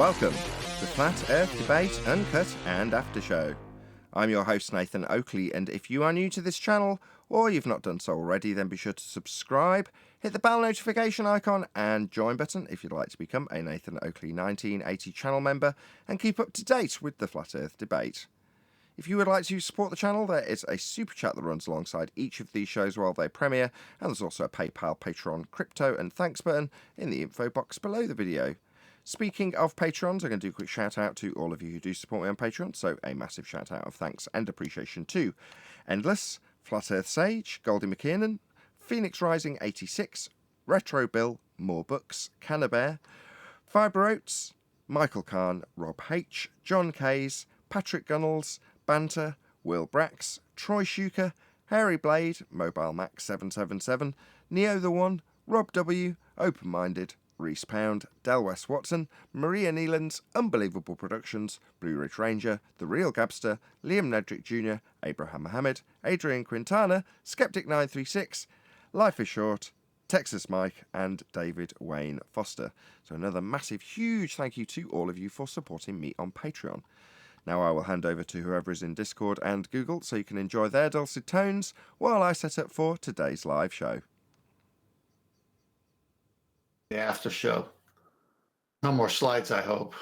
Welcome to Flat Earth Debate Uncut and After Show. I'm your host Nathan Oakley, and if you are new to this channel, or you've not done so already, then be sure to subscribe, hit the bell notification icon and join button if you'd like to become a Nathan Oakley 1980 channel member and keep up to date with the Flat Earth Debate. If you would like to support the channel, there is a super chat that runs alongside each of these shows while they premiere, and there's also a PayPal, Patreon, crypto and thanks button in the info box below the video. Speaking of Patrons, I'm going to do a quick shout out to all of you who do support me on Patreon, so a massive shout out of thanks and appreciation to Endless, Flat Earth Sage, Goldie McKiernan, Phoenix Rising 86, Retro Bill, More Books, Cannabear, Fibre Oats, Michael Kahn, Rob H, John Kays, Patrick Gunnels, Banter, Will Brax, Troy Shuker, Harry Blade, Mobile Max 777, Neo the One, Rob W, Open Minded, Reese Pound, Del West Watson, Maria Neelands, Unbelievable Productions, Blue Ridge Ranger, The Real Gabster, Liam Nedrick Jr., Abraham Mohammed, Adrian Quintana, Skeptic 936, Life is Short, Texas Mike, and David Wayne Foster. So another massive, huge thank you to all of you for supporting me on Patreon. Now I will hand over to whoever is in Discord and Google so you can enjoy their dulcet tones while I set up for today's live show. The after show. No more slides, I hope.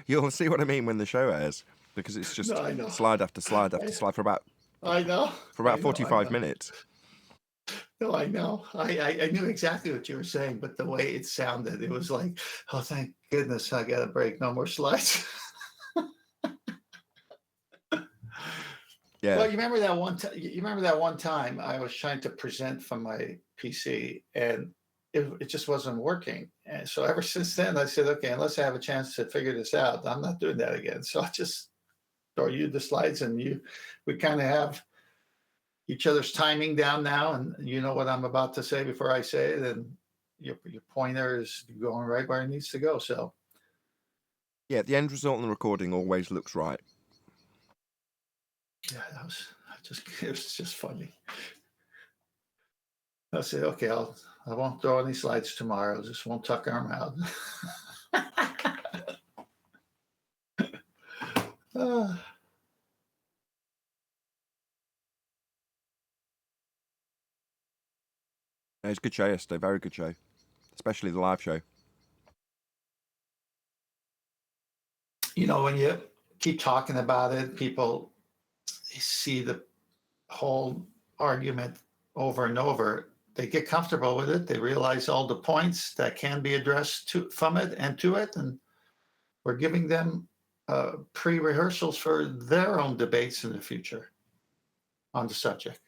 You'll see what I mean when the show airs, because it's just slide after slide after slide for about 45 minutes. No, I know. I knew exactly what you were saying, but the way it sounded, it was like, oh, thank goodness, I got a break. No more slides. Yeah. Well, you remember that one time I was trying to present from my PC and it just wasn't working. And so ever since then, I said, okay, unless I have a chance to figure this out, I'm not doing that again. So I just throw you the slides and we kind of have each other's timing down now, and you know what I'm about to say before I say it, and your pointer is going right where it needs to go. So yeah, the end result in the recording always looks right. Yeah, it was just funny. I said, okay, I won't throw any slides tomorrow. Just won't tuck arm out. It's a good show yesterday, very good show, especially the live show. You know, when you keep talking about it, people see the whole argument over and over. They get comfortable with it. They realize all the points that can be addressed from it and to it, and we're giving them pre-rehearsals for their own debates in the future on the subject.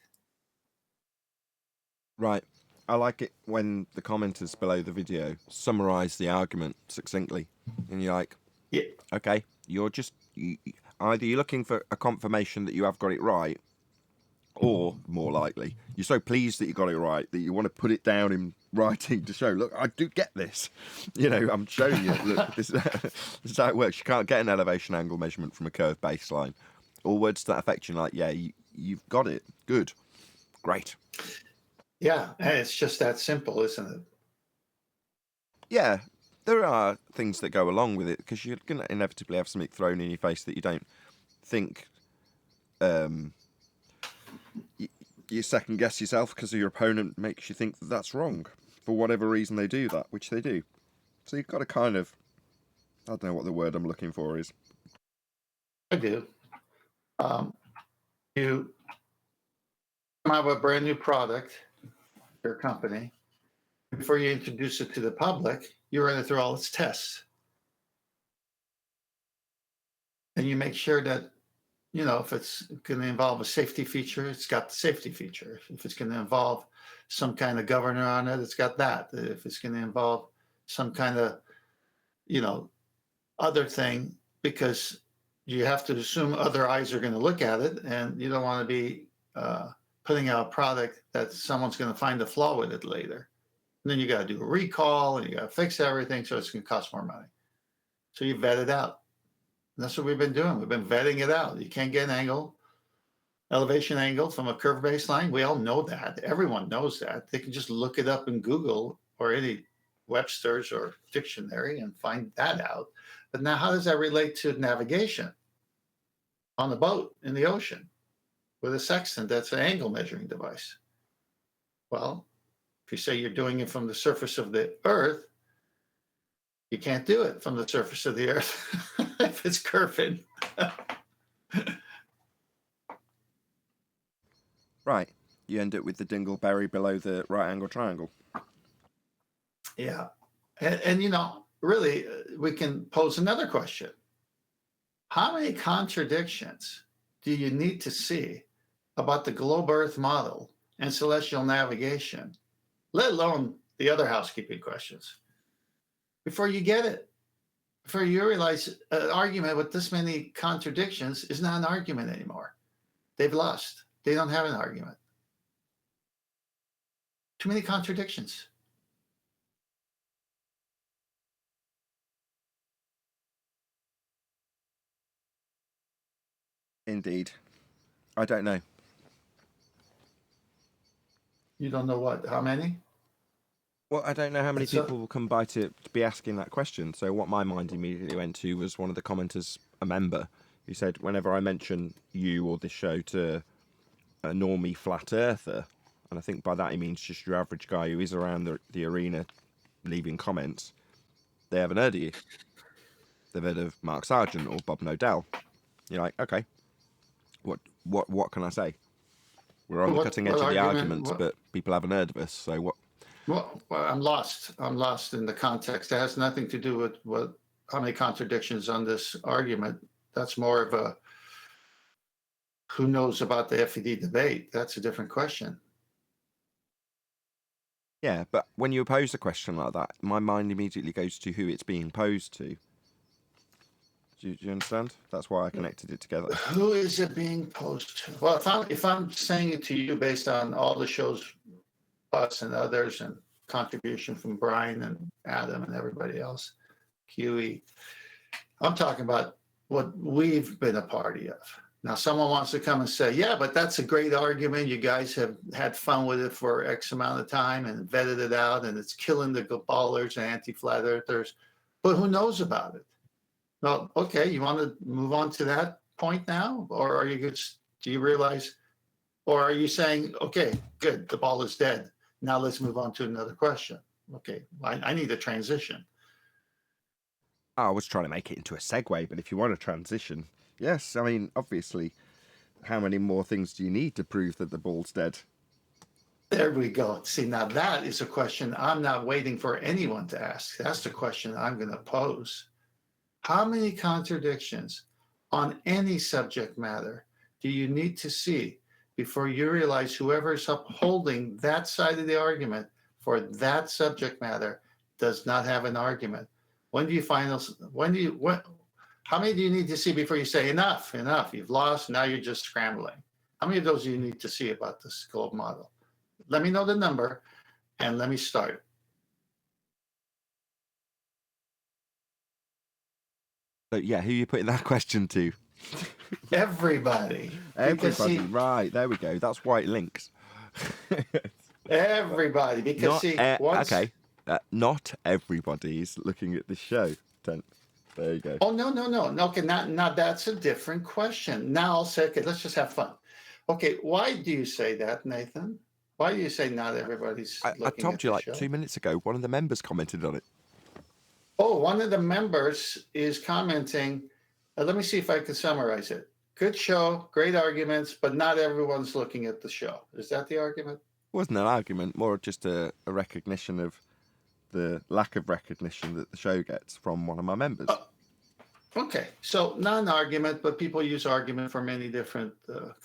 Right. I like it when the commenters below the video summarize the argument succinctly, and you're like, yeah, okay, either you're looking for a confirmation that you have got it right, or more likely, you're so pleased that you got it right that you want to put it down in writing to show, look, I do get this. You know, I'm showing you, look, this is how it works. You can't get an elevation angle measurement from a curved baseline. All words to that effect, you're like, yeah, you've got it. Good. Great. Yeah, and it's just that simple, isn't it? Yeah. There are things that go along with it, because you're going to inevitably have something thrown in your face that you don't think... you second guess yourself because your opponent makes you think that that's wrong for whatever reason they do that, which they do. So you've got to kind of, I don't know what the word I'm looking for is. I do. You come out with a brand new product, your company. Before you introduce it to the public, you run it through all its tests. And you make sure that, you know, if it's going to involve a safety feature, it's got the safety feature. If it's going to involve some kind of governor on it, it's got that. If it's going to involve some kind of, you know, other thing, because you have to assume other eyes are going to look at it, and you don't want to be putting out a product that someone's going to find a flaw with it later. And then you got to do a recall, and you got to fix everything, so it's going to cost more money. So you vet it out. And that's what we've been doing. We've been vetting it out. You can't get an elevation angle from a curved baseline. We all know that. Everyone knows that. They can just look it up in Google or any Webster's or dictionary and find that out. But now, how does that relate to navigation on the boat in the ocean with a sextant that's an angle measuring device? Well, if you say you're doing it from the surface of the Earth, you can't do it from the surface of the Earth if it's curving. Right. You end up with the dingleberry below the right angle triangle. Yeah. And you know, really, we can pose another question. How many contradictions do you need to see about the globe Earth model and celestial navigation, let alone the other housekeeping questions, before you get it? Before you realize an argument with this many contradictions is not an argument anymore. They've lost. They don't have an argument. Too many contradictions. Indeed. I don't know. You don't know what? How many? Well, I don't know how many people will come by to be asking that question. So what my mind immediately went to was one of the commenters, a member, who said, whenever I mention you or this show to a normie flat earther, and I think by that he means just your average guy who is around the arena leaving comments, they haven't heard of you. They've heard of Mark Sargent or Bob Nodell. You're like, okay, what can I say? We're on the cutting edge of the arguments, but people haven't heard of us, so what? Well, I'm lost. I'm lost in the context. It has nothing to do with how many contradictions on this argument. That's more of a who knows about the FED debate. That's a different question. Yeah, but when you pose a question like that, my mind immediately goes to who it's being posed to. Do you understand? That's why I connected it together. Who is it being posed to? Well, if I'm saying it to you based on all the shows, us and others, and contribution from Brian and Adam and everybody else, QE, I'm talking about what we've been a party of. Now, someone wants to come and say, yeah, but that's a great argument. You guys have had fun with it for X amount of time and vetted it out, and it's killing the ballers and anti-flat earthers. But who knows about it? Well, okay, you want to move on to that point now? Or are you just, do you realize, or are you saying, okay, good, the ball is dead. Now let's move on to another question. Okay, I need a transition. I was trying to make it into a segue, but if you want a transition, yes, I mean, obviously, how many more things do you need to prove that the ball's dead? There we go. See, now that is a question I'm not waiting for anyone to ask. That's the question I'm going to pose. How many contradictions on any subject matter do you need to see before you realize whoever is upholding that side of the argument for that subject matter does not have an argument? When do you find those? How many do you need to see before you say enough, you've lost, now you're just scrambling? How many of those do you need to see about this globe model? Let me know the number and let me start. So, yeah, who are you putting that question to? Everybody. Everybody, right, there we go. That's why it links. Everybody, because okay, not everybody is looking at this show. There you go. Oh, no. Okay, now that's a different question. Now I'll say, okay, let's just have fun. Okay, why do you say that, Nathan? Why do you say not everybody's looking I told at you the like show? 2 minutes ago, one of the members commented on it. Oh, one of the members is commenting. Let me see if I can summarize it. Good show, great arguments, but not everyone's looking at the show. Is that the argument? It wasn't an argument, more just a recognition of the lack of recognition that the show gets from one of my members. Okay, so not an argument, but people use argument for many different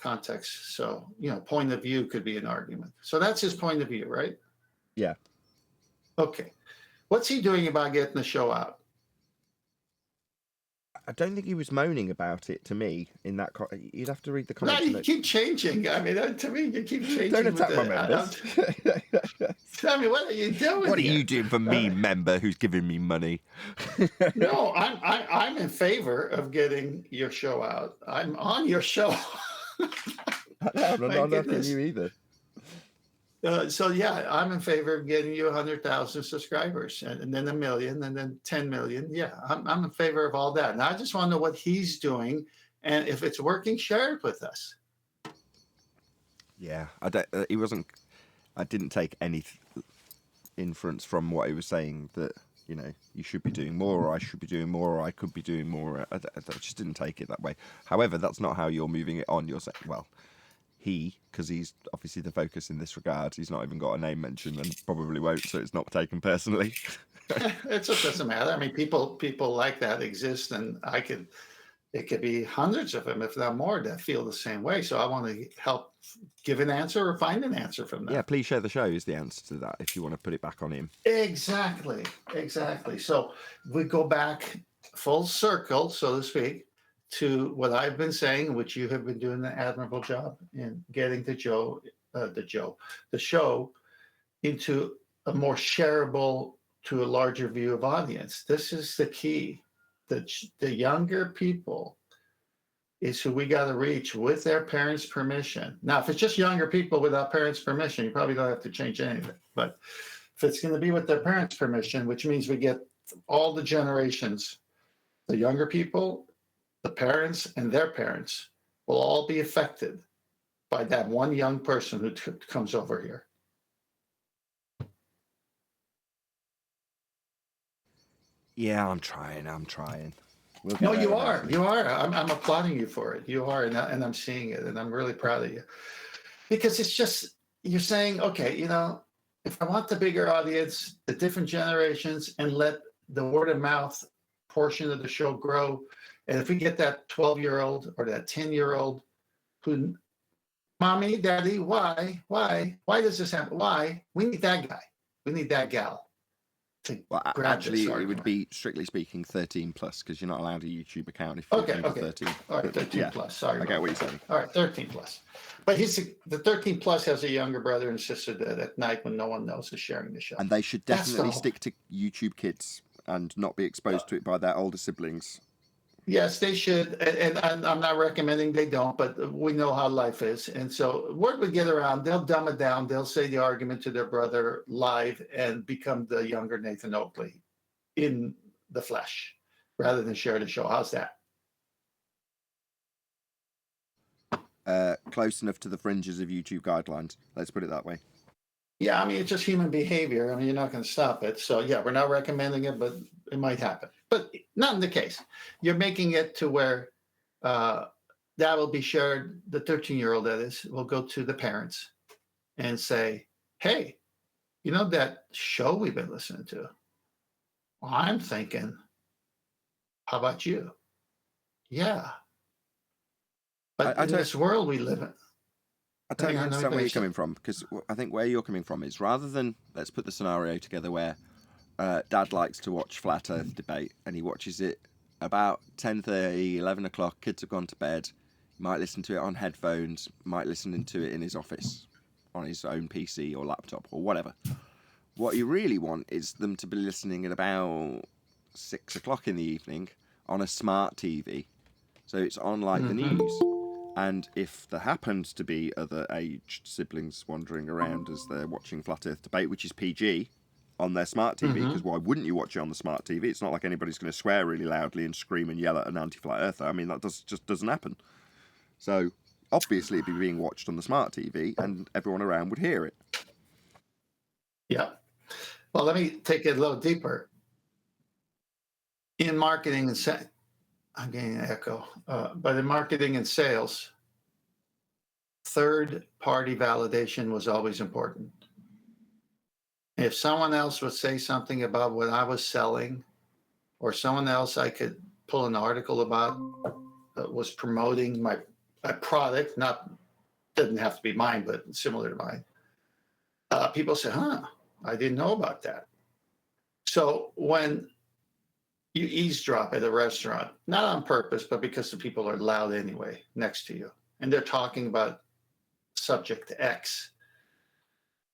contexts. So, point of view could be an argument. So that's his point of view, right? Yeah. Okay. What's he doing about getting the show out? I don't think he was moaning about it to me in that. You'd have to read the comments. No, you keep changing. I mean, to me, you keep changing. Don't attack my members. I mean, what are you doing? What are you doing for me, member, who's giving me money? No, I'm in favor of getting your show out. I'm on your show. I'm not knocking you either. So yeah, I'm in favor of getting you 100,000 subscribers, and then 1 million, and then 10 million. Yeah, I'm in favor of all that. And I just want to know what he's doing, and if it's working, share it with us. Yeah, I don't. He wasn't. I didn't take any inference from what he was saying that you should be doing more, or I should be doing more, or I could be doing more. I just didn't take it that way. However, that's not how you're moving it on. You're saying, well, because he's obviously the focus in this regard. He's not even got a name mentioned, and probably won't, so it's not taken personally. It just doesn't matter. I mean, people like that exist, and it could be hundreds of them, if not more, that feel the same way. So I want to help give an answer or find an answer from them. Yeah, please share the show is the answer to that, if you want to put it back on him. Exactly. So we go back full circle, so to speak, to what I've been saying, which you have been doing an admirable job in getting the show into a more shareable, to a larger view of audience. This is the key. The younger people is who we got to reach with their parents' permission. Now, if it's just younger people without parents' permission, you probably don't have to change anything. But if it's going to be with their parents' permission, which means we get all the generations, the younger people, the parents, and their parents will all be affected by that one young person who comes over here. Yeah, I'm trying. No, you are. I'm applauding you for it. You are, and I'm seeing it, and I'm really proud of you. Because it's just, you're saying, okay, if I want the bigger audience, the different generations, and let the word of mouth portion of the show grow, and if we get that 12-year-old or that 10-year-old who, mommy, daddy, why does this happen? Why? We need that guy. We need that gal. Well, actually, it would be, strictly speaking, 13 plus, because you're not allowed a YouTube account if you're over 13. All right, 13 plus. Sorry. I get what you're saying. All right, 13 plus. But the 13 plus has a younger brother and sister that at night, when no one knows, is sharing the show. And they should definitely stick to YouTube Kids and not be exposed to it by their older siblings. Yes, they should. And I'm not recommending they don't, but we know how life is. And so word would get around. They'll dumb it down. They'll say the argument to their brother live and become the younger Nathan Oakley in the flesh rather than share the show. How's that? Close enough to the fringes of YouTube guidelines. Let's put it that way. Yeah, I mean, it's just human behavior. I mean, you're not going to stop it. So, yeah, we're not recommending it, but it might happen. But not in the case. You're making it to where that will be shared. The 13-year-old, that is, will go to the parents and say, hey, that show we've been listening to? Well, I'm thinking, how about you? Yeah. But in this world we live in, I totally understand where you're coming from, because I think where you're coming from is, rather than, let's put the scenario together where Dad likes to watch Flat Earth debate, and he watches it about 10:30, 11 o'clock, kids have gone to bed, he might listen to it on headphones, might listen to it in his office, on his own PC or laptop or whatever. What you really want is them to be listening at about 6 o'clock in the evening on a smart TV. So it's on like the news. And if there happens to be other aged siblings wandering around as they're watching Flat Earth debate, which is PG, on their smart TV, because why wouldn't you watch it on the smart TV? It's not like anybody's going to swear really loudly and scream and yell at an anti-Flat Earther. I mean, that just doesn't happen. So obviously it'd be being watched on the smart TV and everyone around would hear it. Yeah. Well, let me take it a little deeper. In marketing and I'm getting an echo. But in marketing and sales, third-party validation was always important. If someone else would say something about what I was selling, or someone else I could pull an article about that was promoting my product, didn't have to be mine, but similar to mine, people say, I didn't know about that. So when you eavesdrop at a restaurant, not on purpose, but because the people are loud anyway next to you, and they're talking about subject X.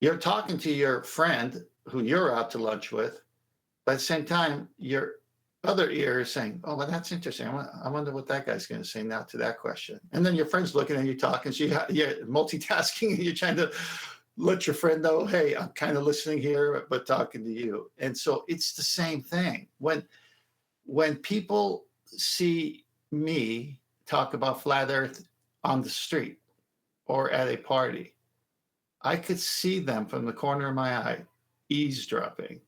You're talking to your friend who you're out to lunch with, but at the same time, your other ear is saying, oh, well, that's interesting. I wonder what that guy's going to say now to that question. And then your friend's looking at you talking, so you're multitasking, and you're trying to let your friend know, hey, I'm kind of listening here, but talking to you. And so it's the same thing. When people see me talk about flat earth on the street or at a party, I could see them from the corner of my eye eavesdropping.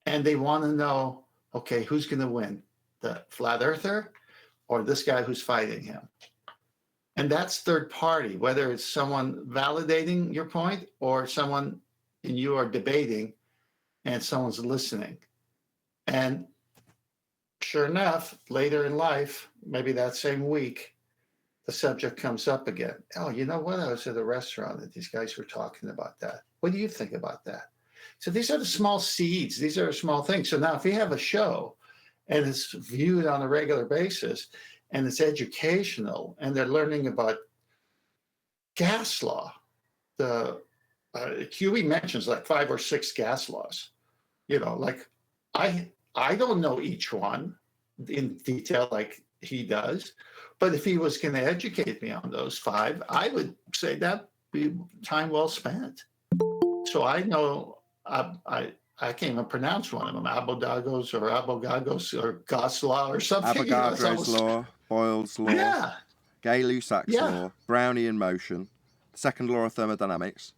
And they want to know, okay, who's going to win? The flat earther or this guy who's fighting him? And that's third party, whether it's someone validating your point or someone and you are debating and someone's listening. And sure enough, later in life, maybe that same week, the subject comes up again. Oh, you know what? I was at a restaurant and these guys were talking about that. What do you think about that? So these are the small seeds. These are small things. So now if you have a show and it's viewed on a regular basis and it's educational and they're learning about gas law, the QE mentions like 5 or 6 gas laws. You know, like I don't know each one in detail like he does, but if he was going to educate me on those 5, I would say that'd be time well spent. So I know I can't even pronounce one of them, Abogagos or Gas law or something. Avogadro's law, Boyle's law, yeah. Gay-Lussac's law, Brownian motion, the second law of thermodynamics.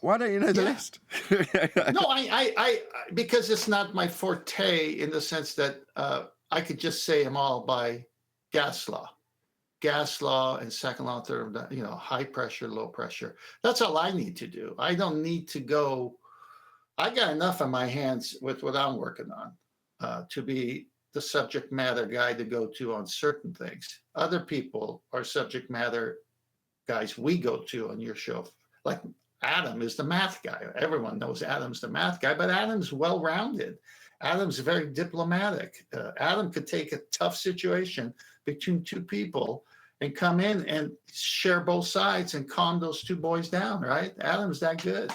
Why don't you know the list? No, I because it's not my forte in the sense that I could just say them all by gas law and second law, third, high pressure, low pressure. That's all I need to do. I don't need to go. I got enough on my hands with what I'm working on to be the subject matter guy to go to on certain things. Other people are subject matter guys we go to on your show. Like Adam is the math guy. Everyone knows Adam's the math guy, but Adam's well-rounded. Adam's very diplomatic. Adam could take a tough situation between 2 people and come in and share both sides and calm those 2 boys down, right? Adam's that good.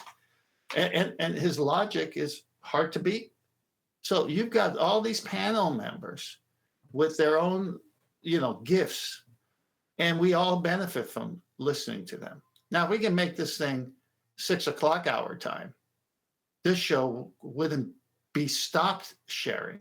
And his logic is hard to beat. So you've got all these panel members with their own, gifts, and we all benefit from listening to them. Now we can make this thing 6 o'clock our time. This show wouldn't be stopped sharing.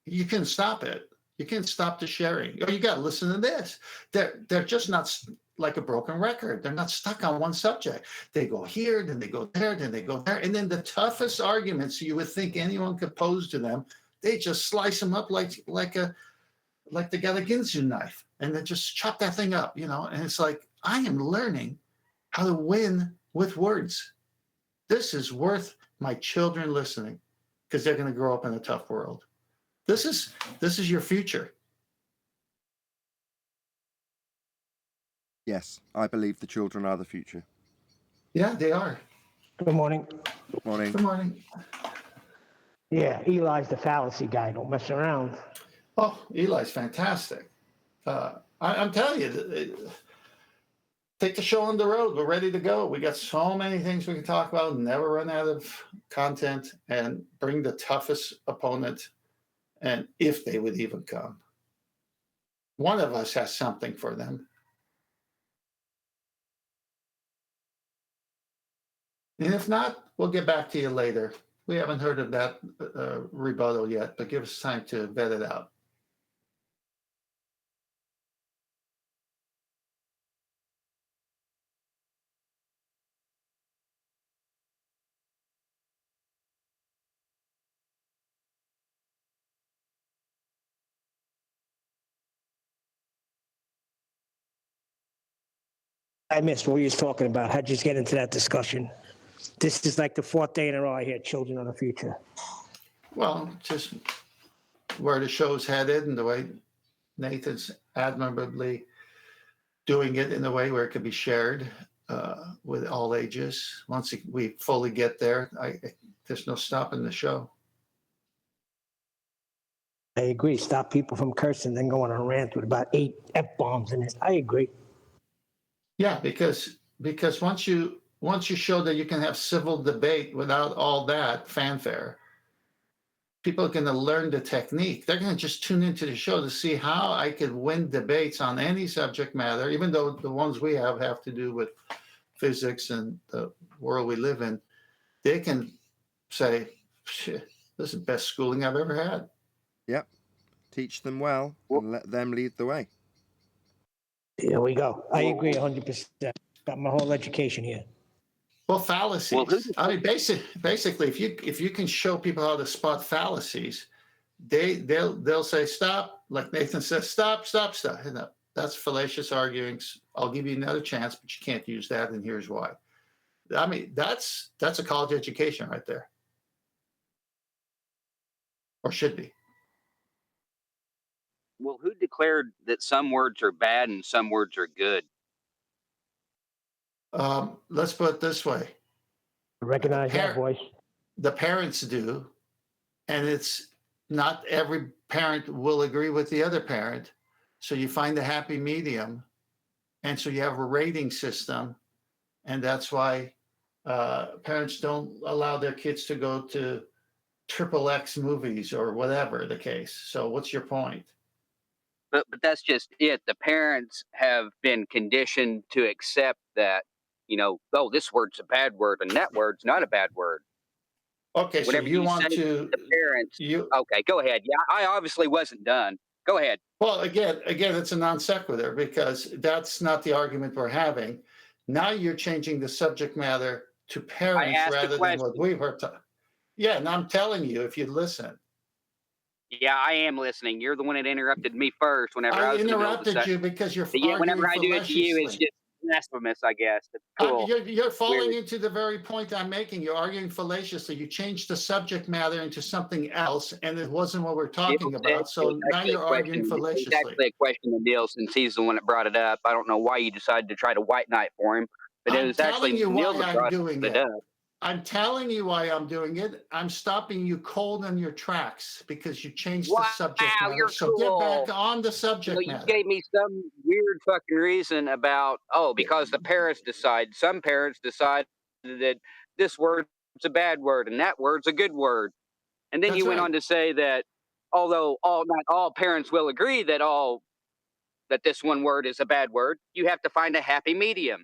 You can stop it. You can stop the sharing. Or you got to listen to this. They're just not like a broken record. They're not stuck on one subject. They go here, then they go there, then they go there. And then the toughest arguments you would think anyone could pose to them, they just slice them up like they got a Ginsu knife. And then just chop that thing up, And it's like, I am learning how to win with words. This is worth my children listening because they're going to grow up in a tough world. This is your future. Yes, I believe the children are the future. Yeah, they are. Good morning. Good morning. Good morning. Yeah, Eli's the fallacy guy. Don't mess around. Oh, Eli's fantastic. I'm telling you, take the show on the road. We're ready to go. We got so many things we can talk about, never run out of content, and bring the toughest opponent, and if they would even come. One of us has something for them. And if not, we'll get back to you later. We haven't heard of that rebuttal yet, but give us time to vet it out. I missed what you was talking about. How'd you get into that discussion? This is like the 4th day in a row I hear children of the future. Well, just where the show's headed and the way Nathan's admirably doing it in a way where it could be shared with all ages. Once we fully get there, there's no stopping the show. I agree. Stop people from cursing, then go on a rant with about 8 F-bombs in it. I agree. Yeah, because once you show that you can have civil debate without all that fanfare, people are going to learn the technique. They're going to just tune into the show to see how I could win debates on any subject matter, even though the ones we have to do with physics and the world we live in, they can say, "Shit, this is the best schooling I've ever had." Yep. Teach them well and let them lead the way. Here we go. I agree 100%. Got my whole education here. Well, fallacies. I mean, basically, if you can show people how to spot fallacies, they'll say stop. Like Nathan says, stop. You know, that's fallacious arguing. I'll give you another chance, but you can't use that, and here's why. I mean, that's a college education right there, or should be. Well, who declared that some words are bad and some words are good? Let's put it this way: Recognize that voice. the parents do, and it's not every parent will agree with the other parent. So you find a happy medium, and so you have a rating system, and that's why parents don't allow their kids to go to XXX movies or whatever the case. So what's your point? But that's just it. The parents have been conditioned to accept that, you know, oh, this word's a bad word and that word's not a bad word. Okay, Whatever so you want say to the parents. you Okay, go ahead. Yeah, I obviously wasn't done. Go ahead. well again it's a non sequitur because that's not the argument we're having. Now you're changing the subject matter to parents asked a rather than question. what we were talking. Yeah, and I'm telling you, if you listen. Yeah, I am listening. You're the one that interrupted me first whenever I I was in the middle of interrupted you because you're But yeah, whenever arguing I do it to you, it's fallaciously. just blasphemous, I guess. It's cool. You're falling Weird. into the very point I'm making. You're arguing fallaciously. You changed the subject matter into something else, and it wasn't what we're talking Neil about. said So it was now actually you're a arguing question. It was fallaciously. actually a question to Neil since he's the one that brought it up. I don't know why you decided to try to white knight for him, but it I'm was actually telling you Neil why that I'm brought doing it it. up. I'm telling you why I'm doing it. I'm stopping you cold on your tracks because you changed the Wow, subject matter. you're So cool. get back on the You know, subject you matter. gave me some weird fucking reason about, oh, because the parents decide. Some parents decide that this word's a bad word and that word's a good word. And then That's you went right. on to say that although not all parents will agree that this one word is a bad word, you have to find a happy medium.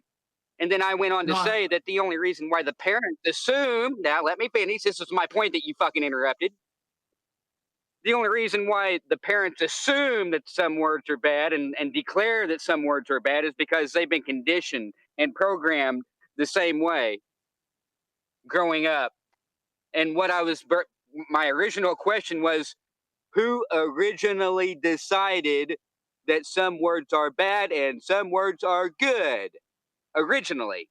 And then I went on to No, say that the only reason why the parents assume, now let me finish, this is my point that you fucking interrupted. The only reason why the parents assume that some words are bad and declare that some words are bad is because they've been conditioned and programmed the same way growing up. And my original question was, who originally decided that some words are bad and some words are good? Originally.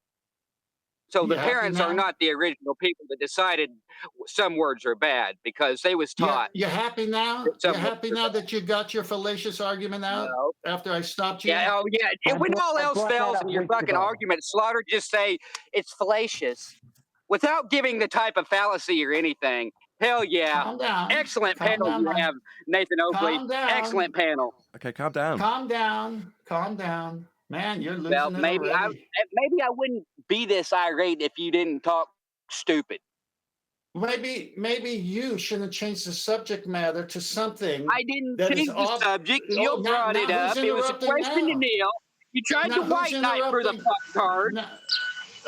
So you the happy parents are now? not the original people that decided some words are bad because they was Yeah, taught you happy now? that You some words happy are now bad. that you got your fallacious argument out No. after I stopped you? Yeah, oh yeah. And when all else brought that fails up in your weeks fucking ago. argument, Slaughter, just say it's fallacious without giving the type of fallacy or anything. Hell yeah. Calm down. Excellent Calm panel down, you man. have, Nathan Oakley. Calm down. Excellent panel. Okay, calm down. Calm down. Calm down. Man, you're Well, losing it maybe already. I wouldn't be this irate if you didn't talk stupid. Maybe you shouldn't change the subject matter to something I didn't that is change the subject. Neil brought it now up. who's It was a interrupting question to now? Neil. You tried Now to who's white knight for the interrupting? fucktard. No,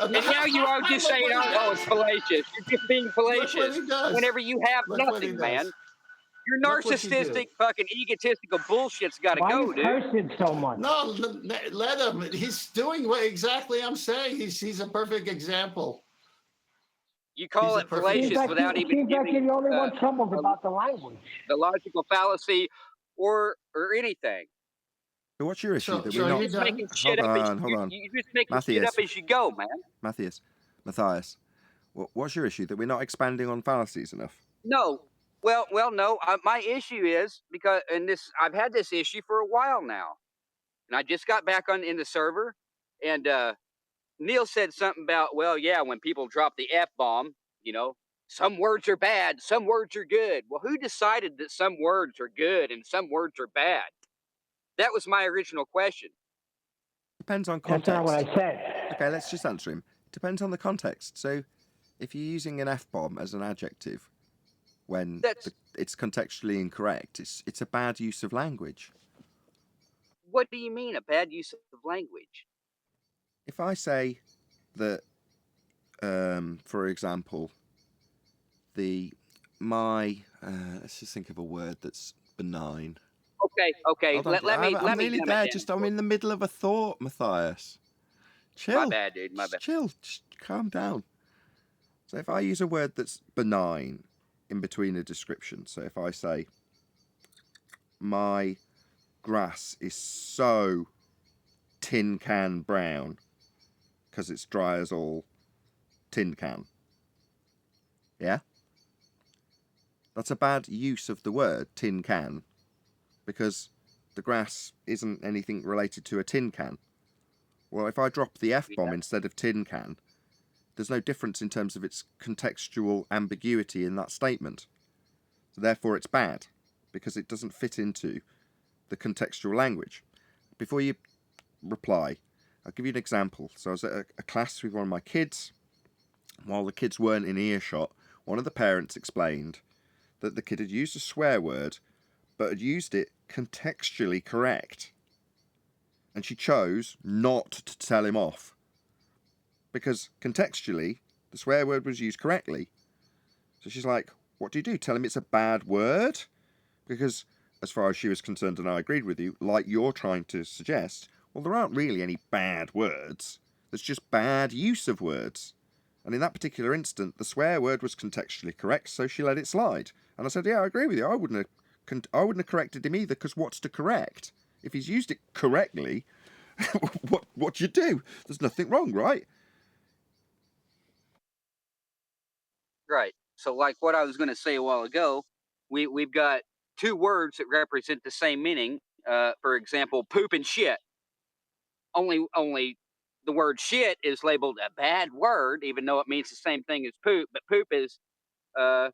And now you are just Look saying, what he oh, it's does. fallacious. You're just being Look what fallacious he does. whenever you have Look what he nothing, does. man. Your Look what you do. narcissistic, fucking egotistical bullshit's got to Why are go, you dude. cursing so much? No, let him. He's doing what exactly I'm saying. He's a perfect example. You call He's a it perfect Seems fallacious like, without you, even seems like you're giving the only one troubled about the language. the logical fallacy or anything. So what's your issue? So, That so we're are not. you done? Making shit Hold up on, hold on. you're just making shit Matthias. up as you go, man. Matthias, what's your issue? That we're not expanding on fallacies enough? No. Well, no. My issue is because, I've had this issue for a while now, and I just got back in the server, and Neil said something about, well, yeah, when people drop the F-bomb, you know, some words are bad, some words are good. Well, who decided that some words are good and some words are bad? That was my original question. Depends on That's context. not what I said. Okay, let's just answer him. Depends on the context. So, if you're using an F-bomb as an adjective when it's contextually incorrect, it's a bad use of language. What do you mean, a bad use of language? If I say, that, for example, let's just think of a word that's benign. Okay. Hold on, I'm nearly there. I'm in the middle of a thought, Matthias. Chill. My bad, dude. My bad. Chill. Just calm down. So if I use a word that's benign in between a description, so if I say, my grass is so tin can brown because it's dry as all tin can. Yeah? That's a bad use of the word tin can because the grass isn't anything related to a tin can. Well, if I drop the F-bomb instead of tin can, there's no difference in terms of its contextual ambiguity in that statement. So therefore it's bad because it doesn't fit into the contextual language. Before you reply, I'll give you an example. So I was at a class with one of my kids. While the kids weren't in earshot, one of the parents explained that the kid had used a swear word, but had used it contextually correct. And she chose not to tell him off. Because contextually, the swear word was used correctly. So she's like, what do you do? Tell him it's a bad word? Because as far as she was concerned, and I agreed with you, like you're trying to suggest, well, there aren't really any bad words. There's just bad use of words. And in that particular instant, the swear word was contextually correct, so she let it slide. And I said, yeah, I agree with you. I wouldn't have corrected him either, because what's to correct? If he's used it correctly, what do you do? There's nothing wrong, right? Right. So, like what I was going to say a while ago, we've got two words that represent the same meaning. For example, poop and shit. Only the word shit is labeled a bad word, even though it means the same thing as poop. But poop is, or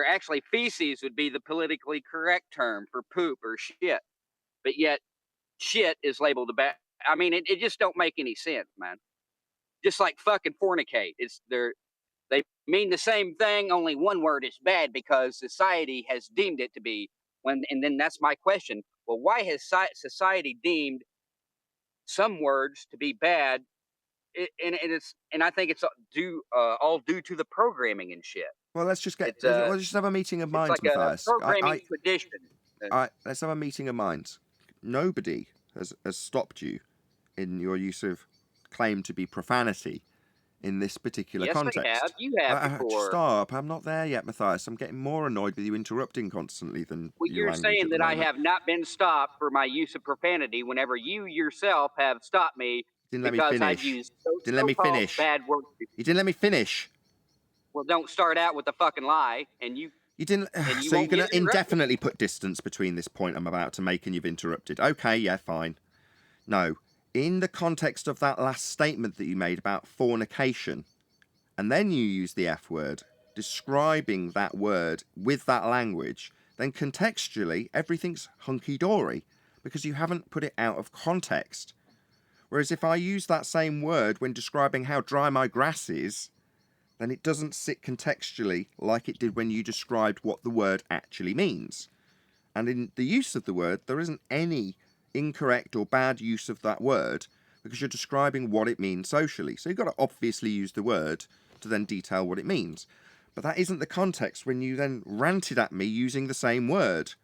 actually feces would be the politically correct term for poop or shit. But yet shit is labeled a bad. I mean, it just don't make any sense, man. Just like fucking fornicate. They mean the same thing, only one word is bad because society has deemed it to be. And then that's my question. Well, why has society deemed some words to be bad? And I think it's all due to the programming and shit. Well, let's just have a meeting of It's minds, like a Matthias. programming tradition. Let's have a meeting of minds. Nobody has stopped you in your use of claim to be profanity in this particular context. Yes, they have. You have before. Stop. I'm not there yet, Matthias. I'm getting more annoyed with you interrupting constantly than your You're language saying at the that I moment. have not been stopped for my use of profanity whenever you yourself have stopped me because I've used so-called bad words. You didn't let me finish. Well, don't start out with a fucking lie, and you didn't. And you So you're won't going get to interrupted. indefinitely put distance between this point I'm about to make and you've interrupted. Okay, yeah, fine. No, in the context of that last statement that you made about fornication, and then you use the F word, describing that word with that language, then contextually everything's hunky-dory because you haven't put it out of context. Whereas if I use that same word when describing how dry my grass is, then it doesn't sit contextually like it did when you described what the word actually means. And in the use of the word, there isn't any incorrect or bad use of that word because you're describing what it means socially. So you've got to obviously use the word to then detail what it means. But that isn't the context when you then ranted at me using the same word.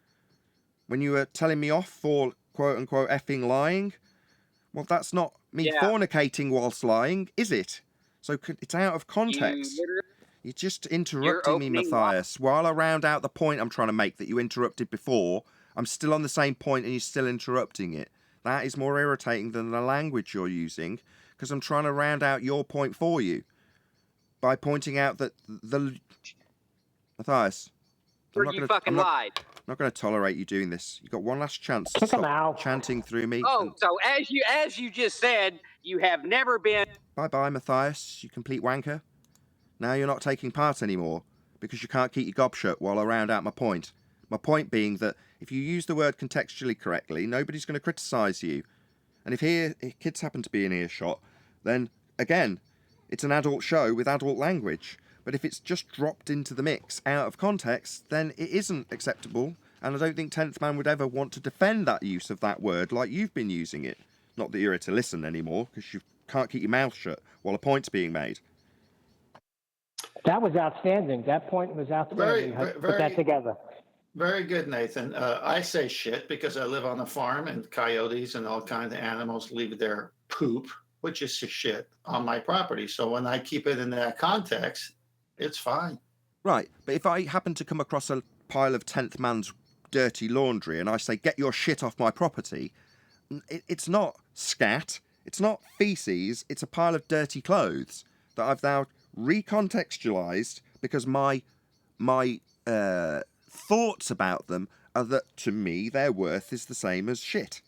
When you were telling me off for quote-unquote effing lying, well, that's not me fornicating whilst lying, is it? So it's out of context. You're just interrupting me, Matthias. While I round out the point I'm trying to make that you interrupted before, I'm still on the same point and you're still interrupting it. That is more irritating than the language you're using because I'm trying to round out your point for you by pointing out that Matthias, I'm not going to tolerate you doing this. You've got one last chance to stop chanting through me. Oh, so as you just said, you have never been... Bye-bye, Matthias, you complete wanker. Now you're not taking part anymore because you can't keep your gob shut while I round out my point. My point being that if you use the word contextually correctly, nobody's going to criticise you. And if kids happen to be in earshot, then, again, it's an adult show with adult language. But if it's just dropped into the mix out of context, then it isn't acceptable. And I don't think 10th Man would ever want to defend that use of that word like you've been using it. Not that you're here to listen anymore, because you've can't keep your mouth shut while a point's being made. That was outstanding. That point was outstanding. Put that together. Very good, Nathan. I say shit because I live on a farm and coyotes and all kinds of animals leave their poop, which is shit, on my property. So when I keep it in that context, it's fine. Right, but if I happen to come across a pile of 10th man's dirty laundry and I say, get your shit off my property, it's not scat, it's not feces, it's a pile of dirty clothes that I've now recontextualised because my thoughts about them are that, to me, their worth is the same as shit.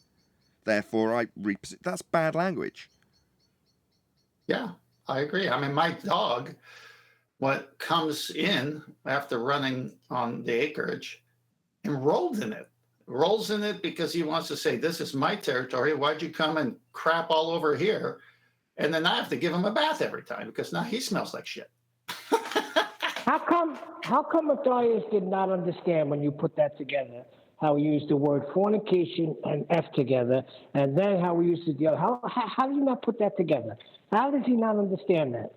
Therefore, that's bad language. Yeah, I agree. I mean, my dog, what comes in after running on the acreage and rolls in it because he wants to say, this is my territory. Why'd you come and crap all over here? And then I have to give him a bath every time because now he smells like shit. How come Matthias did not understand when you put that together? How we used the word fornication and F together, and then how we used the other. How do you not put that together? How does he not understand that?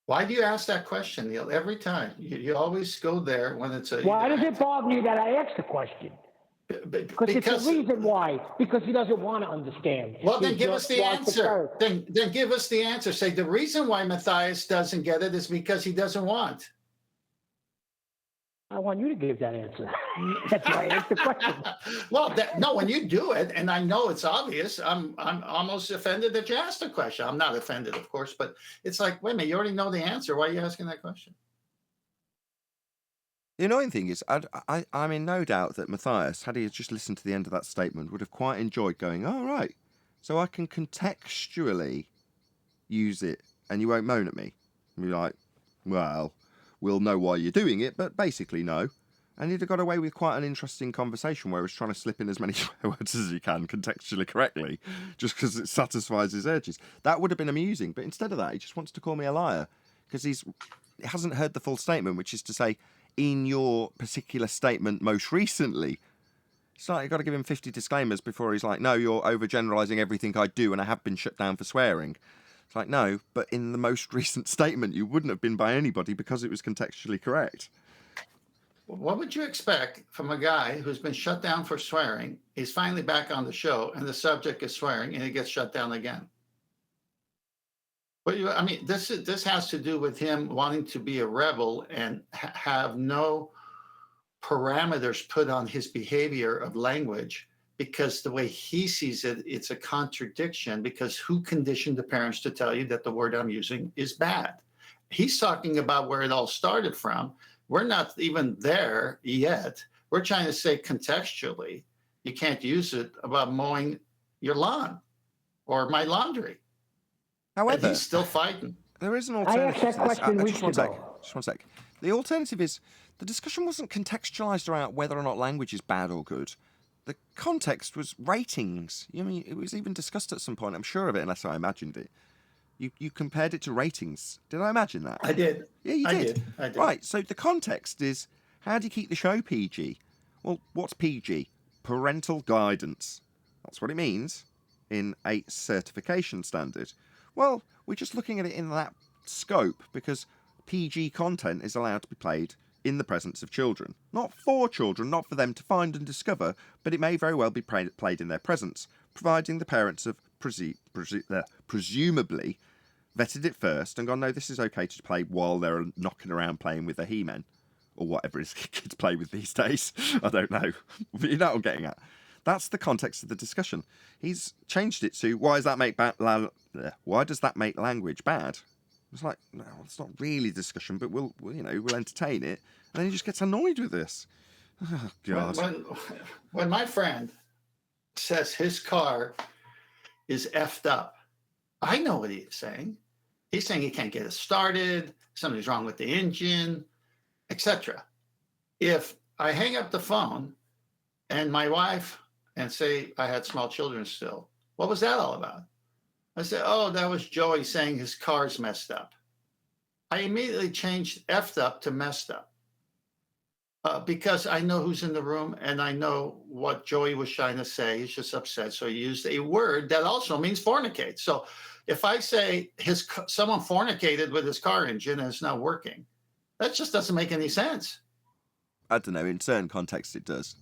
Why do you ask that question, Neil? Every time you always go there when it's a. Why does it bother you that I asked the question? Because it's a reason why. Because he doesn't want to understand. Well, then give us the answer. Then give us the answer. Say the reason why Matthias doesn't get it is because he doesn't want. I want you to give that answer. That's why I asked the question. Well, no, when you do it, and I know it's obvious, I'm almost offended that you asked the question. I'm not offended, of course, but it's like, wait a minute, you already know the answer. Why are you asking that question? The annoying thing is, I'm in no doubt that Matthias, had he just listened to the end of that statement, would have quite enjoyed going, oh, right, so I can contextually use it and you won't moan at me. And be like, well, we'll know why you're doing it, but basically no. And he'd have got away with quite an interesting conversation where he's trying to slip in as many words as he can contextually correctly, just because it satisfies his urges. That would have been amusing, but instead of that, he just wants to call me a liar because he hasn't heard the full statement, which is to say, in your particular statement most recently. It's like, you've got to give him 50 disclaimers before he's like, no, you're overgeneralising everything I do and I have been shut down for swearing. It's like, no, but in the most recent statement, you wouldn't have been by anybody because it was contextually correct. What would you expect from a guy who's been shut down for swearing? He's finally back on the show and the subject is swearing and he gets shut down again. But I mean, this has to do with him wanting to be a rebel and have no parameters put on his behavior of language because the way he sees it, it's a contradiction because who conditioned the parents to tell you that the word I'm using is bad? He's talking about where it all started from. We're not even there yet. We're trying to say contextually, you can't use it about mowing your lawn or my laundry. However, he's still fighting. There is an alternative. I asked that question weeks ago. Just one sec. The alternative is the discussion wasn't contextualised around whether or not language is bad or good. The context was ratings. I mean, it was even discussed at some point. I'm sure of it, unless I imagined it. You compared it to ratings. Did I imagine that? I did. Yeah, you did. I did. Right. So the context is, how do you keep the show PG? Well, what's PG? Parental guidance. That's what it means in a certification standard. Well, we're just looking at it in that scope because PG content is allowed to be played in the presence of children. Not for children, not for them to find and discover, but it may very well be played in their presence, providing the parents have presumably vetted it first and gone, no, this is okay to play while they're knocking around playing with their He-Men, or whatever it is kids play with these days. I don't know. But you know what I'm getting at. That's the context of the discussion. He's changed it to, why does that make language bad? It's like, no, it's not really discussion, but we'll entertain it. And then he just gets annoyed with this. Oh, God. When my friend says his car is effed up, I know what he's saying. He's saying he can't get it started, something's wrong with the engine, etc. If I hang up the phone and my wife, and say I had small children still, what was that all about? I said, oh, that was Joey saying his car's messed up. I immediately changed effed up to messed up. Because I know who's in the room and I know what Joey was trying to say. He's just upset. So he used a word that also means fornicate. So if I say someone fornicated with his car engine and it's not working, that just doesn't make any sense. I don't know. In certain contexts, it does.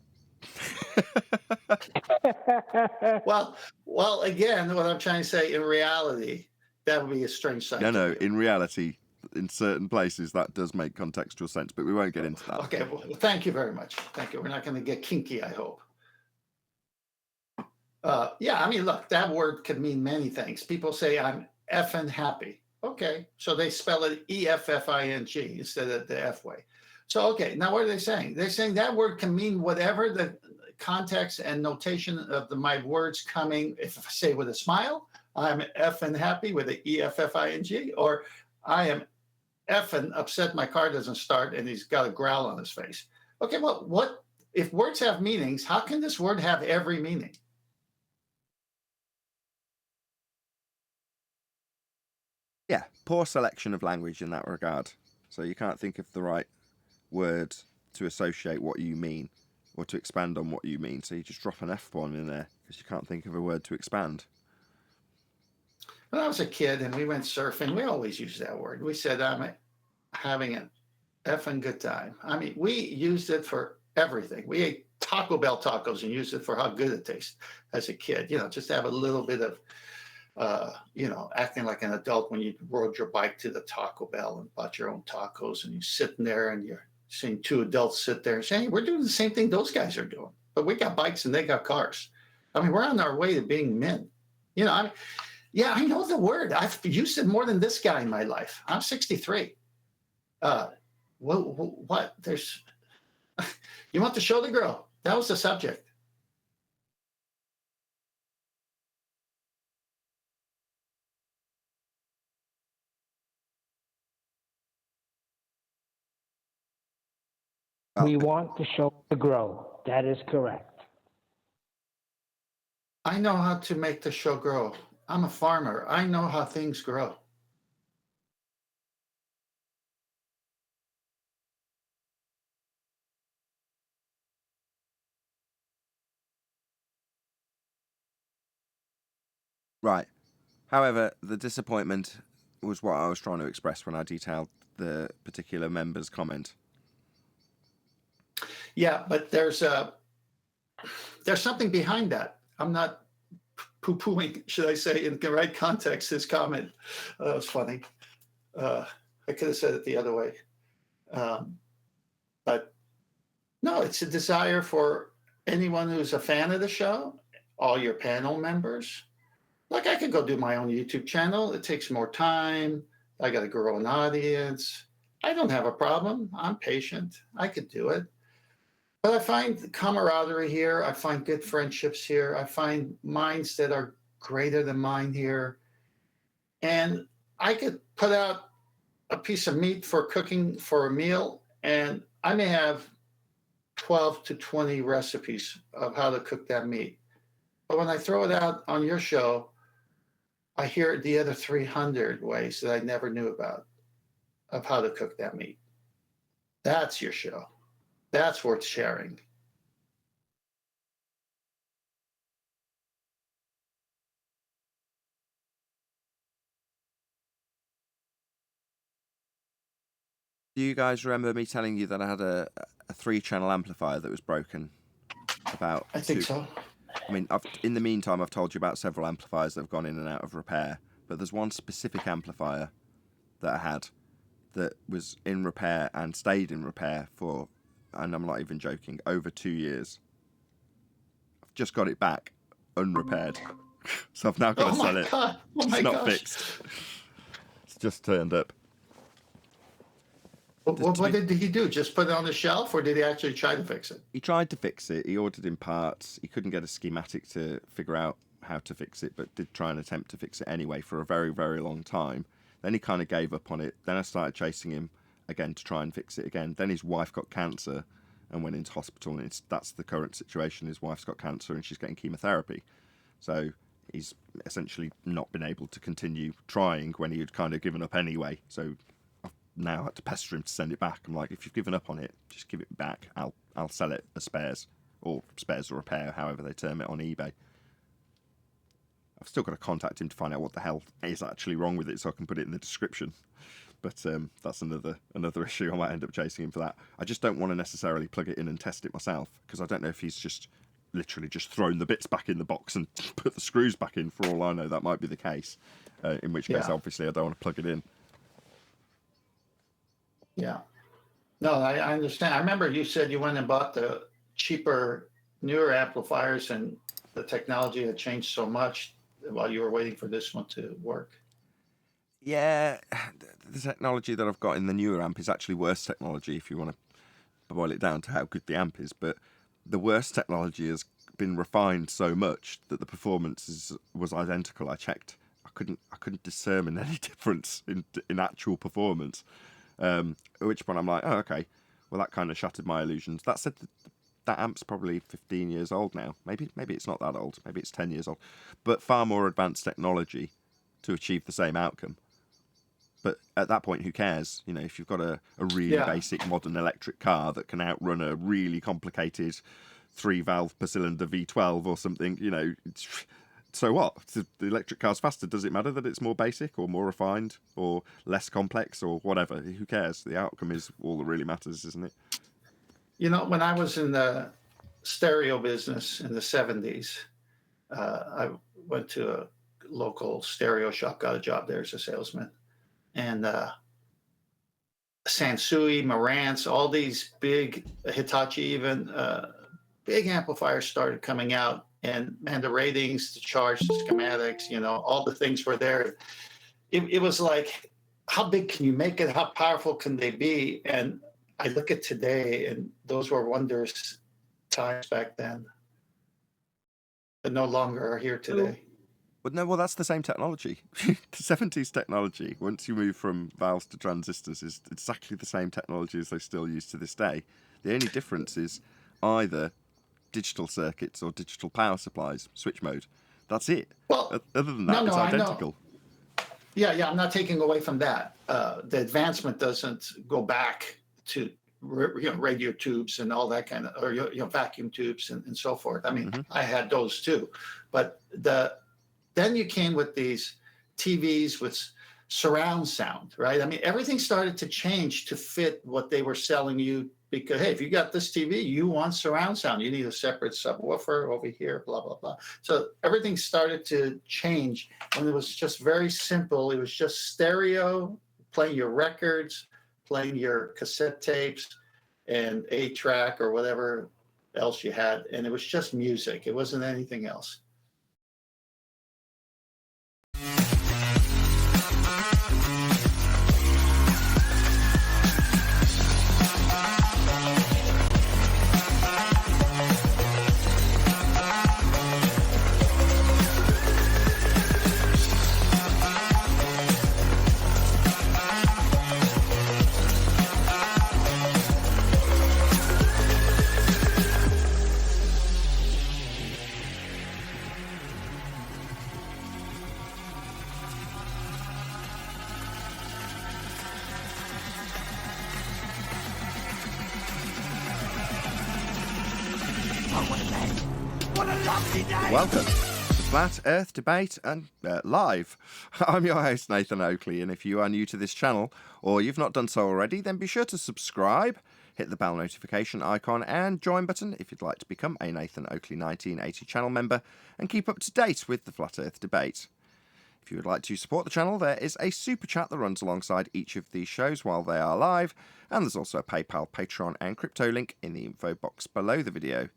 Well, again, what I'm trying to say, in reality, that would be a strange sight. No, in reality, in certain places, that does make contextual sense, but we won't get into that. Okay, well, thank you very much. Thank you. We're not going to get kinky, I hope. Yeah, I mean, look, that word could mean many things. People say, I'm effing happy. Okay, so they spell it E-F-F-I-N-G instead of the F way. So, okay, now what are they saying? They're saying that word can mean whatever the context and notation of my words coming. If I say with a smile, I'm effing happy with the E-F-F-I-N-G, or I am effing upset my car doesn't start and he's got a growl on his face. Okay, well, what if words have meanings? How can this word have every meaning? Yeah, poor selection of language in that regard. So you can't think of the right word to associate what you mean or to expand on what you mean. So you just drop an F-bomb in there because you can't think of a word to expand. When I was a kid and we went surfing, we always used that word. We said, I'm having an effing good time. I mean, we used it for everything. We ate Taco Bell tacos and used it for how good it tastes as a kid, just to have a little bit of, acting like an adult when you rode your bike to the Taco Bell and bought your own tacos and you're sitting there and you're seeing two adults sit there and saying, hey, we're doing the same thing those guys are doing, but we got bikes and they got cars. I mean, we're on our way to being men. Yeah, I know the word. I've used it more than this guy in my life. I'm 63. What? There's. You want to show the girl? That was the subject. We want the show to grow. That is correct. I know how to make the show grow. I'm a farmer. I know how things grow. Right. However, the disappointment was what I was trying to express when I detailed the particular member's comment. Yeah, but there's something behind that. I'm not poo-pooing, should I say, in the right context, his comment. That was funny. I could have said it the other way. But no, it's a desire for anyone who's a fan of the show, all your panel members. Like, I could go do my own YouTube channel. It takes more time. I got to grow an audience. I don't have a problem. I'm patient. I could do it. But I find camaraderie here. I find good friendships here. I find minds that are greater than mine here. And I could put out a piece of meat for cooking for a meal, and I may have 12 to 20 recipes of how to cook that meat. But when I throw it out on your show, I hear the other 300 ways that I never knew about of how to cook that meat. That's your show. That's worth sharing. Do you guys remember me telling you that I had a 3-channel amplifier that was broken? I think so. I mean, in the meantime, I've told you about several amplifiers that have gone in and out of repair, but there's one specific amplifier that I had that was in repair and stayed in repair for, and I'm not even joking, over 2 years. I've just got it back unrepaired. So I've now got to sell it. God. Oh my it's not gosh. fixed. It's just turned up. What did he do? Just put it on the shelf, or did he actually try to fix it? He tried to fix it. He ordered in parts. He couldn't get a schematic to figure out how to fix it, but did try and attempt to fix it anyway for a very, very long time. Then he kind of gave up on it. Then I started chasing him again to try and fix it again. Then his wife got cancer and went into hospital, and that's the current situation. His wife's got cancer and she's getting chemotherapy. So he's essentially not been able to continue trying when he had kind of given up anyway. So I've now had to pester him to send it back. I'm like, if you've given up on it, just give it back. I'll sell it as spares or repair, however they term it on eBay. I've still got to contact him to find out what the hell is actually wrong with it so I can put it in the description. But that's another issue. I might end up chasing him for that. I just don't want to necessarily plug it in and test it myself, because I don't know if he's just literally just thrown the bits back in the box and put the screws back in. For all I know, that might be the case. In which case, obviously, I don't want to plug it in. Yeah. No, I understand. I remember you said you went and bought the cheaper, newer amplifiers, and the technology had changed so much while you were waiting for this one to work. Yeah, the technology that I've got in the newer amp is actually worse technology, if you want to boil it down to how good the amp is. But the worst technology has been refined so much that the performance was identical. I checked. I couldn't discern any difference in actual performance. At which point I'm like, oh, okay. Well, that kind of shattered my illusions. That said, that amp's probably 15 years old now. Maybe it's not that old. Maybe it's 10 years old. But far more advanced technology to achieve the same outcome. But at that point, who cares? You know, if you've got a really basic modern electric car that can outrun a really complicated 3-valve per cylinder V12 or something, you know, so what? The electric car's faster. Does it matter that it's more basic or more refined or less complex or whatever? Who cares? The outcome is all that really matters, isn't it? You know, when I was in the stereo business in the 70s, I went to a local stereo shop, got a job there as a salesman. And Sansui, Marantz, all these big, Hitachi even, big amplifiers started coming out. And the ratings, the charge, the schematics, you know, all the things were there. It was like, how big can you make it? How powerful can they be? And I look at today, and those were wondrous times back then, but no longer are here today. But no, well, that's the same technology. The 70s technology, once you move from valves to transistors, is exactly the same technology as they still use to this day. The only difference is either digital circuits or digital power supplies, switch mode. That's it. Well, other than that, it's identical. Yeah, I'm not taking away from that. The advancement doesn't go back to radio tubes and all that kind of, or vacuum tubes and so forth. I mean, I had those too, but then you came with these TVs with surround sound, right? I mean, everything started to change to fit what they were selling you, because, hey, if you got this TV, you want surround sound. You need a separate subwoofer over here, blah, blah, blah. So everything started to change when it was just very simple. It was just stereo, playing your records, playing your cassette tapes and 8-track or whatever else you had. And it was just music. It wasn't anything else. Welcome to Flat Earth Debate and live. I'm your host, Nathan Oakley, and if you are new to this channel, or you've not done so already, then be sure to subscribe, hit the bell notification icon and join button if you'd like to become a Nathan Oakley 1980 channel member and keep up to date with the Flat Earth Debate. If you would like to support the channel, there is a super chat that runs alongside each of these shows while they are live, and there's also a PayPal, Patreon and crypto link in the info box below the video.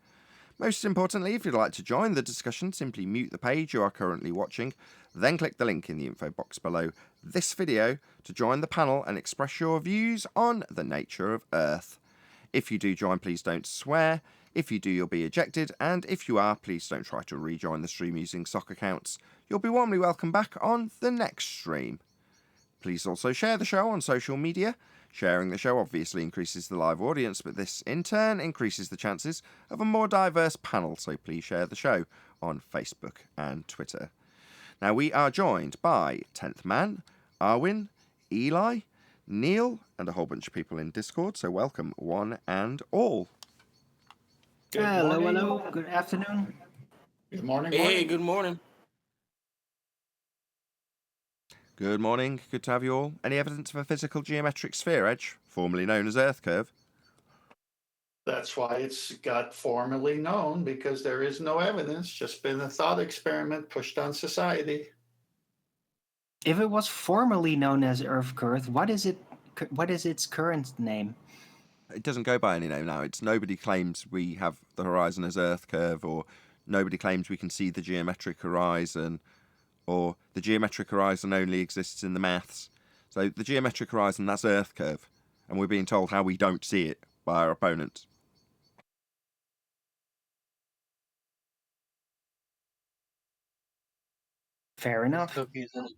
Most importantly, if you'd like to join the discussion, simply mute the page you are currently watching, then click the link in the info box below this video to join the panel and express your views on the nature of Earth. If you do join, please don't swear. If you do, you'll be ejected, and if you are, please don't try to rejoin the stream using sock accounts. You'll be warmly welcome back on the next stream. Please also share the show on social media. Sharing the show obviously increases the live audience, but this in turn increases the chances of a more diverse panel, so please share the show on Facebook and Twitter. Now we are joined by 10th Man, Arwin, Eli, Neil, and a whole bunch of people in Discord, so welcome one and all. Hello. Good afternoon. Good morning. Hey, good morning. Good morning, good to have you all. Any evidence of a physical geometric sphere edge, formerly known as Earth curve? That's why it's got formally known, because there is no evidence, just been a thought experiment pushed on society. If it was formerly known as Earth curve, what is it? What is its current name? It doesn't go by any name now. It's nobody claims we have the horizon as Earth curve, or nobody claims we can see the geometric horizon, or the geometric horizon only exists in the maths. So the geometric horizon, that's Earth curve, and we're being told how we don't see it by our opponents. Fair enough.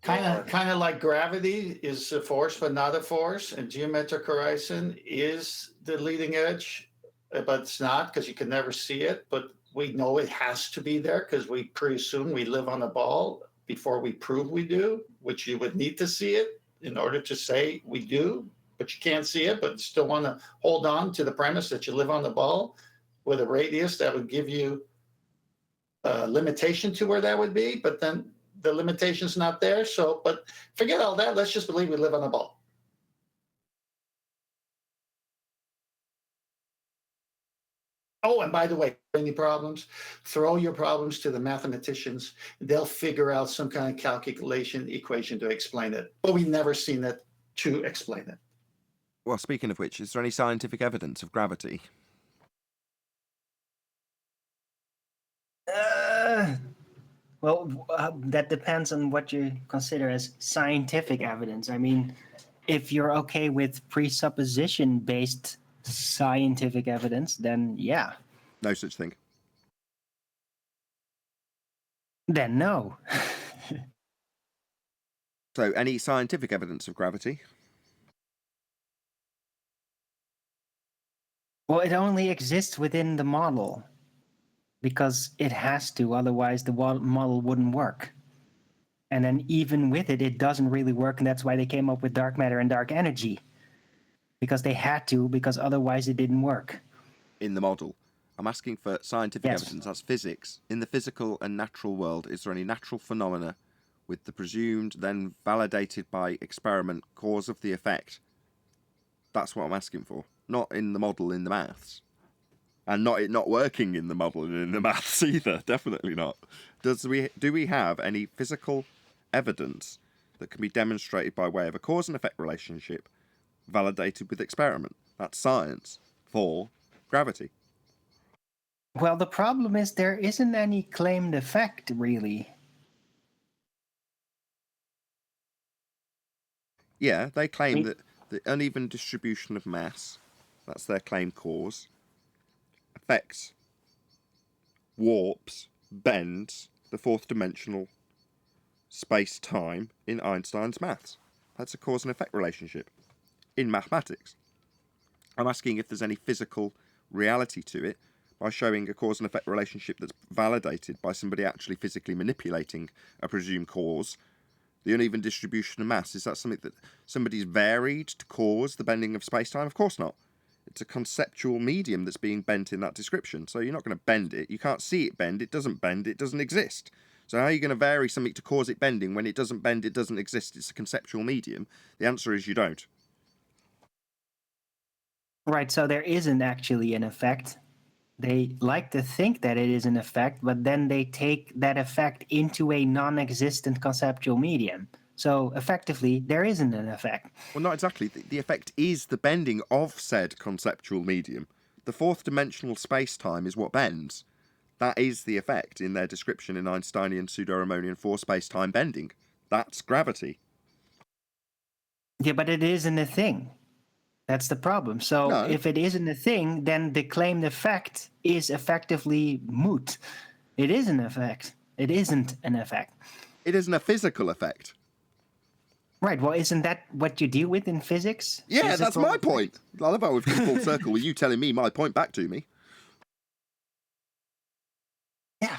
Kind of like gravity is a force but not a force, and geometric horizon is the leading edge, but it's not, because you can never see it. But we know it has to be there because we presume we live on a ball before we prove we do, which you would need to see it in order to say we do, but you can't see it, but still want to hold on to the premise that you live on the ball with a radius that would give you a limitation to where that would be, but then the limitation's not there. So, but forget all that. Let's just believe we live on a ball. Oh, and by the way, any problems, throw your problems to the mathematicians. They'll figure out some kind of calculation equation to explain it. But we've never seen it to explain it. Well, speaking of which, is there any scientific evidence of gravity? That depends on what you consider as scientific evidence. I mean, if you're okay with presupposition-based scientific evidence, then yeah. No such thing. Then no. So, any scientific evidence of gravity? Well, it only exists within the model because it has to, otherwise the model wouldn't work. And then even with it, it doesn't really work, and that's why they came up with dark matter and dark energy. Because they had to, because otherwise it didn't work. In the model. I'm asking for scientific Yes. evidence, that's physics. In the physical and natural world, is there any natural phenomena with the presumed, then validated by experiment, cause of the effect? That's what I'm asking for. Not in the model in the maths. And not it not working in the model and in the maths either. Definitely not. Do we have any physical evidence that can be demonstrated by way of a cause and effect relationship validated with experiment? That's science for gravity. Well, the problem is there isn't any claimed effect, really. Yeah, they claim that the uneven distribution of mass, that's their claim cause, affects, warps, bends the fourth dimensional space-time in Einstein's maths. That's a cause and effect relationship in mathematics. I'm asking if there's any physical reality to it by showing a cause and effect relationship that's validated by somebody actually physically manipulating a presumed cause. The uneven distribution of mass, is that something that somebody's varied to cause the bending of space-time? Of course not. It's a conceptual medium that's being bent in that description. So you're not going to bend it. You can't see it bend. It doesn't bend. It doesn't exist. So how are you going to vary something to cause it bending when it doesn't bend, it doesn't exist? It's a conceptual medium. The answer is you don't. Right, so there isn't actually an effect. They like to think that it is an effect, but then they take that effect into a non-existent conceptual medium. So effectively, there isn't an effect. Well, not exactly. The effect is the bending of said conceptual medium. The fourth dimensional space-time is what bends. That is the effect in their description in Einsteinian pseudo-Riemannian for space-time bending. That's gravity. Yeah, but it isn't a thing. That's the problem. So No. if it isn't a thing, then the claimed effect is effectively moot. It is an effect. It isn't an effect. It isn't a physical effect. Right, well, isn't that what you deal with in physics? Yeah, that's Physical my effect? point. I love how we've come full circle with you telling me my point back to me. Yeah,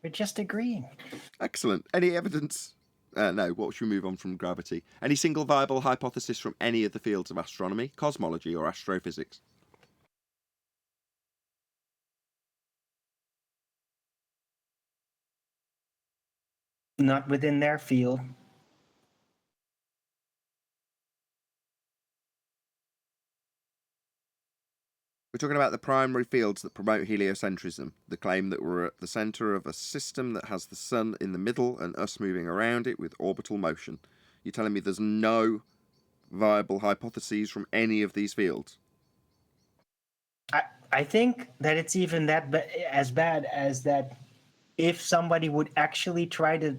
we're just agreeing. Excellent. Any evidence No, what should we move on from gravity? Any single viable hypothesis from any of the fields of astronomy, cosmology, or astrophysics? Not within their field. We're talking about the primary fields that promote heliocentrism, the claim that we're at the centre of a system that has the sun in the middle and us moving around it with orbital motion. You're telling me there's no viable hypotheses from any of these fields? I think that it's even as bad as that if somebody would actually try to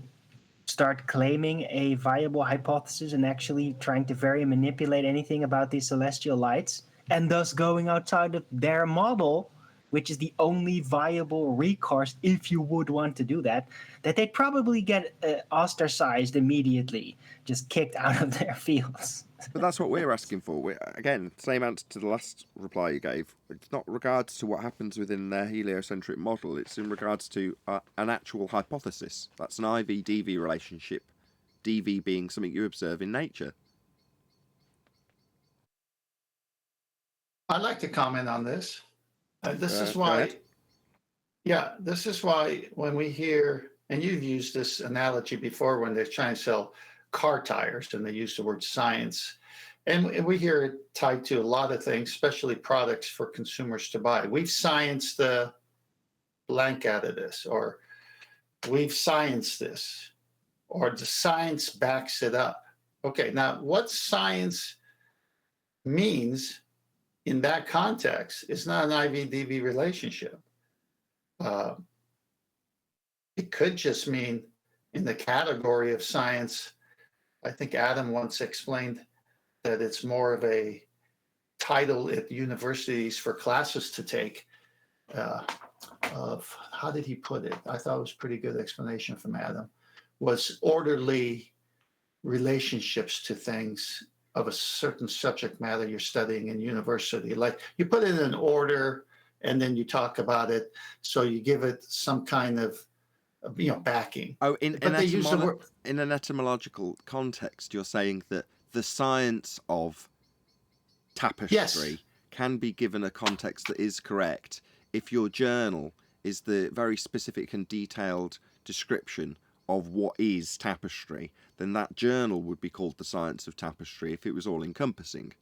start claiming a viable hypothesis and actually trying to very manipulate anything about these celestial lights, and thus going outside of their model, which is the only viable recourse if you would want to do that, that they'd probably get ostracized immediately, just kicked out of their fields. But that's what we're asking for. Again, same answer to the last reply you gave. It's not regards to what happens within their heliocentric model. It's in regards to an actual hypothesis. That's an IV-DV relationship. DV being something you observe in nature. I'd like to comment on this. This is Go why. ahead. Yeah, this is why when we hear, and you've used this analogy before when they're trying to sell car tires and they use the word science, and we hear it tied to a lot of things, especially products for consumers to buy. We've scienced the blank out of this, or we've scienced this, or the science backs it up. Okay, now what science means in that context is not an IV-DV relationship. It could just mean in the category of science. I think Adam once explained that it's more of a title at universities for classes to take. Of how did he put it? I thought it was a pretty good explanation from Adam. Was orderly relationships to things of a certain subject matter you're studying in university. Like you put it in order and then you talk about it. So you give it some kind of, backing. Oh, in But they use the word. in an etymological context, you're saying that the science of tapestry can be given a context that is correct if your journal is the very specific and detailed description of what is tapestry, then that journal would be called the science of tapestry if it was all encompassing,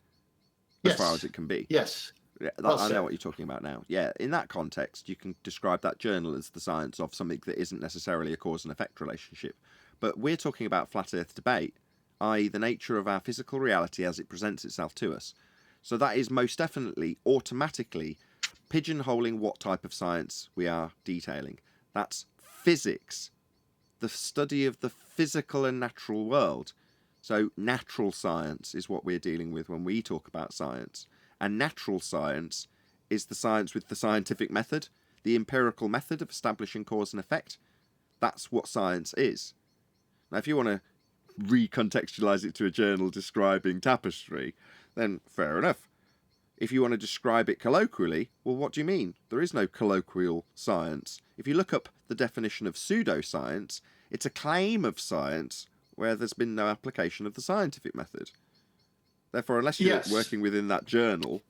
as far as it can be. Yes. Yeah, Well I know said. what you're talking about now. Yeah, in that context, you can describe that journal as the science of something that isn't necessarily a cause and effect relationship. But we're talking about flat Earth debate, i.e. the nature of our physical reality as it presents itself to us. So that is most definitely automatically pigeonholing what type of science we are detailing. That's physics, the study of the physical and natural world. So natural science is what we're dealing with when we talk about science. And natural science is the science with the scientific method, the empirical method of establishing cause and effect. That's what science is. Now, if you want to recontextualize it to a journal describing tapestry, then fair enough. If you want to describe it colloquially, well, what do you mean? There is no colloquial science. If you look up the definition of pseudoscience, it's a claim of science where there's been no application of the scientific method. Therefore, unless you're working within that journal,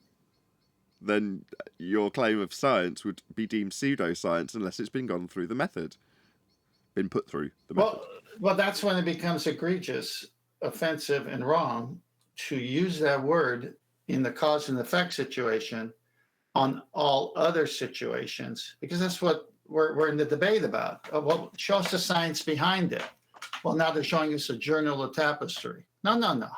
then your claim of science would be deemed pseudoscience unless it's been gone through the method, been put through the method. Well, that's when it becomes egregious, offensive, and wrong to use that word in the cause and effect situation on all other situations, because that's what we're in the debate about. Well, show us the science behind it. Well, now they're showing us a journal of tapestry. No.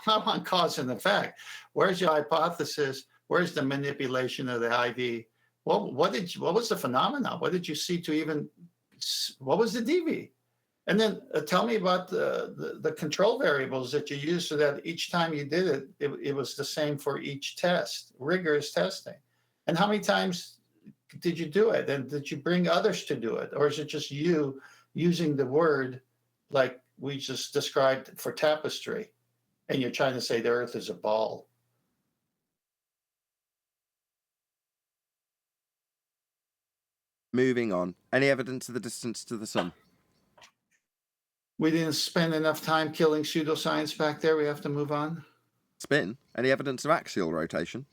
I want cause and effect. Where's your hypothesis? Where's the manipulation of the IV? What was the phenomenon? What did you see to even? What was the DV? And then tell me about the control variables that you used so that each time you did it was the same for each test, rigorous testing. And how many times did you do it? And did you bring others to do it? Or is it just you using the word like we just described for tapestry? And you're trying to say the Earth is a ball. Moving on. Any evidence of the distance to the sun? We didn't spend enough time killing pseudoscience back there. We have to move on. Spin? Any evidence of axial rotation?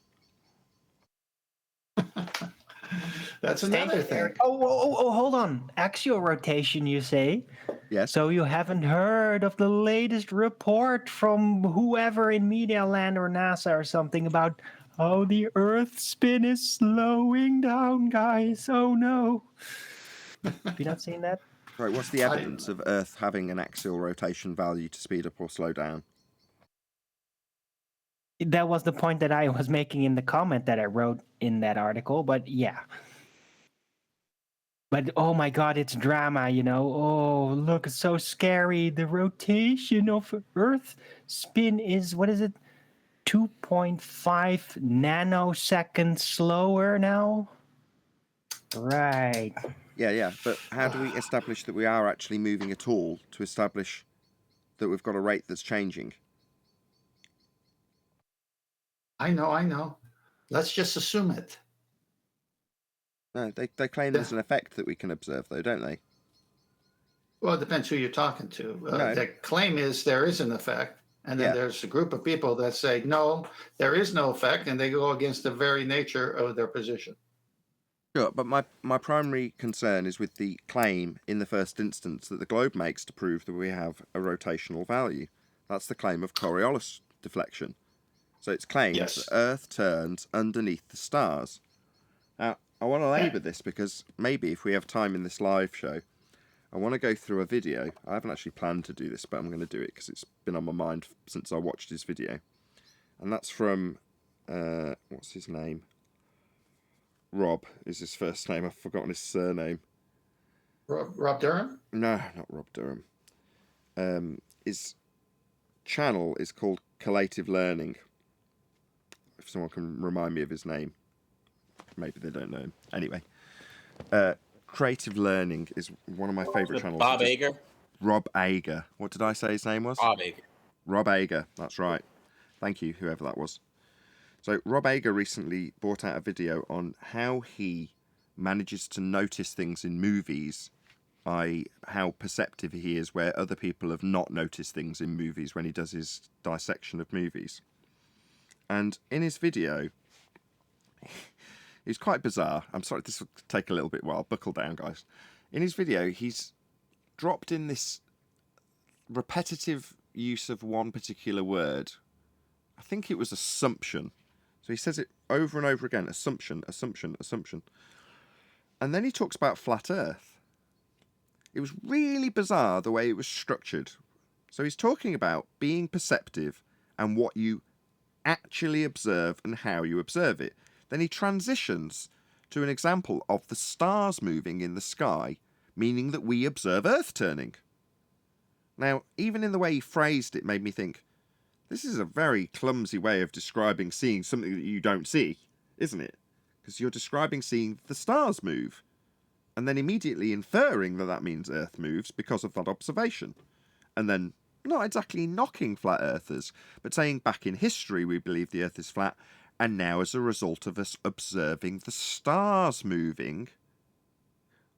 That's another thing. Oh, hold on. Axial rotation, you say? Yes. So you haven't heard of the latest report from whoever in Media Land or NASA or something about how the Earth's spin is slowing down, guys? Oh no. Have you not seen that? Right, what's the evidence of Earth having an axial rotation value to speed up or slow down? That was the point that I was making in the comment that I wrote in that article, but yeah. But oh my god, it's drama, you know. Oh, look, it's so scary. The rotation of Earth spin is, what is it? 2.5 nanoseconds slower now? Right. Yeah, but how do we establish that we are actually moving at all to establish that we've got a rate that's changing? I know. Let's just assume it. No, they claim there's an effect that we can observe, though, don't they? Well, it depends who you're talking to. No. The claim is there is an effect. And then there's a group of people that say, no, there is no effect. And they go against the very nature of their position. Sure, but my primary concern is with the claim in the first instance that the globe makes to prove that we have a rotational value. That's the claim of Coriolis deflection. So it's claimed that Earth turns underneath the stars. Now, I want to labour this because maybe if we have time in this live show, I want to go through a video. I haven't actually planned to do this, but I'm going to do it because it's been on my mind since I watched his video. And that's from, what's his name? Rob is his first name. I've forgotten his surname. Rob Durham? No, not Rob Durham. His channel is called Collative Learning. If someone can remind me of his name. Maybe they don't know him. Anyway. Creative Learning is one of my favourite channels. Bob Ager? Rob Ager. What did I say his name was? Bob Ager. Rob Ager, that's right. Thank you, whoever that was. So Rob Ager recently brought out a video on how he manages to notice things in movies, i.e. how perceptive he is where other people have not noticed things in movies when he does his dissection of movies. And in his video, it's quite bizarre. I'm sorry, this will take a little bit while. Buckle down, guys. In his video, he's dropped in this repetitive use of one particular word. I think it was assumption. So he says it over and over again. Assumption, assumption, assumption. And then he talks about flat Earth. It was really bizarre the way it was structured. So he's talking about being perceptive and what you actually observe and how you observe it. Then he transitions to an example of the stars moving in the sky, meaning that we observe Earth turning. Now, even in the way he phrased it made me think, this is a very clumsy way of describing seeing something that you don't see, isn't it? Because you're describing seeing the stars move, and then immediately inferring that that means Earth moves because of that observation. And then not exactly knocking flat earthers, but saying back in history we believe the Earth is flat, and now as a result of us observing the stars moving,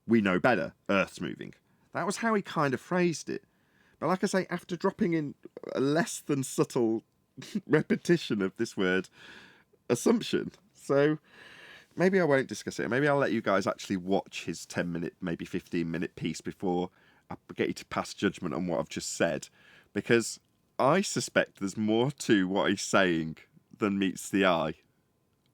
we know better, Earth's moving. That was how he kind of phrased it. But like I say, after dropping in a less than subtle repetition of this word, assumption. So maybe I won't discuss it. Maybe I'll let you guys actually watch his 10-minute, maybe 15-minute piece before I get you to pass judgment on what I've just said. Because I suspect there's more to what he's saying than meets the eye.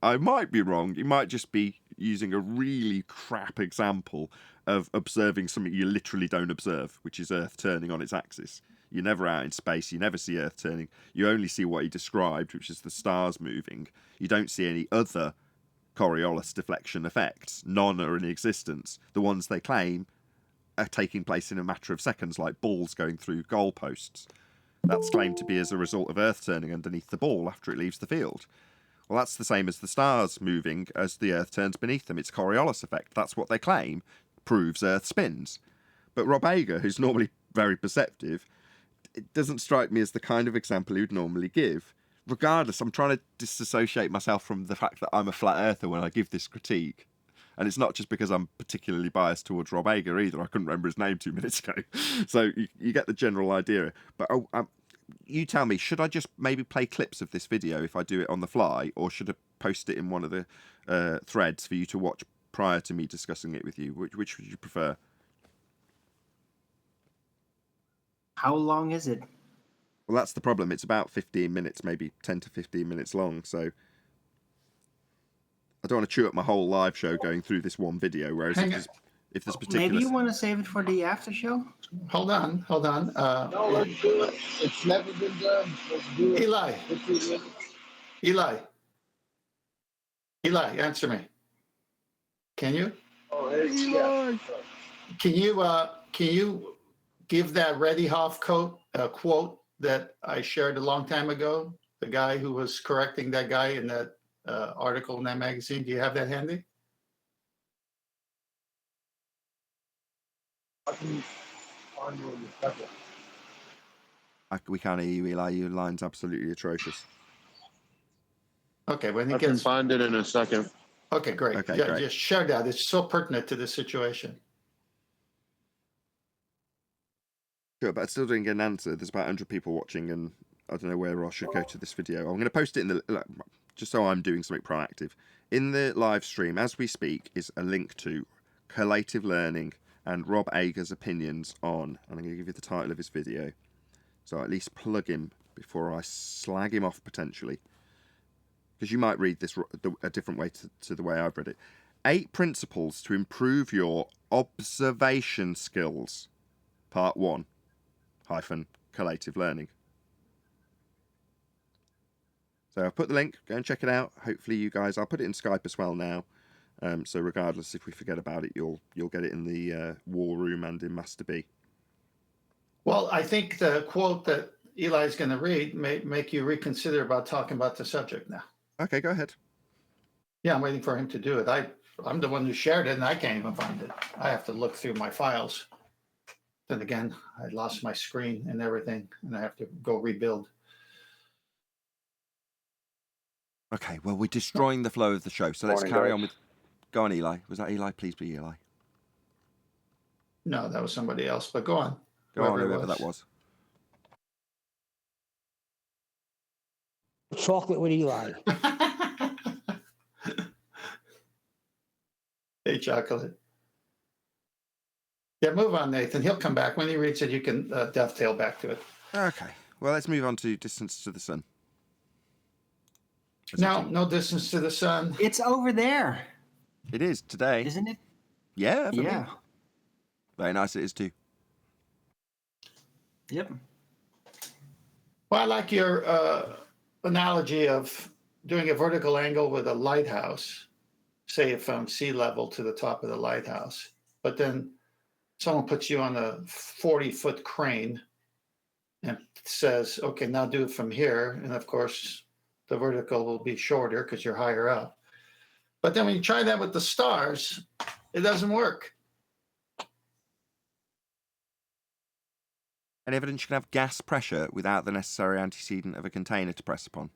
I might be wrong. He might just be using a really crap example of observing something you literally don't observe, which is Earth turning on its axis. You're never out in space. You never see Earth turning. You only see what he described, which is the stars moving. You don't see any other Coriolis deflection effects. None are in existence. The ones they claim are taking place in a matter of seconds, like balls going through goalposts. That's claimed to be as a result of Earth turning underneath the ball after it leaves the field. Well, that's the same as the stars moving as the Earth turns beneath them. It's Coriolis effect. That's what they claim proves Earth spins. But Rob Ager, who's normally very perceptive, it doesn't strike me as the kind of example he would normally give. Regardless, I'm trying to disassociate myself from the fact that I'm a flat earther when I give this critique. And it's not just because I'm particularly biased towards Rob Ager either. I couldn't remember his name 2 minutes ago. So you get the general idea. But you tell me, should I just maybe play clips of this video if I do it on the fly, or should I post it in one of the threads for you to watch prior to me discussing it with you? Which would you prefer? How long is it? Well, that's the problem. It's about 15 minutes, maybe 10 to 15 minutes long. So I don't want to chew up my whole live show going through this one video. Whereas if there's particular... Maybe you want to save it for the after show? Hold on. No, let's do it. It's never been done. Let's do it. Eli, answer me. Can you? Oh, hey, yeah. Can you give that Reddy Hoff quote that I shared a long time ago? The guy who was correcting that guy in that article in that magazine. Do you have that handy? We can't hear you, Eli. Your line's absolutely atrocious. Okay, when I it can gets... find it in a second. Okay, great. Okay, Yeah, great. just share that. It's so pertinent to the situation. Sure, but I still didn't get an answer. There's about 100 people watching, and I don't know where I should go to this video. I'm going to post it in the... just so I'm doing something proactive. In the live stream, as we speak, is a link to collative learning and Rob Ager's opinions on... And I'm going to give you the title of his video. So at least plug him before I slag him off, potentially. Because you might read this a different way to the way I've read it. 8 principles to improve your observation skills. Part 1. Collative learning. So I've put the link. Go and check it out. Hopefully you guys... I'll put it in Skype as well now. So regardless, if we forget about it, you'll get it in the War Room and in Master B. Well, I think the quote that Eli's going to read may make you reconsider about talking about the subject now. Okay, go ahead. Yeah, I'm waiting for him to do it. I'm the one who shared it, and I can't even find it. I have to look through my files. Then again, I lost my screen and everything, and I have to go rebuild. Okay, well, we're destroying the flow of the show, so let's carry on with... Go on, Eli. Was that Eli? Please be Eli. No, that was somebody else, but go on. Go on, whoever that was. Chocolate with Eli. Hey, chocolate. Yeah, move on, Nathan. He'll come back. When he reads it, you can dovetail back to it. Okay, well, let's move on to Distance to the Sun. No distance to the sun. It's over there, It is, today. isn't it? Yeah, for me. Yeah. Very nice it is too. Yep. Well, I like your analogy of doing a vertical angle with a lighthouse, say from sea level to the top of the lighthouse. But then someone puts you on a 40-foot crane and says, okay, now do it from here. And of course, the vertical will be shorter because you're higher up. But then when you try that with the stars, it doesn't work. Any evidence you can have gas pressure without the necessary antecedent of a container to press upon?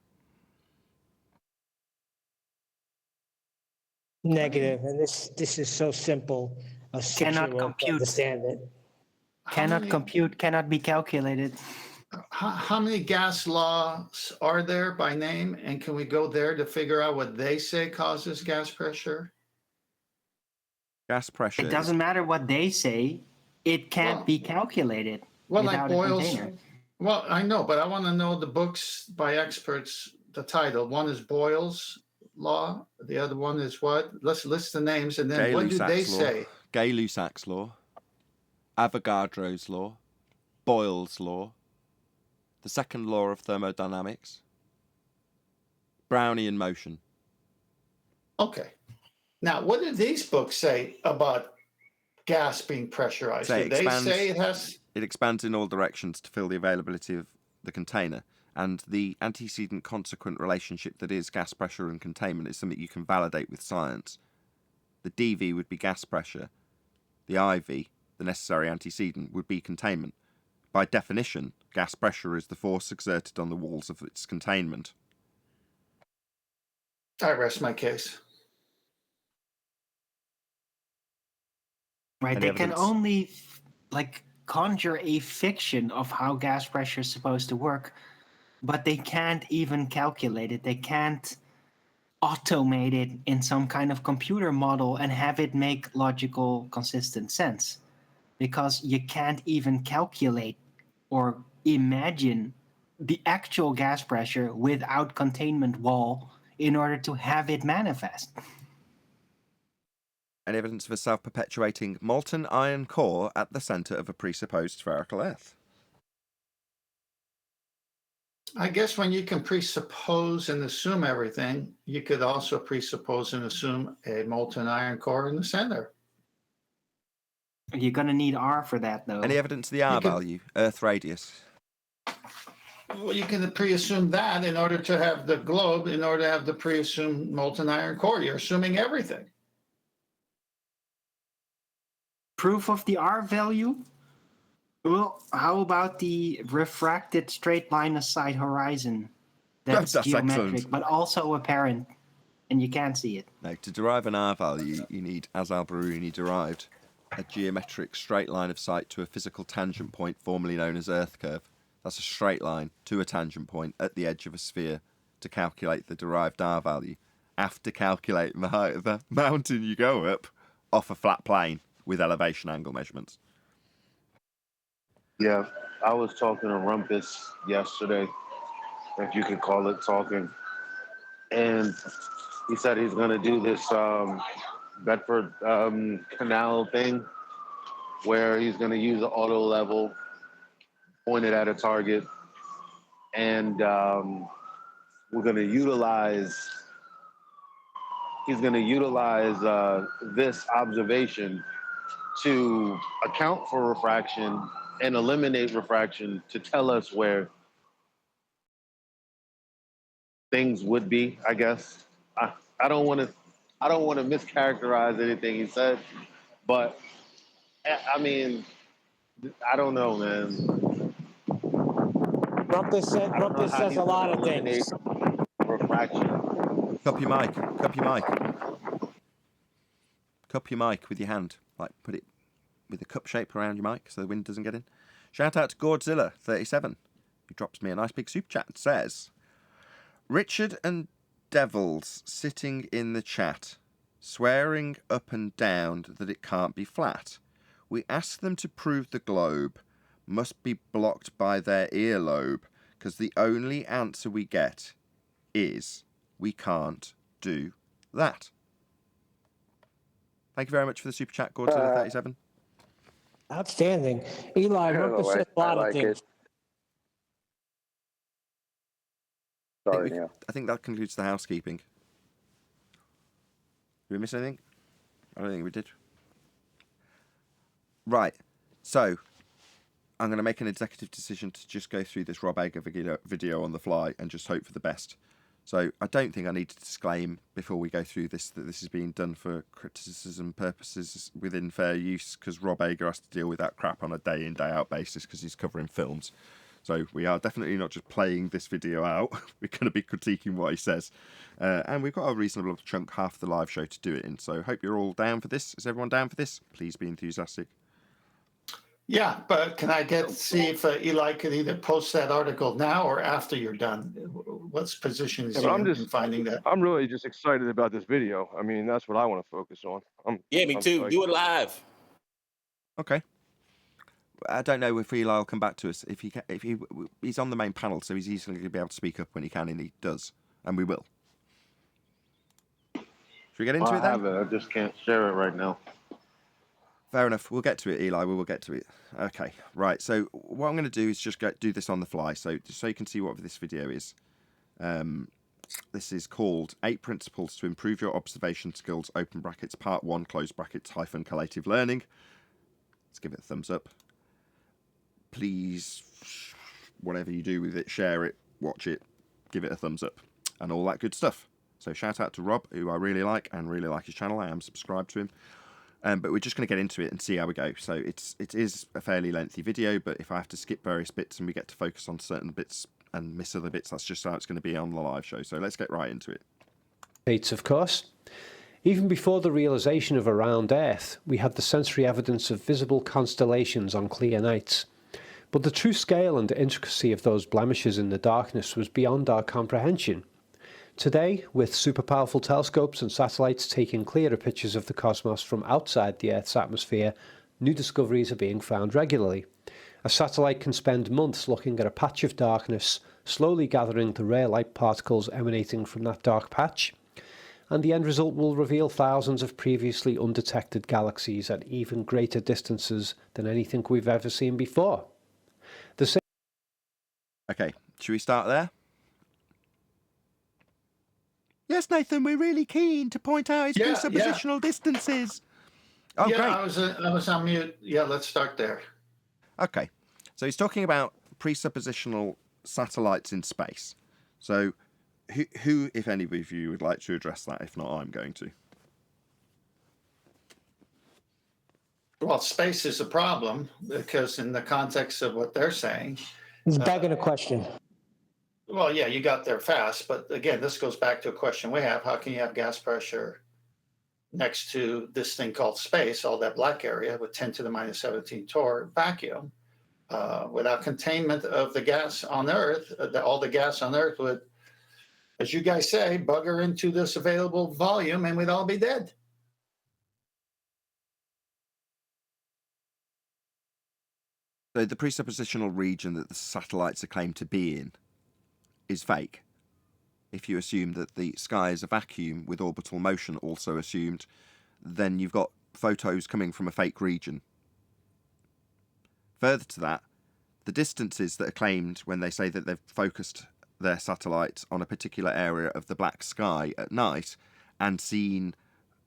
Negative. And this is so simple. A Cannot 6-year-old compute. can understand it. Cannot compute, cannot be calculated. How many gas laws are there by name? And can we go there to figure out what they say causes gas pressure? Gas pressure. It doesn't matter what they say. It can't be calculated Well, without like Boyle's. a container. Well, I know, but I want to know the books by experts, the title. One is Boyle's Law. The other one is what? Let's list the names. And then what do they say? Gay-Lussac's law. Avogadro's law. Boyle's law. The second law of thermodynamics. Brownian motion. Okay. Now, what do these books say about gas being pressurized? Do they say it has... It expands in all directions to fill the availability of the container. And the antecedent consequent relationship that is gas pressure and containment is something you can validate with science. The dV would be gas pressure. The IV, the necessary antecedent, would be containment. By definition, gas pressure is the force exerted on the walls of its containment. I rest my case. Right, Any they can evidence? only like conjure a fiction of how gas pressure is supposed to work, but they can't even calculate it. They can't automate it in some kind of computer model and have it make logical, consistent sense. Because you can't even calculate or imagine the actual gas pressure without containment wall in order to have it manifest. Any evidence of a self-perpetuating molten iron core at the centre of a presupposed spherical Earth? I guess when you can presuppose and assume everything, you could also presuppose and assume a molten iron core in the center. You're going to need R for that, though. Any evidence of the R could- value, Earth radius? Well, you can pre-assume that in order to have the globe, in order to have the pre-assumed molten iron core. You're assuming everything. Proof of the R value? Well, how about the refracted straight line of sight horizon? That's geometric, excellent. but also apparent, and you can't see it. No, to derive an R value, you need, as Al-Biruni derived, a geometric straight line of sight to a physical tangent point formerly known as Earth curve. That's a straight line to a tangent point at the edge of a sphere to calculate the derived R value. After calculating the height of the mountain you go up off a flat plane with elevation angle measurements. Yeah, I was talking to Rumpus yesterday, if you could call it talking, and he said he's going to do this Bedford Canal thing where he's going to use an auto level pointed at a target, and we're going to utilize. He's going to utilize this observation to account for refraction and eliminate refraction to tell us where things would be. I guess I don't want to mischaracterize anything he said, but I mean, I don't know, man. Rumpus says a lot of things. Refraction. Cup your mic. Cup your mic with your hand. Like, put it with a cup shape around your mic so the wind doesn't get in. Shout out to Godzilla37, who drops me a nice big super chat and says, Richard and Devils sitting in the chat, swearing up and down that it can't be flat. We ask them to prove the globe must be blocked by their earlobe, because the only answer we get is we can't do that. Thank you very much for the super chat, Godzilla37. Outstanding. Eli, Rumpus says a lot of things. Sorry, Neil. I think that concludes the housekeeping. Did we miss anything? I don't think we did. Right. So, I'm going to make an executive decision to just go through this Rob Ager video on the fly and just hope for the best. So, I don't think I need to disclaim before we go through this that this is being done for criticism purposes within fair use, because Rob Ager has to deal with that crap on a day in, day out basis because he's covering films. So we are definitely not just playing this video out. We're going to be critiquing what he says. And we've got a reasonable chunk, half of the live show, to do it in. So hope you're all down for this. Is everyone down for this? Please be enthusiastic. Yeah, but can I see if Eli could either post that article now or after you're done? What's position is he in finding that? I'm really just excited about this video. I mean, that's what I want to focus on. Me too. Psyched. Do it live. Okay. I don't know if Eli will come back to us. He's on the main panel, so he's easily going to be able to speak up when he can, and he does, and we will. Should we get into it then? I have it. I just can't share it right now. Fair enough. We'll get to it, Eli. We will get to it. Okay. Right. So what I'm going to do is just do this on the fly, so you can see what this video is. This is called 8 Principles to Improve Your Observation Skills, open brackets, part 1, close brackets, hyphen, collative learning. Let's give it a thumbs up. Please, whatever you do with it, share it, watch it, give it a thumbs up, and all that good stuff. So shout out to Rob, who I really like and really like his channel. I am subscribed to him. But we're just going to get into it and see how we go. So it is a fairly lengthy video, but if I have to skip various bits and we get to focus on certain bits and miss other bits, that's just how it's going to be on the live show. So let's get right into it. Of course. Even before the realization of a round Earth, we had the sensory evidence of visible constellations on clear nights. But the true scale and intricacy of those blemishes in the darkness was beyond our comprehension. Today, with super powerful telescopes and satellites taking clearer pictures of the cosmos from outside the Earth's atmosphere, new discoveries are being found regularly. A satellite can spend months looking at a patch of darkness, slowly gathering the rare light particles emanating from that dark patch, and the end result will reveal thousands of previously undetected galaxies at even greater distances than anything we've ever seen before. Okay, should we start there? Yes, Nathan, we're really keen to point out his presuppositional distances. Oh, yeah, great. I was on mute. Yeah, let's start there. Okay, so he's talking about presuppositional satellites in space. So who, if any of you, would like to address that? If not, I'm going to. Well, space is a problem because in the context of what they're saying... He's begging a question. Well, yeah, you got there fast. But again, this goes back to a question we have. How can you have gas pressure next to this thing called space, all that black area with 10 to the minus 17 torr vacuum, without containment of the gas on Earth? All the gas on Earth would, as you guys say, bugger into this available volume and we'd all be dead. So the presuppositional region that the satellites are claimed to be in is fake. If you assume that the sky is a vacuum with orbital motion also assumed, then you've got photos coming from a fake region. Further to that, the distances that are claimed when they say that they've focused their satellites on a particular area of the black sky at night and seen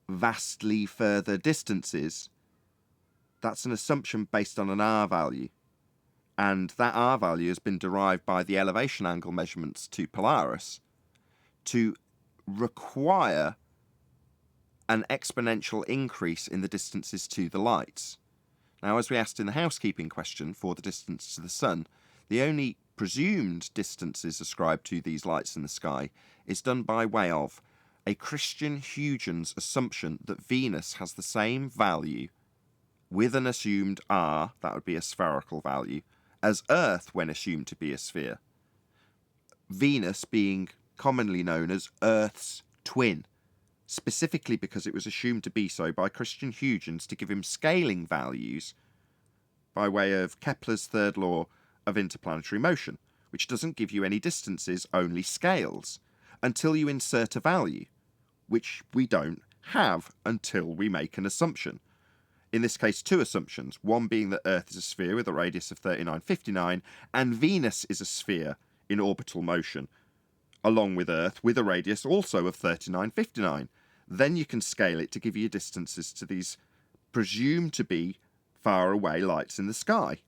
vastly further distances, that's an assumption based on an R value. And that R value has been derived by the elevation angle measurements to Polaris to require an exponential increase in the distances to the lights. Now, as we asked in the housekeeping question for the distance to the sun, the only presumed distances ascribed to these lights in the sky is done by way of a Christian Huygens assumption that Venus has the same value with an assumed R, that would be a spherical value, as Earth when assumed to be a sphere. Venus being commonly known as Earth's twin, specifically because it was assumed to be so by Christian Huygens to give him scaling values by way of Kepler's third law of interplanetary motion, which doesn't give you any distances, only scales, until you insert a value, which we don't have until we make an assumption. In this case, two assumptions, one being that Earth is a sphere with a radius of 3959, and Venus is a sphere in orbital motion, along with Earth, with a radius also of 3959. Then you can scale it to give you distances to these presumed to be far away lights in the sky.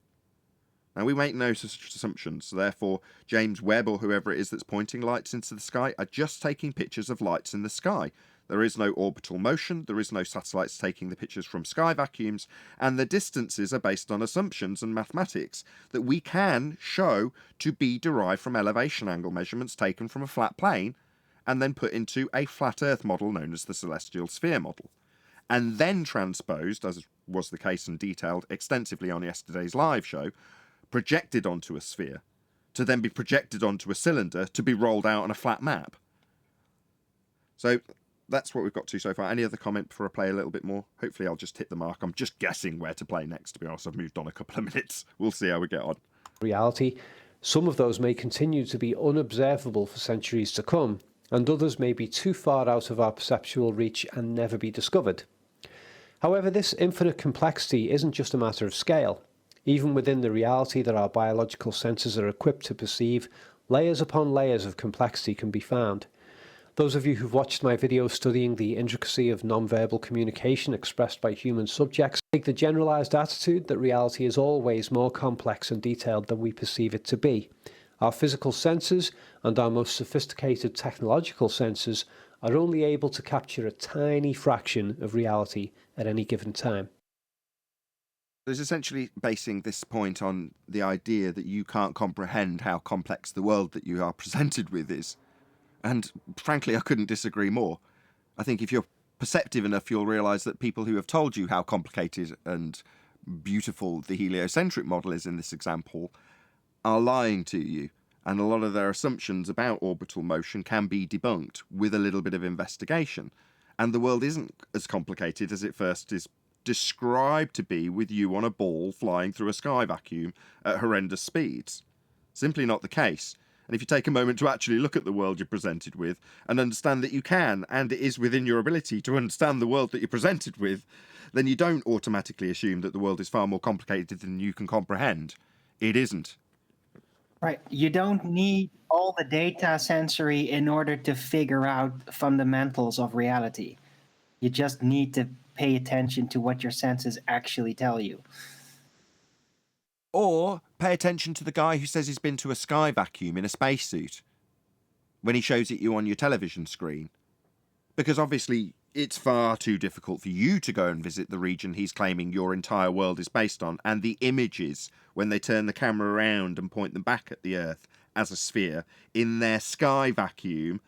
Now, we make no such assumptions, so therefore James Webb or whoever it is that's pointing lights into the sky are just taking pictures of lights in the sky. There is no orbital motion, there is no satellites taking the pictures from sky vacuums, and the distances are based on assumptions and mathematics that we can show to be derived from elevation angle measurements taken from a flat plane and then put into a flat Earth model known as the celestial sphere model, and then transposed, as was the case and detailed extensively on yesterday's live show, projected onto a sphere, to then be projected onto a cylinder to be rolled out on a flat map. So that's what we've got to so far. Any other comment before I play a little bit more? Hopefully I'll just hit the mark. I'm just guessing where to play next, to be honest. I've moved on a couple of minutes. We'll see how we get on. Reality, some of those may continue to be unobservable for centuries to come, and others may be too far out of our perceptual reach and never be discovered. However, this infinite complexity isn't just a matter of scale. Even within the reality that our biological senses are equipped to perceive, layers upon layers of complexity can be found. Those of you who've watched my video studying the intricacy of non-verbal communication expressed by human subjects take the generalized attitude that reality is always more complex and detailed than we perceive it to be. Our physical senses and our most sophisticated technological senses are only able to capture a tiny fraction of reality at any given time. There's essentially basing this point on the idea that you can't comprehend how complex the world that you are presented with is. And frankly, I couldn't disagree more. I think if you're perceptive enough, you'll realise that people who have told you how complicated and beautiful the heliocentric model is in this example are lying to you. And a lot of their assumptions about orbital motion can be debunked with a little bit of investigation. And the world isn't as complicated as it first is described to be, with you on a ball flying through a sky vacuum at horrendous speeds. Simply not the case. And if you take a moment to actually look at the world you're presented with and understand that you can, and it is within your ability to understand the world that you're presented with, then you don't automatically assume that the world is far more complicated than you can comprehend. It isn't. Right. You don't need all the data sensory in order to figure out fundamentals of reality. You just need to pay attention to what your senses actually tell you. Or pay attention to the guy who says he's been to a sky vacuum in a spacesuit when he shows it you on your television screen. Because obviously it's far too difficult for you to go and visit the region he's claiming your entire world is based on, and the images, when they turn the camera around and point them back at the Earth as a sphere in their sky vacuum,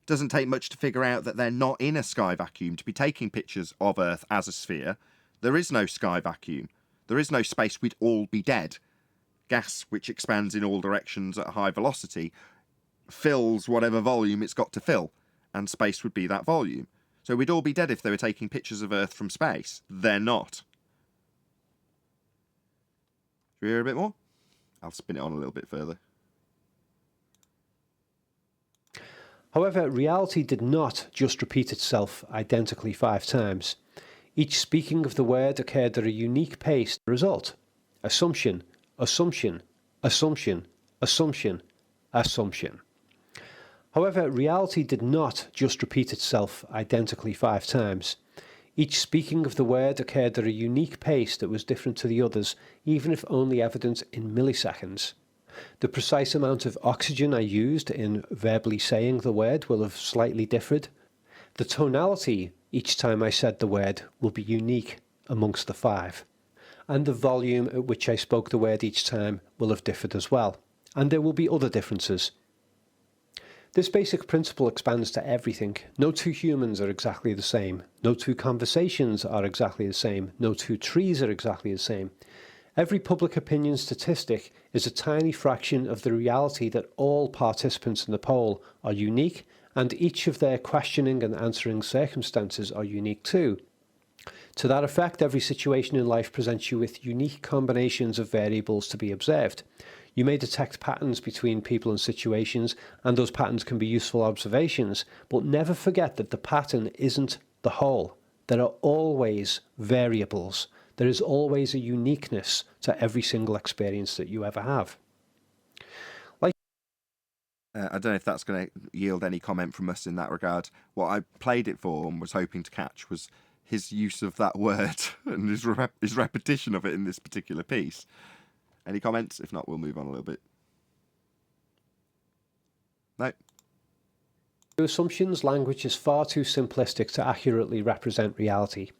doesn't take much to figure out that they're not in a sky vacuum to be taking pictures of Earth as a sphere. There is no sky vacuum. There is no space. We'd all be dead. Gas, which expands in all directions at high velocity, fills whatever volume it's got to fill, and space would be that volume. So we'd all be dead if they were taking pictures of Earth from space. They're not. Should we hear a bit more? I'll spin it on a little bit further. However, reality did not just repeat itself identically 5 times. Each speaking of the word occurred at a unique pace to the result. Assumption, assumption, assumption, assumption, assumption. However, reality did not just repeat itself identically 5 times. Each speaking of the word occurred at a unique pace that was different to the others, even if only evident in milliseconds. The precise amount of oxygen I used in verbally saying the word will have slightly differed. The tonality each time I said the word will be unique amongst the 5. And the volume at which I spoke the word each time will have differed as well. And there will be other differences. This basic principle expands to everything. No 2 humans are exactly the same. No 2 conversations are exactly the same. No 2 trees are exactly the same. Every public opinion statistic is a tiny fraction of the reality that all participants in the poll are unique, and each of their questioning and answering circumstances are unique too. To that effect, every situation in life presents you with unique combinations of variables to be observed. You may detect patterns between people and situations, and those patterns can be useful observations, but never forget that the pattern isn't the whole. There are always variables. There is always a uniqueness to every single experience that you ever have. I don't know if that's going to yield any comment from us in that regard. What I played it for and was hoping to catch was his use of that word and his repetition of it in this particular piece. Any comments? If not, we'll move on a little bit. No. Assumptions, language is far too simplistic to accurately represent reality.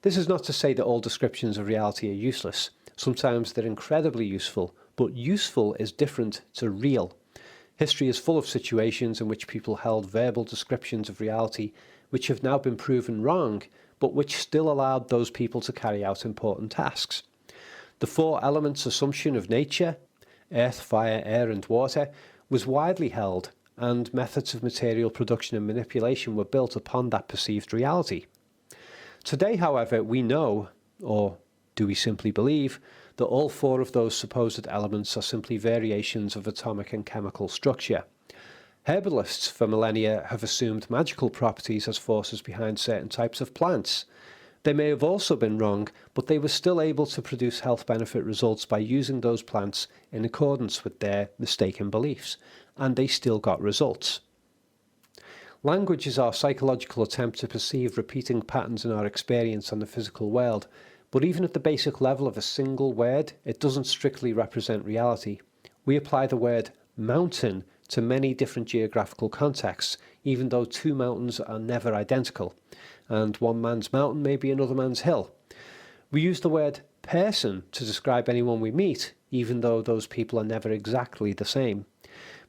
This is not to say that all descriptions of reality are useless. Sometimes they're incredibly useful, but useful is different to real. History is full of situations in which people held verbal descriptions of reality which have now been proven wrong, but which still allowed those people to carry out important tasks. The 4 elements assumption of nature, earth, fire, air and water, was widely held, and methods of material production and manipulation were built upon that perceived reality. Today, however, we know, or do we simply believe, that all 4 of those supposed elements are simply variations of atomic and chemical structure. Herbalists for millennia have assumed magical properties as forces behind certain types of plants. They may have also been wrong, but they were still able to produce health benefit results by using those plants in accordance with their mistaken beliefs, and they still got results. Language is our psychological attempt to perceive repeating patterns in our experience on the physical world, but even at the basic level of a single word, it doesn't strictly represent reality. We apply the word mountain to many different geographical contexts, even though 2 mountains are never identical, and one man's mountain may be another man's hill. We use the word person to describe anyone we meet, even though those people are never exactly the same.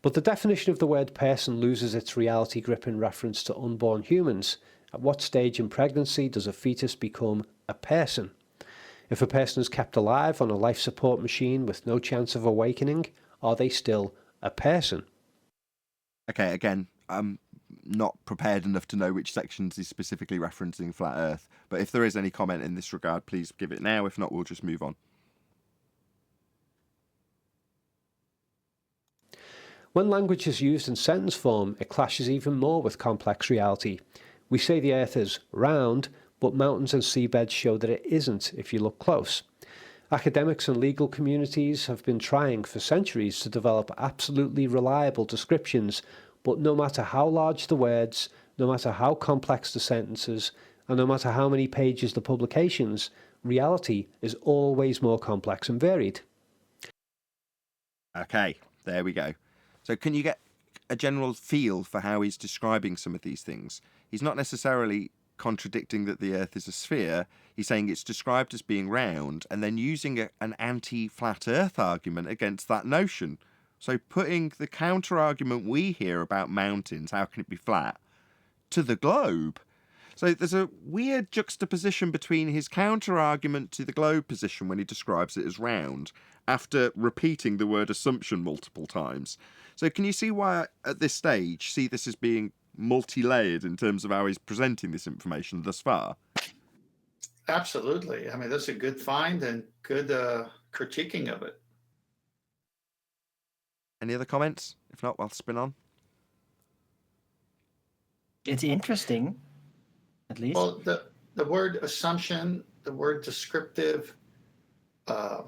But the definition of the word person loses its reality grip in reference to unborn humans, At what stage in pregnancy does a fetus become a person? If a person is kept alive on a life support machine with no chance of awakening, are they still a person? Okay, again, I'm not prepared enough to know which sections he's specifically referencing Flat Earth, but if there is any comment in this regard, please give it now. If not, we'll just move on. When language is used in sentence form, it clashes even more with complex reality. We say the Earth is round, but mountains and seabeds show that it isn't if you look close. Academics and legal communities have been trying for centuries to develop absolutely reliable descriptions, but no matter how large the words, no matter how complex the sentences, and no matter how many pages the publications, reality is always more complex and varied. Okay, there we go. So can you get a general feel for how he's describing some of these things? He's not necessarily contradicting that the Earth is a sphere. He's saying it's described as being round and then using an anti-flat Earth argument against that notion. So putting the counter-argument we hear about mountains, how can it be flat, to the globe. So there's a weird juxtaposition between his counter-argument to the globe position when he describes it as round, after repeating the word assumption multiple times. So can you see why, at this stage, see this as being multi-layered in terms of how he's presenting this information thus far? Absolutely. I mean, that's a good find and good critiquing of it. Any other comments? If not, we'll spin on. It's interesting, at least. Well, the word assumption, the word descriptive, the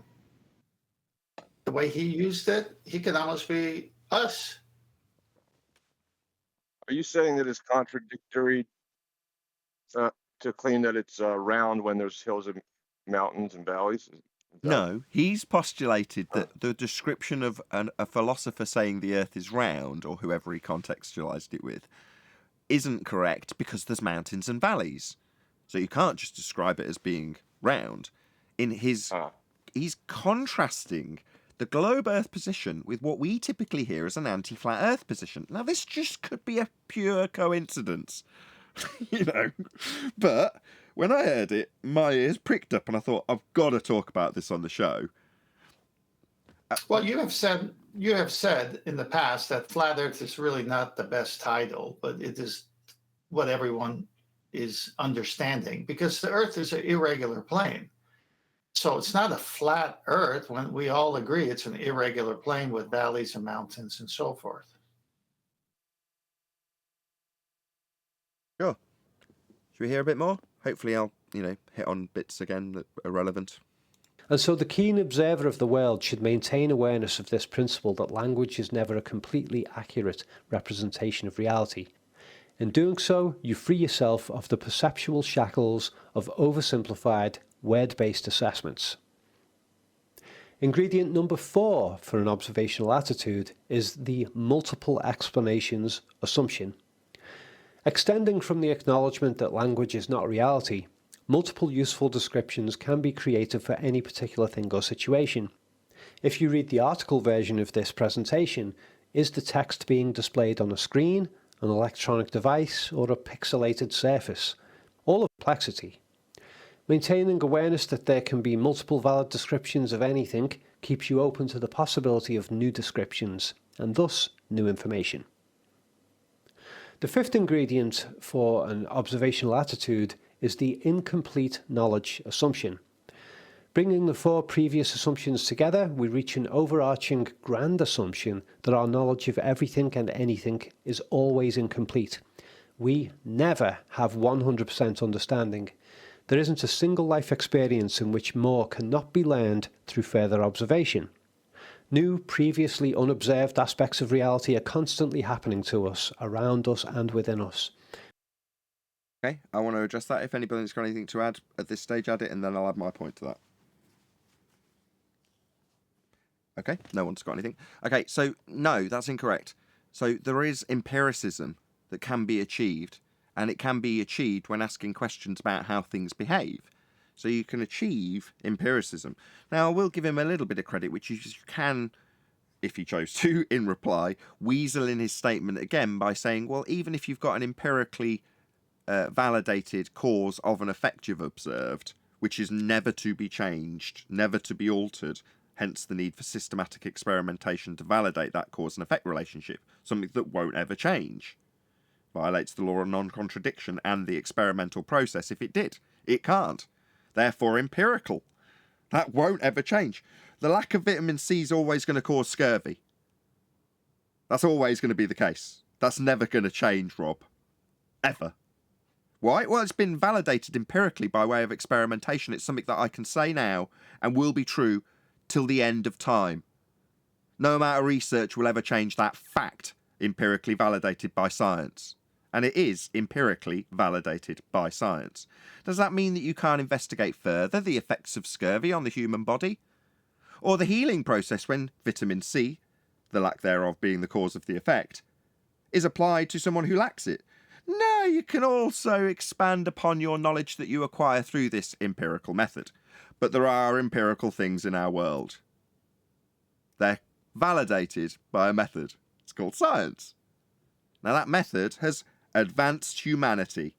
way he used it, he could almost be us. Are you saying that it's contradictory to claim that it's round when there's hills and mountains and valleys? No, he's postulated that the description of a philosopher saying the Earth is round, or whoever he contextualized it with, isn't correct because there's mountains and valleys. So you can't just describe it as being round. He's contrasting the globe Earth position with what we typically hear as an anti-flat Earth position. Now, this just could be a pure coincidence, but when I heard it, my ears pricked up and I thought, I've got to talk about this on the show. Well, you have said in the past that flat Earth is really not the best title, but it is what everyone is understanding because the Earth is an irregular plane. So it's not a flat Earth when we all agree it's an irregular plane with valleys and mountains and so forth. Sure. Should we hear a bit more? Hopefully I'll, hit on bits again that are relevant. And so the keen observer of the world should maintain awareness of this principle that language is never a completely accurate representation of reality. In doing so, you free yourself of the perceptual shackles of oversimplified, word-based assessments. Ingredient number 4 for an observational attitude is the multiple explanations assumption. Extending from the acknowledgement that language is not reality, multiple useful descriptions can be created for any particular thing or situation. If you read the article version of this presentation, is the text being displayed on a screen, an electronic device, or a pixelated surface? All of complexity. Maintaining awareness that there can be multiple valid descriptions of anything keeps you open to the possibility of new descriptions, and thus new information. The 5th ingredient for an observational attitude is the incomplete knowledge assumption. Bringing the 4 previous assumptions together, we reach an overarching grand assumption that our knowledge of everything and anything is always incomplete. We never have 100% understanding. There isn't a single life experience in which more cannot be learned through further observation. New, previously unobserved aspects of reality are constantly happening to us, around us and within us. Okay, I want to address that. If anybody's got anything to add at this stage, add it, and then I'll add my point to that. Okay, no one's got anything. Okay, so no, that's incorrect. So there is empiricism that can be achieved, and it can be achieved when asking questions about how things behave. So you can achieve empiricism. Now, I will give him a little bit of credit, which you can, if he chose to, in reply, weasel in his statement again by saying, well, even if you've got an empirically validated cause of an effect you've observed, which is never to be changed, never to be altered, hence the need for systematic experimentation to validate that cause and effect relationship, something that won't ever change. Violates the law of non-contradiction and the experimental process if it did. It can't. Therefore, empirical. That won't ever change. The lack of vitamin C is always going to cause scurvy. That's always going to be the case. That's never going to change, Rob. Ever. Why? Well, it's been validated empirically by way of experimentation. It's something that I can say now and will be true till the end of time. No amount of research will ever change that fact, empirically validated by science. And it is empirically validated by science. Does that mean that you can't investigate further the effects of scurvy on the human body? Or the healing process when vitamin C, the lack thereof being the cause of the effect, is applied to someone who lacks it? No, you can also expand upon your knowledge that you acquire through this empirical method. But there are empirical things in our world. They're validated by a method. It's called science. Now that method has advanced humanity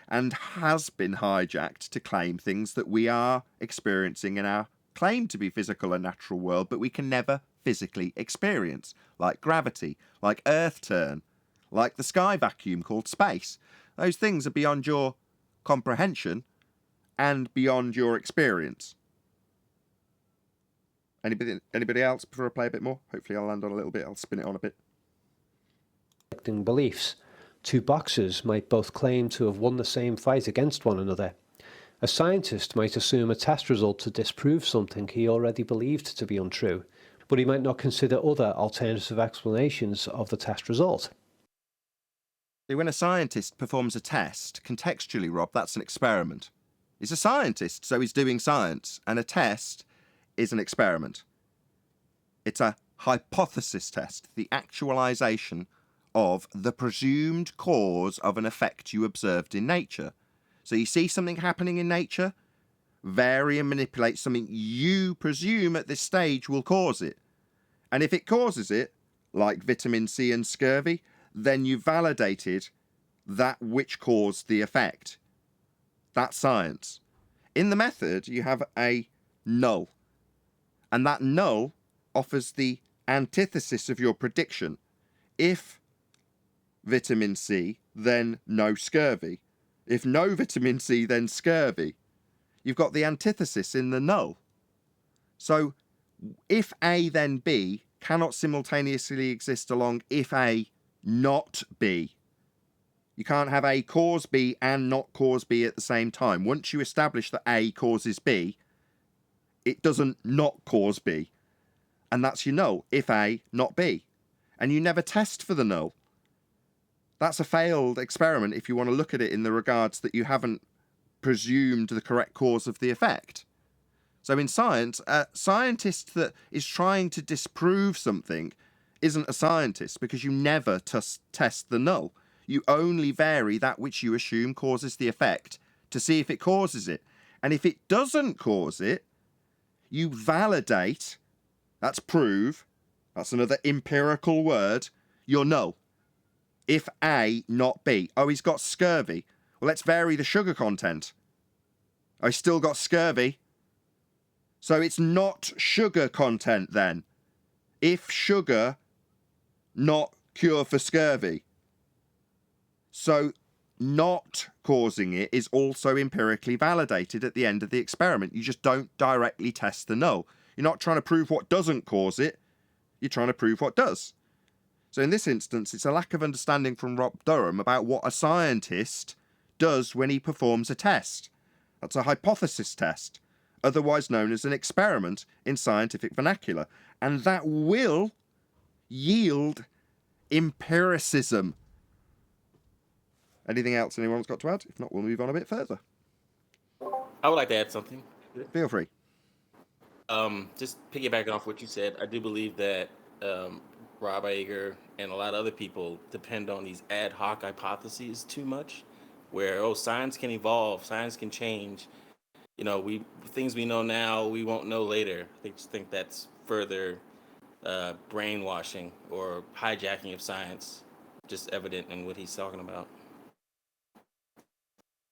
and has been hijacked to claim things that we are experiencing in our claim to be physical and natural world, but we can never physically experience, like gravity, like earth turn, like the sky vacuum called space. Those things are beyond your comprehension and beyond your experience. Anybody else before I play a bit more? Hopefully I'll land on a little bit. I'll spin it on a bit. Beliefs. Two boxers might both claim to have won the same fight against one another. A scientist might assume a test result to disprove something he already believed to be untrue, but he might not consider other alternative explanations of the test result. When a scientist performs a test, contextually, Rob, that's an experiment. He's a scientist, so he's doing science, and a test is an experiment. It's a hypothesis test, the actualization of the presumed cause of an effect you observed in nature. So you see something happening in nature, vary and manipulate something you presume at this stage will cause it. And if it causes it, like vitamin C and scurvy, then you validated that which caused the effect. That's science. In the method, you have a null. And that null offers the antithesis of your prediction. If vitamin C, then no scurvy. If no vitamin C, then scurvy. You've got the antithesis in the null. So if A, then B cannot simultaneously exist along if A, not B. You can't have A cause B and not cause B at the same time. Once you establish that A causes B, it doesn't not cause B. And that's your null. If A, not B. And you never test for the null. That's a failed experiment if you want to look at it in the regards that you haven't presumed the correct cause of the effect. So in science, a scientist that is trying to disprove something isn't a scientist because you never test the null. You only vary that which you assume causes the effect to see if it causes it. And if it doesn't cause it, you validate, that's prove, that's another empirical word, your null. If A, not B. Oh, he's got scurvy. Well, let's vary the sugar content. Oh, he's still got scurvy. So it's not sugar content then. If sugar, not cure for scurvy. So not causing it is also empirically validated at the end of the experiment. You just don't directly test the null. You're not trying to prove what doesn't cause it. You're trying to prove what does. So in this instance, it's a lack of understanding from Rob Durham about what a scientist does when he performs a test. That's a hypothesis test, otherwise known as an experiment in scientific vernacular. And that will yield empiricism. Anything else anyone's got to add? If not, we'll move on a bit further. I would like to add something. Feel free. Just piggybacking off what you said, I do believe that Rob Ager and a lot of other people depend on these ad hoc hypotheses too much, where science can evolve, science can change. Things we know now we won't know later. They just think that's further brainwashing or hijacking of science, just evident in what he's talking about.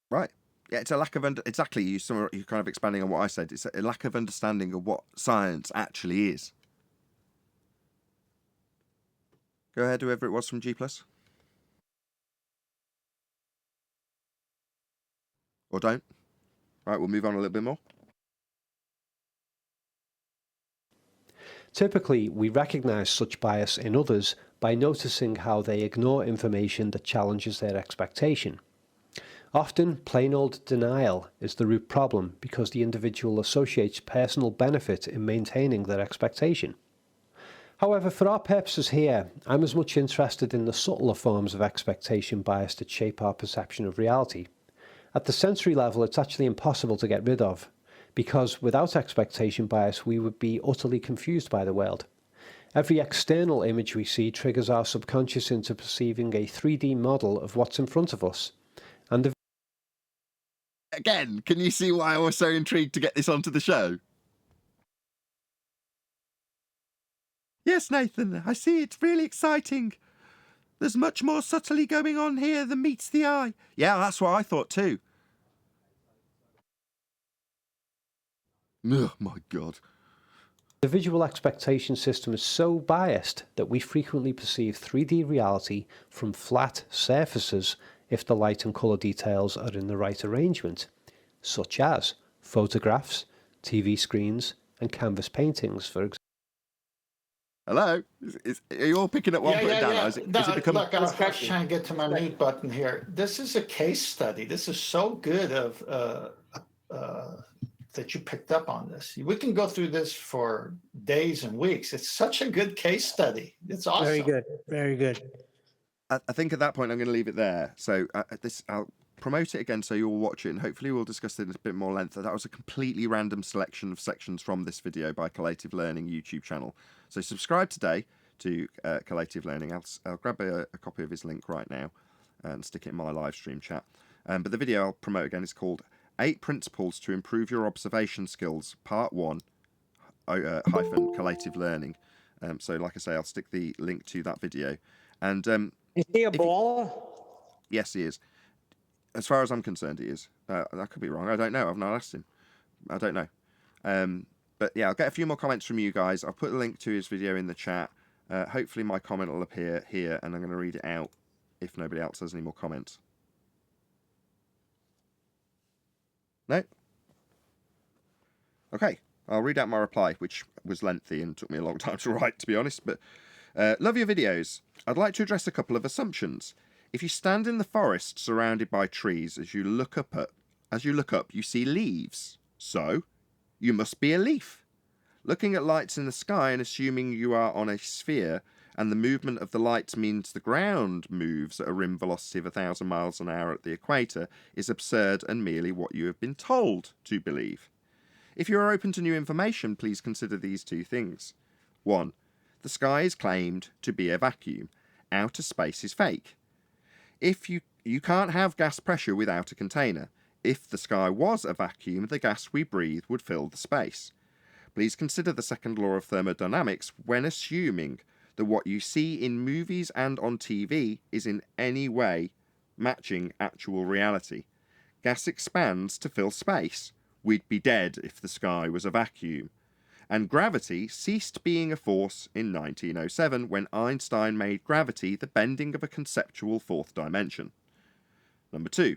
Right. Yeah, it's a lack of exactly. You're kind of expanding on what I said. It's a lack of understanding of what science actually is. Go ahead, whoever it was from G+. Or don't. Right, we'll move on a little bit more. Typically, we recognize such bias in others by noticing how they ignore information that challenges their expectation. Often, plain old denial is the root problem because the individual associates personal benefit in maintaining their expectation. However, for our purposes here, I'm as much interested in the subtler forms of expectation bias that shape our perception of reality. At the sensory level, it's actually impossible to get rid of, because without expectation bias, we would be utterly confused by the world. Every external image we see triggers our subconscious into perceiving a 3D model of what's in front of us. And again, can you see why I was so intrigued to get this onto the show? Yes, Nathan, I see. It's really exciting. There's much more subtly going on here than meets the eye. Yeah, that's what I thought too. Oh, my God. the visual expectation system is so biased that we frequently perceive 3D reality from flat surfaces if the light and colour details are in the right arrangement, such as photographs, TV screens, and canvas paintings, for example. Hello? Are you all picking up what I'm putting down? Has it become... Look, I was actually trying to get to my mute button here. This is a case study. This is so good that you picked up on this. We can go through this for days and weeks. It's such a good case study. It's awesome. Very good. Very good. I think at that point I'm going to leave it there. So I'll promote it again so you'll watch it, and hopefully we'll discuss it in a bit more length. That was a completely random selection of sections from this video by Collative Learning YouTube channel. So subscribe today to Collative Learning. I'll grab a copy of his link right now and stick it in my live stream chat. But the video I'll promote again is called 8 Principles to Improve Your Observation Skills, Part 1, hyphen Collative Learning. So like I say, I'll stick the link to that video. And Is he a baller? yes, he is. As far as I'm concerned, he is. That could be wrong. I don't know. I've not asked him. I don't know. But yeah, I'll get a few more comments from you guys. I'll put a link to his video in the chat. Hopefully my comment will appear here, and I'm going to read it out if nobody else has any more comments. No? Okay, I'll read out my reply, which was lengthy and took me a long time to write, to be honest. But love your videos. I'd like to address a couple of assumptions. If you stand in the forest surrounded by trees, as you look up, you see leaves. So, you must be a leaf. Looking at lights in the sky and assuming you are on a sphere, and the movement of the lights means the ground moves at a rim velocity of 1,000 miles an hour at the equator, is absurd and merely what you have been told to believe. If you are open to new information, please consider these 2 things. 1. The sky is claimed to be a vacuum. Outer space is fake. If you can't have gas pressure without a container. If the sky was a vacuum, the gas we breathe would fill the space. Please consider the second law of thermodynamics when assuming that what you see in movies and on TV is in any way matching actual reality. Gas expands to fill space. We'd be dead if the sky was a vacuum. And gravity ceased being a force in 1907 when Einstein made gravity the bending of a conceptual 4th dimension. Number 2.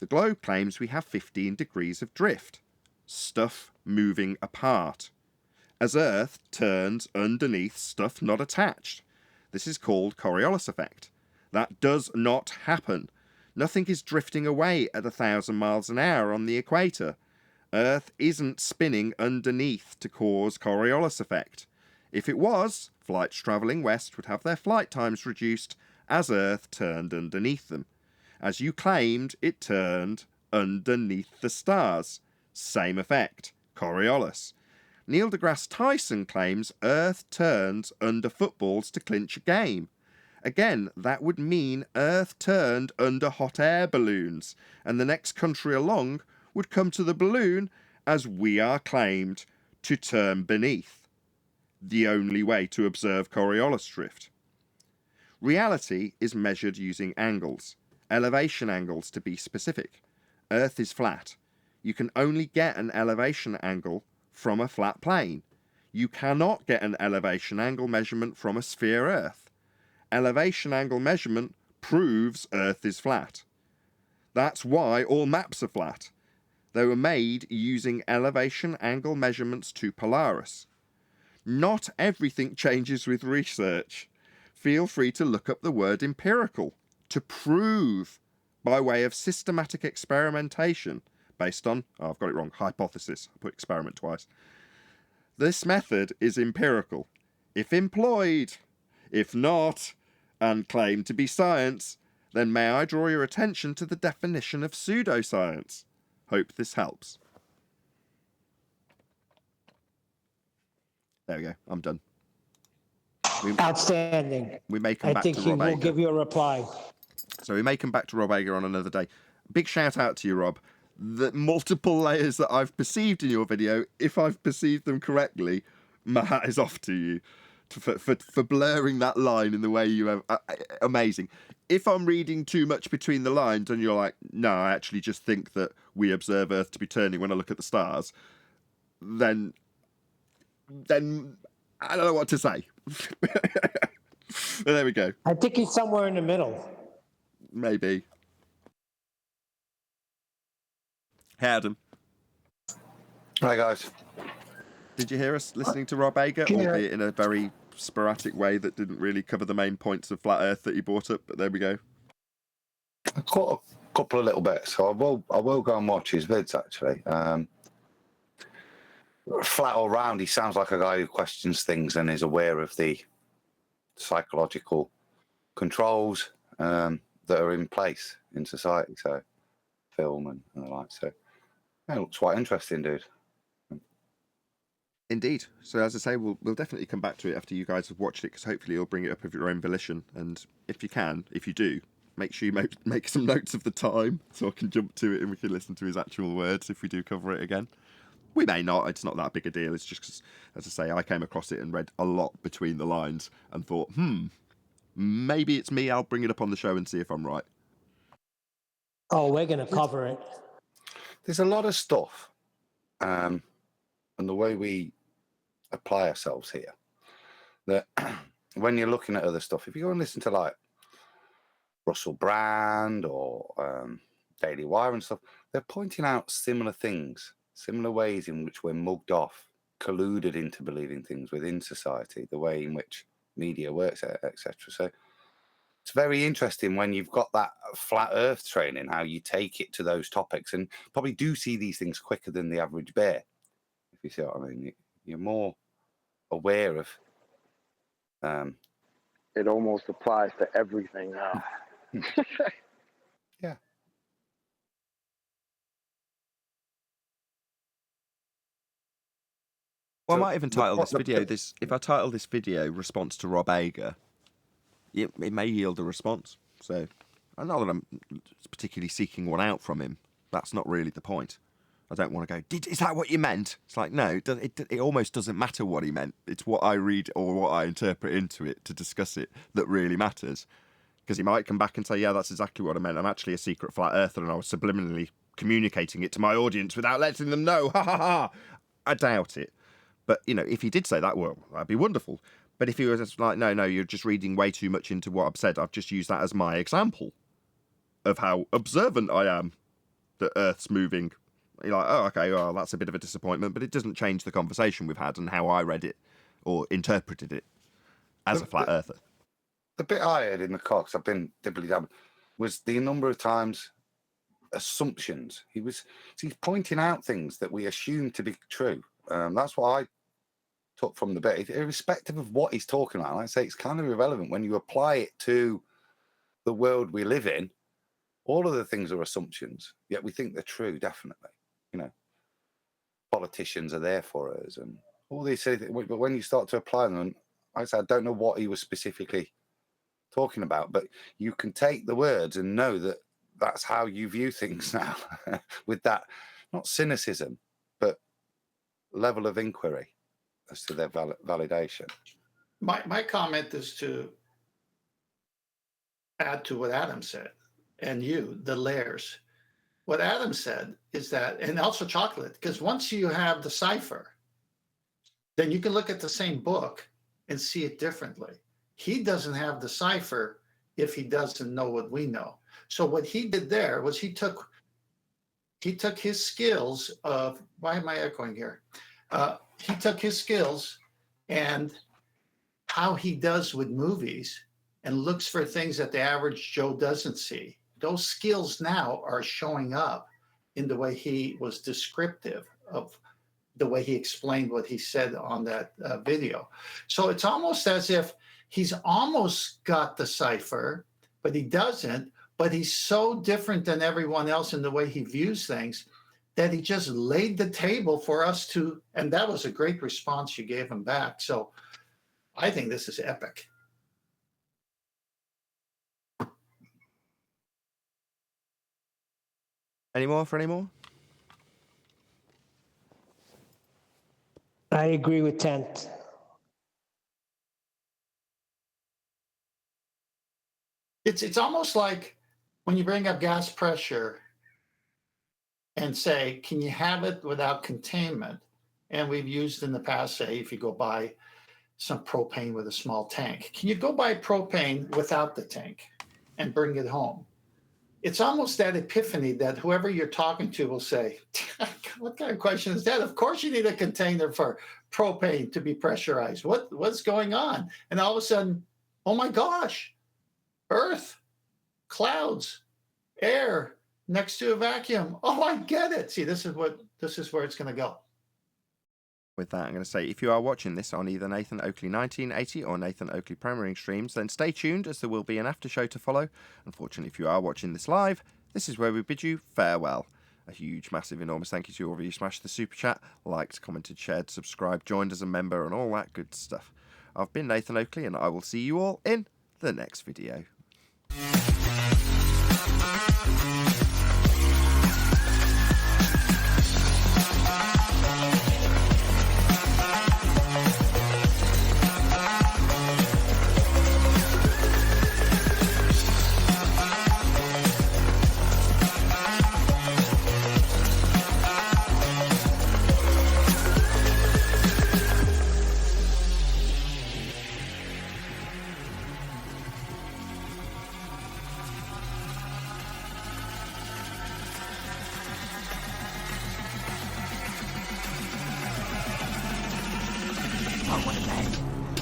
The globe claims we have 15 degrees of drift. Stuff moving apart. As Earth turns underneath stuff not attached. This is called Coriolis effect. That does not happen. Nothing is drifting away at 1,000 miles an hour on the equator. Earth isn't spinning underneath to cause Coriolis effect. If it was, flights travelling west would have their flight times reduced as Earth turned underneath them. As you claimed, it turned underneath the stars. Same effect, Coriolis. Neil deGrasse Tyson claims Earth turns under footballs to clinch a game. Again, that would mean Earth turned under hot air balloons, and the next country along would come to the balloon as we are claimed to turn beneath. The only way to observe Coriolis drift. Reality is measured using angles, elevation angles to be specific. Earth is flat. You can only get an elevation angle from a flat plane. You cannot get an elevation angle measurement from a sphere Earth. Elevation angle measurement proves Earth is flat. That's why all maps are flat. They were made using elevation angle measurements to Polaris. Not everything changes with research. Feel free to look up the word empirical, to prove by way of systematic experimentation based on, oh, I've got it wrong, hypothesis. I put experiment twice. This method is empirical, if employed. If not, and claimed to be science, then may I draw your attention to the definition of pseudoscience? Hope this helps. There we go. I'm done. Outstanding. We may come I back think to he Rob will Ager. give you a reply. So we may come back to Rob Ager on another day. Big shout out to you, Rob. The multiple layers that I've perceived in your video, if I've perceived them correctly, my hat is off to you for blurring that line in the way you have. Amazing. If I'm reading too much between the lines and you're like, no, I actually just think that we observe Earth to be turning when I look at the stars, then I don't know what to say. There we go. I think he's somewhere in the middle. Maybe. Hey, Adam. Hi, guys. Did you hear us listening to Rob Ager, albeit in a very sporadic way that didn't really cover the main points of flat Earth that he brought up? But there we go. I caught a couple of little bits, so I will go and watch his vids. Actually, flat or round, he sounds like a guy who questions things and is aware of the psychological controls that are in place in society. So, film and the like. So, yeah, it looks quite interesting, dude. Indeed. So as I say, we'll definitely come back to it after you guys have watched it, because hopefully you'll bring it up of your own volition. And if you do, make sure you make some notes of the time so I can jump to it and we can listen to his actual words if we do cover it again. We may not. It's not that big a deal. It's just because, as I say, I came across it and read a lot between the lines and thought, maybe it's me. I'll bring it up on the show and see if I'm right. Oh, we're going to cover it. There's a lot of stuff, and the way we apply ourselves here, that when you're looking at other stuff, if you go and listen to like Russell Brand or Daily Wire and stuff, they're pointing out similar things, similar ways in which we're mugged off, colluded into believing things within society, the way in which media works, etc. So it's very interesting when you've got that flat earth training, how you take it to those topics and probably do see these things quicker than the average bear. If you see what I mean, you're more aware of. It almost applies to everything now. Yeah. Well, I might even title this video if I title this video "Response to Rob Ager," it may yield a response. So, not that I'm particularly seeking one out from him. That's not really the point. I don't want to go, is that what you meant? It's like, no, it almost doesn't matter what he meant. It's what I read or what I interpret into it to discuss it that really matters. Because he might come back and say, yeah, that's exactly what I meant. I'm actually a secret flat earther and I was subliminally communicating it to my audience without letting them know. Ha ha ha. I doubt it. But, if he did say that, well, that'd be wonderful. But if he was just like, no, you're just reading way too much into what I've said. I've just used that as my example of how observant I am that Earth's moving. You're like, oh, okay, well, that's a bit of a disappointment, but it doesn't change the conversation we've had and how I read it or interpreted it as a flat earther. The bit I heard in the Cox, I've been dibbly-dabbling, was the number of times assumptions. He's pointing out things that we assume to be true. That's what I took from the bit. Irrespective of what he's talking about, like I say, it's kind of irrelevant. When you apply it to the world we live in, all of the things are assumptions, yet we think they're true, definitely. Politicians are there for us and all these things. But when you start to apply them, and like I said, I don't know what he was specifically talking about, but you can take the words and know that that's how you view things now with that, not cynicism, but level of inquiry as to their validation. My comment is to add to what Adam said, and the layers. what Adam said is that, and also chocolate, because once you have the cipher, then you can look at the same book and see it differently. He doesn't have the cipher if he doesn't know what we know. So what he did there was he took his skills of, why am I echoing here? He took his skills and how he does with movies and looks for things that the average Joe doesn't see. Those skills now are showing up in the way he was descriptive of the way he explained what he said on that video. So it's almost as if he's almost got the cipher, but he doesn't. But he's so different than everyone else in the way he views things that he just laid the table for us to, and that was a great response you gave him back. So I think this is epic. Any more for any more? I agree with Tent. It's almost like when you bring up gas pressure and say, can you have it without containment? And we've used in the past, say, if you go buy some propane with a small tank, can you go buy propane without the tank and bring it home? It's almost that epiphany that whoever you're talking to will say, what kind of question is that? Of course you need a container for propane to be pressurized. What's going on? And all of a sudden, oh my gosh, Earth, clouds, air next to a vacuum. Oh, I get it. See, this is where it's going to go. With that, I'm going to say, if you are watching this on either Nathan Oakley 1980 or Nathan Oakley Premiering streams, then stay tuned as there will be an after show to follow. Unfortunately, if you are watching this live, this is where we bid you farewell. A huge, massive, enormous thank you to all of you who smashed the super chat, liked, commented, shared, subscribed, joined as a member, and all that good stuff. I've been Nathan Oakley, and I will see you all in the next video.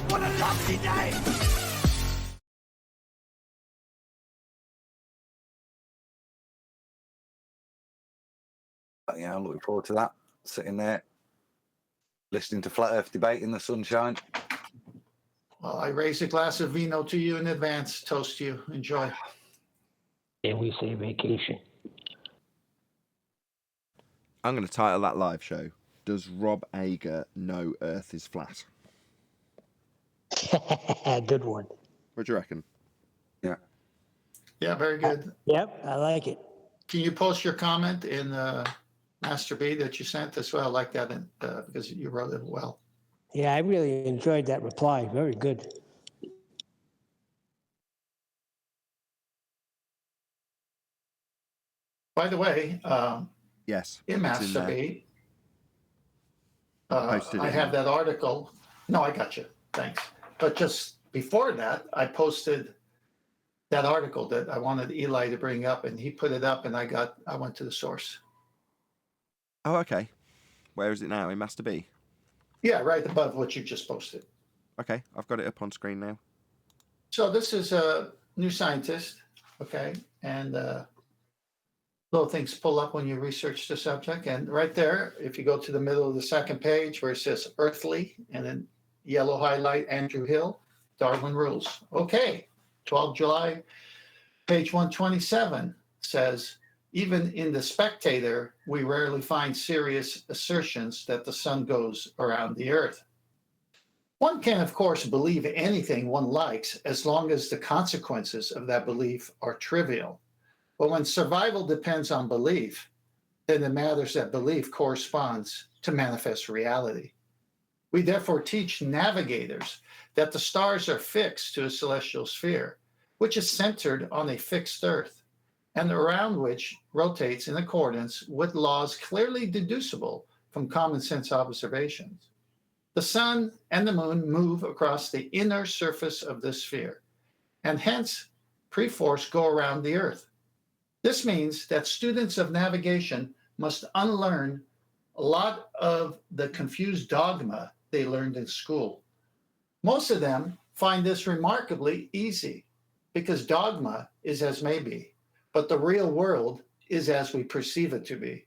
What a lovely day! But yeah, I'm looking forward to that. Sitting there, listening to flat Earth debate in the sunshine. Well, I raise a glass of vino to you in advance. Toast you. Enjoy. And we say vacation. I'm going to title that live show, Does Rob Ager Know Earth is Flat? Good one. What do you reckon? Yeah. Yeah, very good. Yep, I like it. Can you post your comment in Master B that you sent as well? I like that because you wrote it well. Yeah, I really enjoyed that reply. Very good. By the way, Yes. in it's Master there. B, Posted I it have in. that article. No, I got you. Thanks. But just before that, I posted that article that I wanted Eli to bring up, and he put it up, and I went to the source. Oh, okay. Where is it now? In Master B? Yeah, right above what you just posted. Okay, I've got it up on screen now. So this is a New Scientist, okay? And little things pull up when you research the subject. And right there, if you go to the middle of the second page where it says Earthly, and then yellow highlight, Andrew Hill, Darwin Rules. Okay, 12 July, page 127 says, even in The Spectator, we rarely find serious assertions that the sun goes around the earth. One can, of course, believe anything one likes as long as the consequences of that belief are trivial. But when survival depends on belief, then it matters that belief corresponds to manifest reality. We therefore teach navigators that the stars are fixed to a celestial sphere, which is centered on a fixed earth. and around which rotates in accordance with laws clearly deducible from common sense observations. The sun and the moon move across the inner surface of this sphere, and hence pre-force go around the earth. This means that students of navigation must unlearn a lot of the confused dogma they learned in school. Most of them find this remarkably easy because dogma is as may be, but the real world is as we perceive it to be.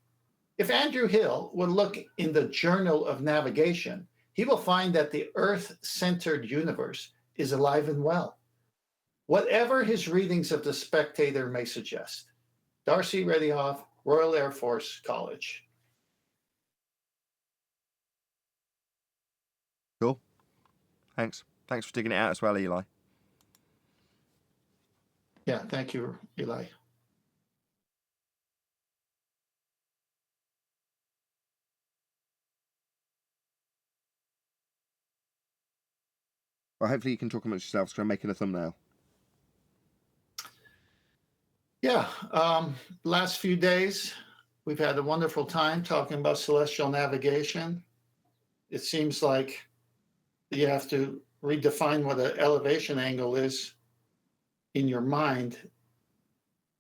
If Andrew Hill would look in the Journal of Navigation, he will find that the Earth-centered universe is alive and well, whatever his readings of The Spectator may suggest. Darcy Redioff, Royal Air Force College. Cool. Thanks for digging it out as well, Eli. Yeah, thank you, Eli. Well, hopefully you can talk amongst yourselves because I'm making a thumbnail. Yeah, last few days, we've had a wonderful time talking about celestial navigation. It seems like you have to redefine what an elevation angle is in your mind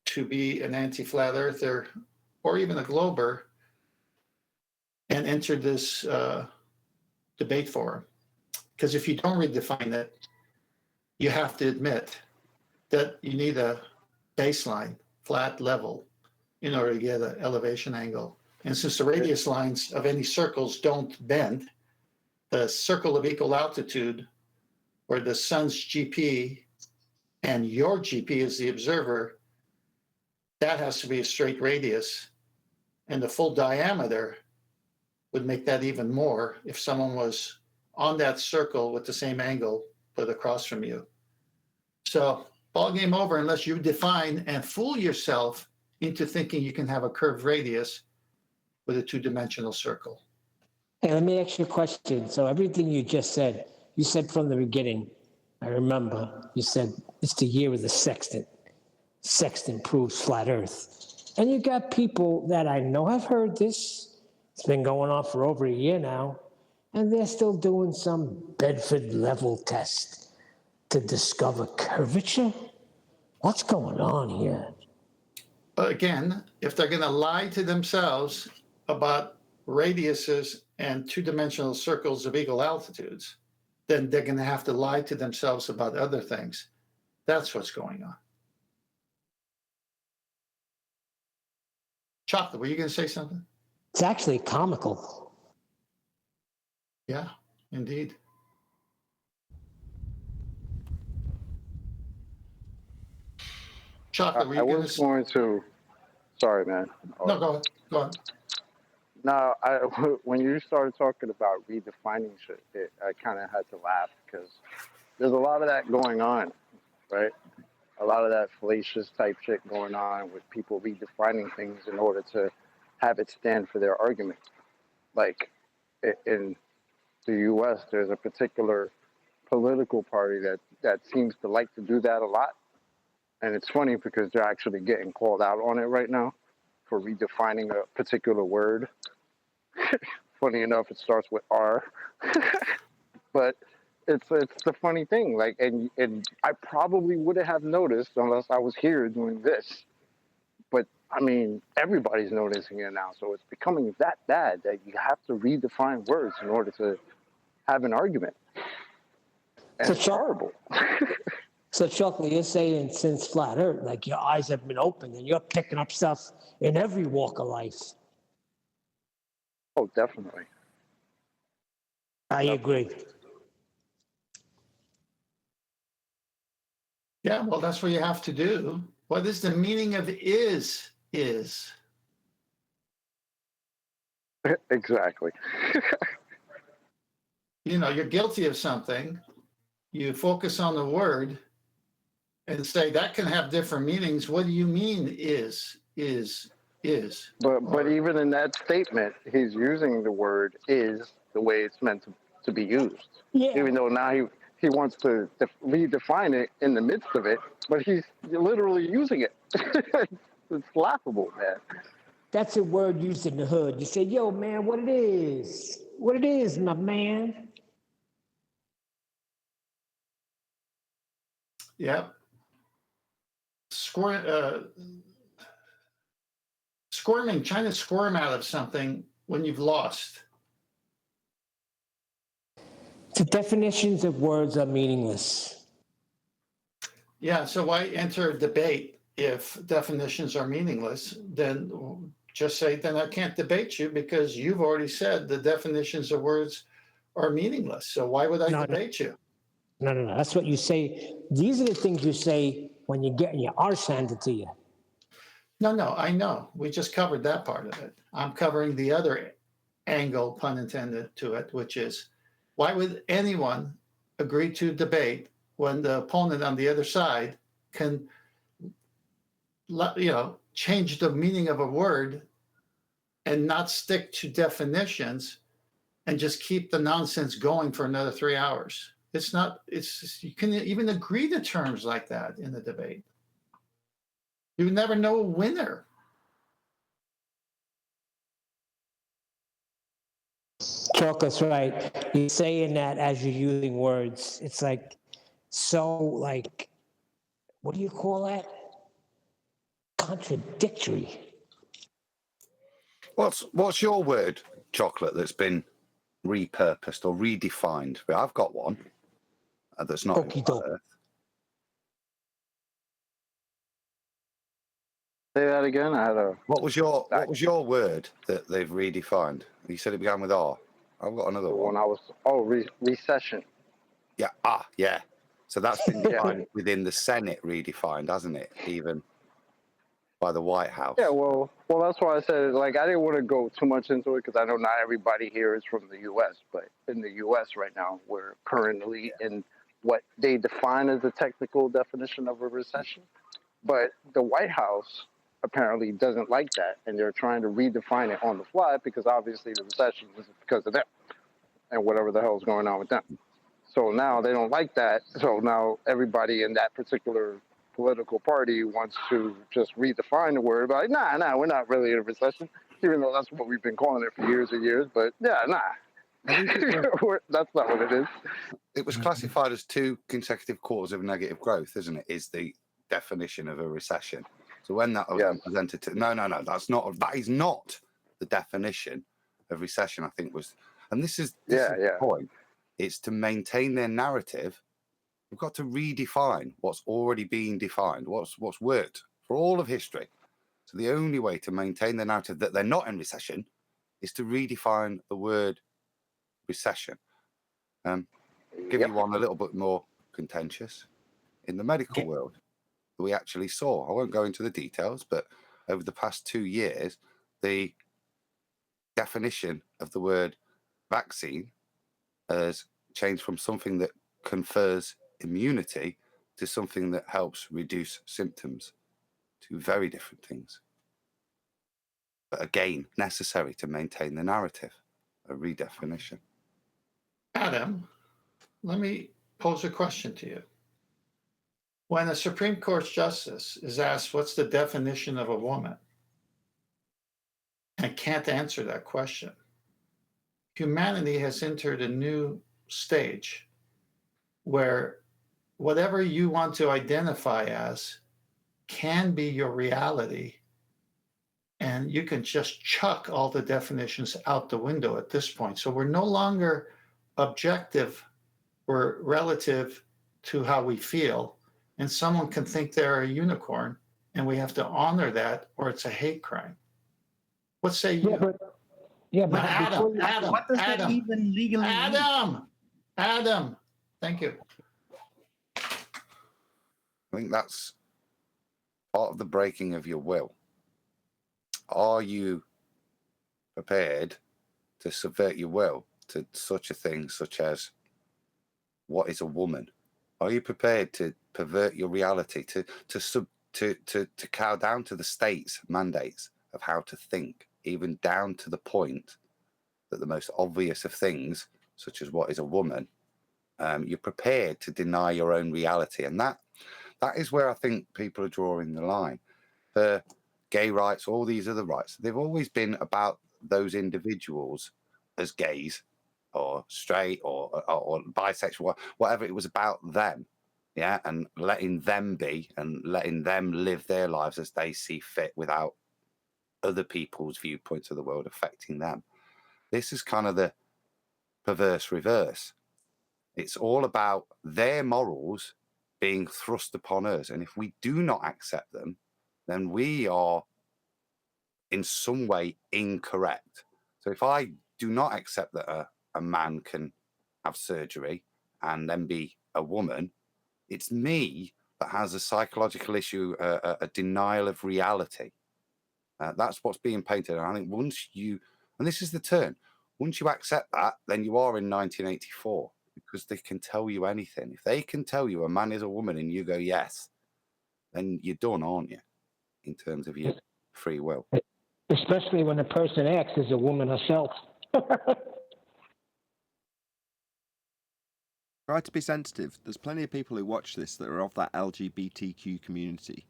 to be an anti-flat earther or even a glober and enter this debate forum. Because if you don't redefine it, you have to admit that you need a baseline, flat level, in order to get an elevation angle. And since the radius lines of any circles don't bend, the circle of equal altitude, where the sun's GP and your GP is the observer, that has to be a straight radius. And the full diameter would make that even more if someone was on that circle with the same angle put across from you. So ball game over unless you define and fool yourself into thinking you can have a curved radius with a two-dimensional circle. Hey, let me ask you a question. So everything you just said, you said from the beginning, I remember, you said it's the year of the sextant. Sextant proves flat earth. And you got people that I know have heard this. It's been going on for over a year now. And they're still doing some Bedford level test to discover curvature. What's going on here? Again, if they're going to lie to themselves about radiuses and two-dimensional circles of equal altitudes, then they're going to have to lie to themselves about other things. That's what's going on. Chocolate, were you going to say something? It's actually comical. Yeah, indeed. Chocolate, were you I going was going to. Sorry, man. No, go ahead. Go on. No, when you started talking about redefining shit, I kind of had to laugh because there's a lot of that going on, right? A lot of that fallacious type shit going on with people redefining things in order to have it stand for their argument. Like in the U.S., there's a particular political party that seems to like to do that a lot. And it's funny because they're actually getting called out on it right now for redefining a particular word. Funny enough, it starts with R. But it's the funny thing. Like, and I probably wouldn't have noticed unless I was here doing this. But I mean, everybody's noticing it now. So it's becoming that bad that you have to redefine words in order to have an argument. And it's horrible. So, Chocolate, you're saying since flat earth, like your eyes have been opened and you're picking up stuff in every walk of life. Oh, definitely. I agree. Yeah, well, that's what you have to do. What is the meaning of is? Exactly. You know, you're guilty of something. You focus on the word and say that can have different meanings. What do you mean is? But even in that statement, he's using the word is the way it's meant to be used. Yeah. Even though now he wants to redefine it in the midst of it, but he's literally using it. It's laughable, man. That's a word used in the hood. You say, yo, man, what it is? What it is, my man? Yep. Squirming, trying to squirm out of something when you've lost. The definitions of words are meaningless. Yeah, so why enter a debate if definitions are meaningless? Then just say, then I can't debate you because you've already said the definitions of words are meaningless. So why would I debate you? No. That's what you say. These are the things you say when you're getting your arse handed to you. No, I know. We just covered that part of it. I'm covering the other angle, pun intended, to it, which is why would anyone agree to debate when the opponent on the other side can, change the meaning of a word and not stick to definitions and just keep the nonsense going for another 3 hours? You can even agree to terms like that in the debate. You never know a winner. Chocolate's right. You're saying that as you're using words. It's like, what do you call that? Contradictory. What's your word, chocolate, that's been repurposed or redefined? I've got one that's not. Say that again. What was your word that they've redefined? You said it began with R. I've got another one. Recession. Yeah. Yeah. So that's been defined within the Senate, redefined, hasn't it? Even by the White House. Yeah. Well, that's why I said I didn't want to go too much into it because I know not everybody here is from the U.S. But in the U.S. right now, we're currently in what they define as the technical definition of a recession. But the White House apparently doesn't like that, and they're trying to redefine it on the fly because obviously the recession is because of them and whatever the hell is going on with them. So now they don't like that. So now everybody in that particular political party wants to just redefine the word. Like, nah, we're not really in a recession, even though that's what we've been calling it for years and years. But yeah, nah. That's not what it is. It was classified as 2 consecutive quarters of negative growth, isn't it? Is the definition of a recession. So when that was presented to that is not the definition of recession, I think was, and this is the point. It's to maintain their narrative. We've got to redefine what's already being defined, what's worked for all of history. So the only way to maintain the narrative that they're not in recession is to redefine the word recession. Give you one a little bit more contentious. In the medical world, we actually saw, I won't go into the details, but over the past 2 years, the definition of the word vaccine has changed from something that confers immunity to something that helps reduce symptoms. 2 very different things. But again, necessary to maintain the narrative, a redefinition. Adam, let me pose a question to you. When a Supreme Court justice is asked what's the definition of a woman and can't answer that question, humanity has entered a new stage where whatever you want to identify as can be your reality, and you can just chuck all the definitions out the window at this point. So we're no longer objective, we're relative to how we feel, and someone can think they're a unicorn, and we have to honor that, or it's a hate crime. What say you? But Adam, what does that even legally mean? Adam, thank you. I think that's part of the breaking of your will. Are you prepared to subvert your will to such a thing such as what is a woman? Are you prepared to pervert your reality, to cow down to the state's mandates of how to think, even down to the point that the most obvious of things, such as what is a woman, you're prepared to deny your own reality? And that is where I think people are drawing the line. For gay rights, all these other rights, they've always been about those individuals as gays or straight or bisexual, whatever. It was about them, yeah, and letting them be and letting them live their lives as they see fit without other people's viewpoints of the world affecting them. This is kind of the perverse reverse. It's all about their morals being thrust upon us. And if we do not accept them, then we are in some way incorrect. So if I do not accept that a man can have surgery and then be a woman, it's me that has a psychological issue, a denial of reality. That's what's being painted. And I think once you, and this is the turn, once you accept that, then you are in 1984, because they can tell you anything. If they can tell you a man is a woman and you go yes, then you're done, aren't you, in terms of your free will? Especially when the person acts as a woman herself. Try to be sensitive. There's plenty of people who watch this that are of that LGBTQ community.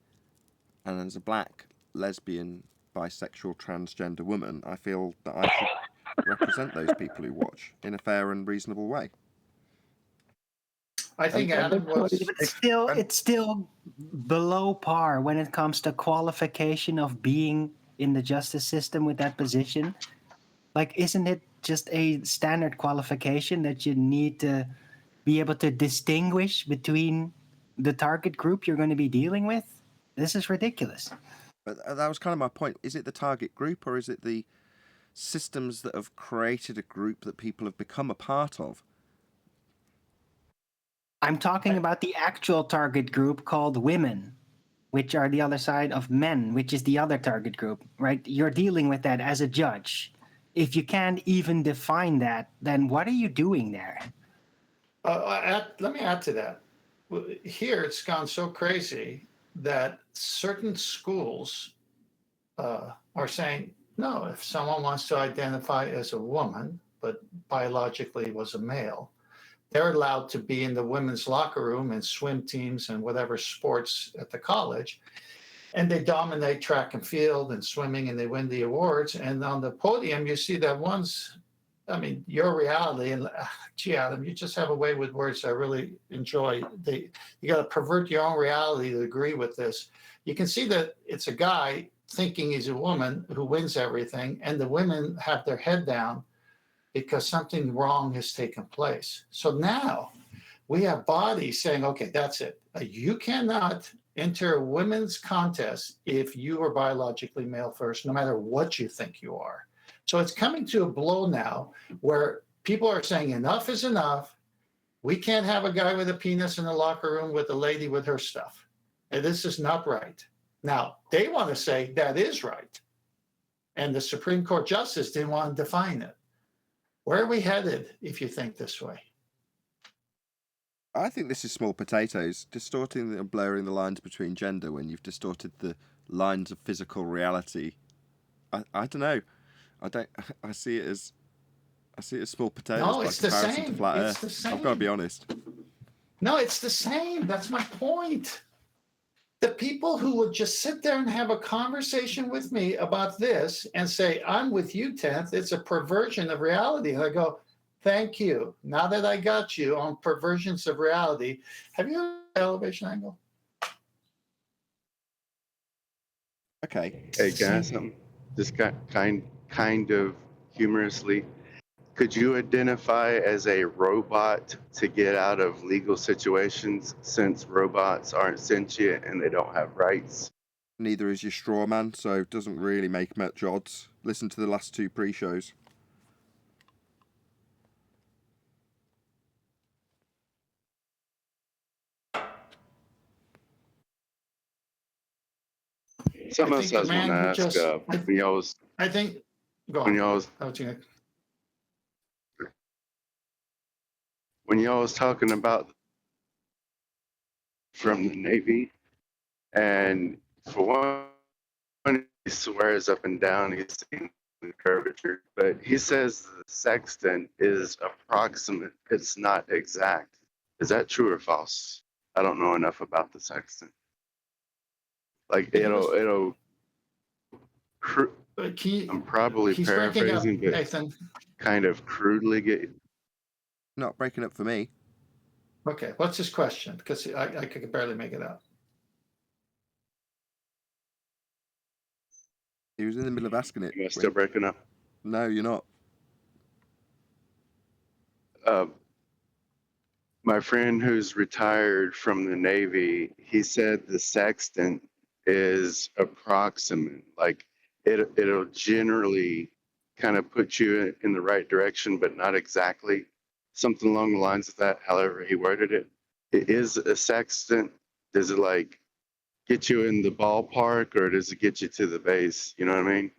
And as a black, lesbian, bisexual, transgender woman, I feel that I should represent those people who watch in a fair and reasonable way. I think Adam was. It's still below par when it comes to qualification of being in the justice system with that position. Like, isn't it just a standard qualification that you need to be able to distinguish between the target group you're going to be dealing with? This is ridiculous. But that was kind of my point. Is it the target group, or is it the systems that have created a group that people have become a part of? I'm talking about the actual target group called women, which are the other side of men, which is the other target group, right? You're dealing with that as a judge. If you can't even define that, then what are you doing there? Let me add to that. Here, it's gone so crazy that certain schools are saying, no, if someone wants to identify as a woman, but biologically was a male, they're allowed to be in the women's locker room and swim teams and whatever sports at the college. And they dominate track and field and swimming, and they win the awards. And on the podium, you see that one's, I mean, your reality. And gee, Adam, you just have a way with words I really enjoy. You got to pervert your own reality to agree with this. You can see that it's a guy thinking he's a woman who wins everything, and the women have their head down because something wrong has taken place. So now we have bodies saying, okay, that's it. You cannot enter a women's contest if you are biologically male first, no matter what you think you are. So it's coming to a blow now where people are saying enough is enough. We can't have a guy with a penis in the locker room with a lady with her stuff. And this is not right. Now, they want to say that is right. And the Supreme Court justice didn't want to define it. Where are we headed if you think this way? I think this is small potatoes, distorting and blurring the lines between gender when you've distorted the lines of physical reality. I don't know. I see it as small potatoes. No, it's the same. To flat It's Earth. the same. I've got to be honest. No, it's the same. That's my point. The people who would just sit there and have a conversation with me about this and say, I'm with you, 10th, it's a perversion of reality. And I go, thank you. Now that I got you on perversions of reality, have you heard of the elevation angle? Okay. Hey guys, just got kind of humorously, could you identify as a robot to get out of legal situations, since robots aren't sentient and they don't have rights? Neither is your straw man, so it doesn't really make much odds. Listen to the last two pre-shows. Something else I was going to ask. When y'all was, I think, go on. when y'all was, when y'all was talking about from the Navy, and for one, he swears up and down he's seen the curvature, but he says the sextant is approximate. It's not exact. Is that true or false? I don't know enough about the sextant. Like it'll I'm probably he's breaking up, paraphrasing, but Nathan. kind of crudely get. Not breaking up for me. Okay, what's his question? Because I could barely make it out. He was in the middle of asking it. Am I still breaking up? No, you're not. My friend who's retired from the Navy, he said the sextant is approximate. Like it'll generally kind of put you in the right direction, but not exactly. Something along the lines of that, however he worded it. It is a sextant. Does it like get you in the ballpark or does it get you to the base? You know what I mean?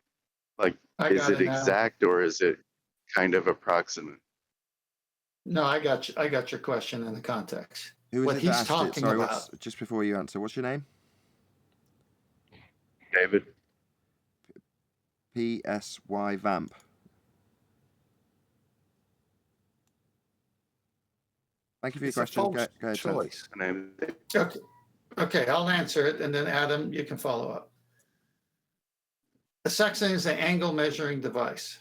Like, is it exact or is it kind of approximate? No, I got you. I got your question in the context. Who is What it he's that asked talking it? Sorry, about. just before you answer, what's your name? David. PSY Vamp. Thank you for your question. Go ahead, choice. Okay, I'll answer it, and then Adam, you can follow up. A sextant is an angle measuring device.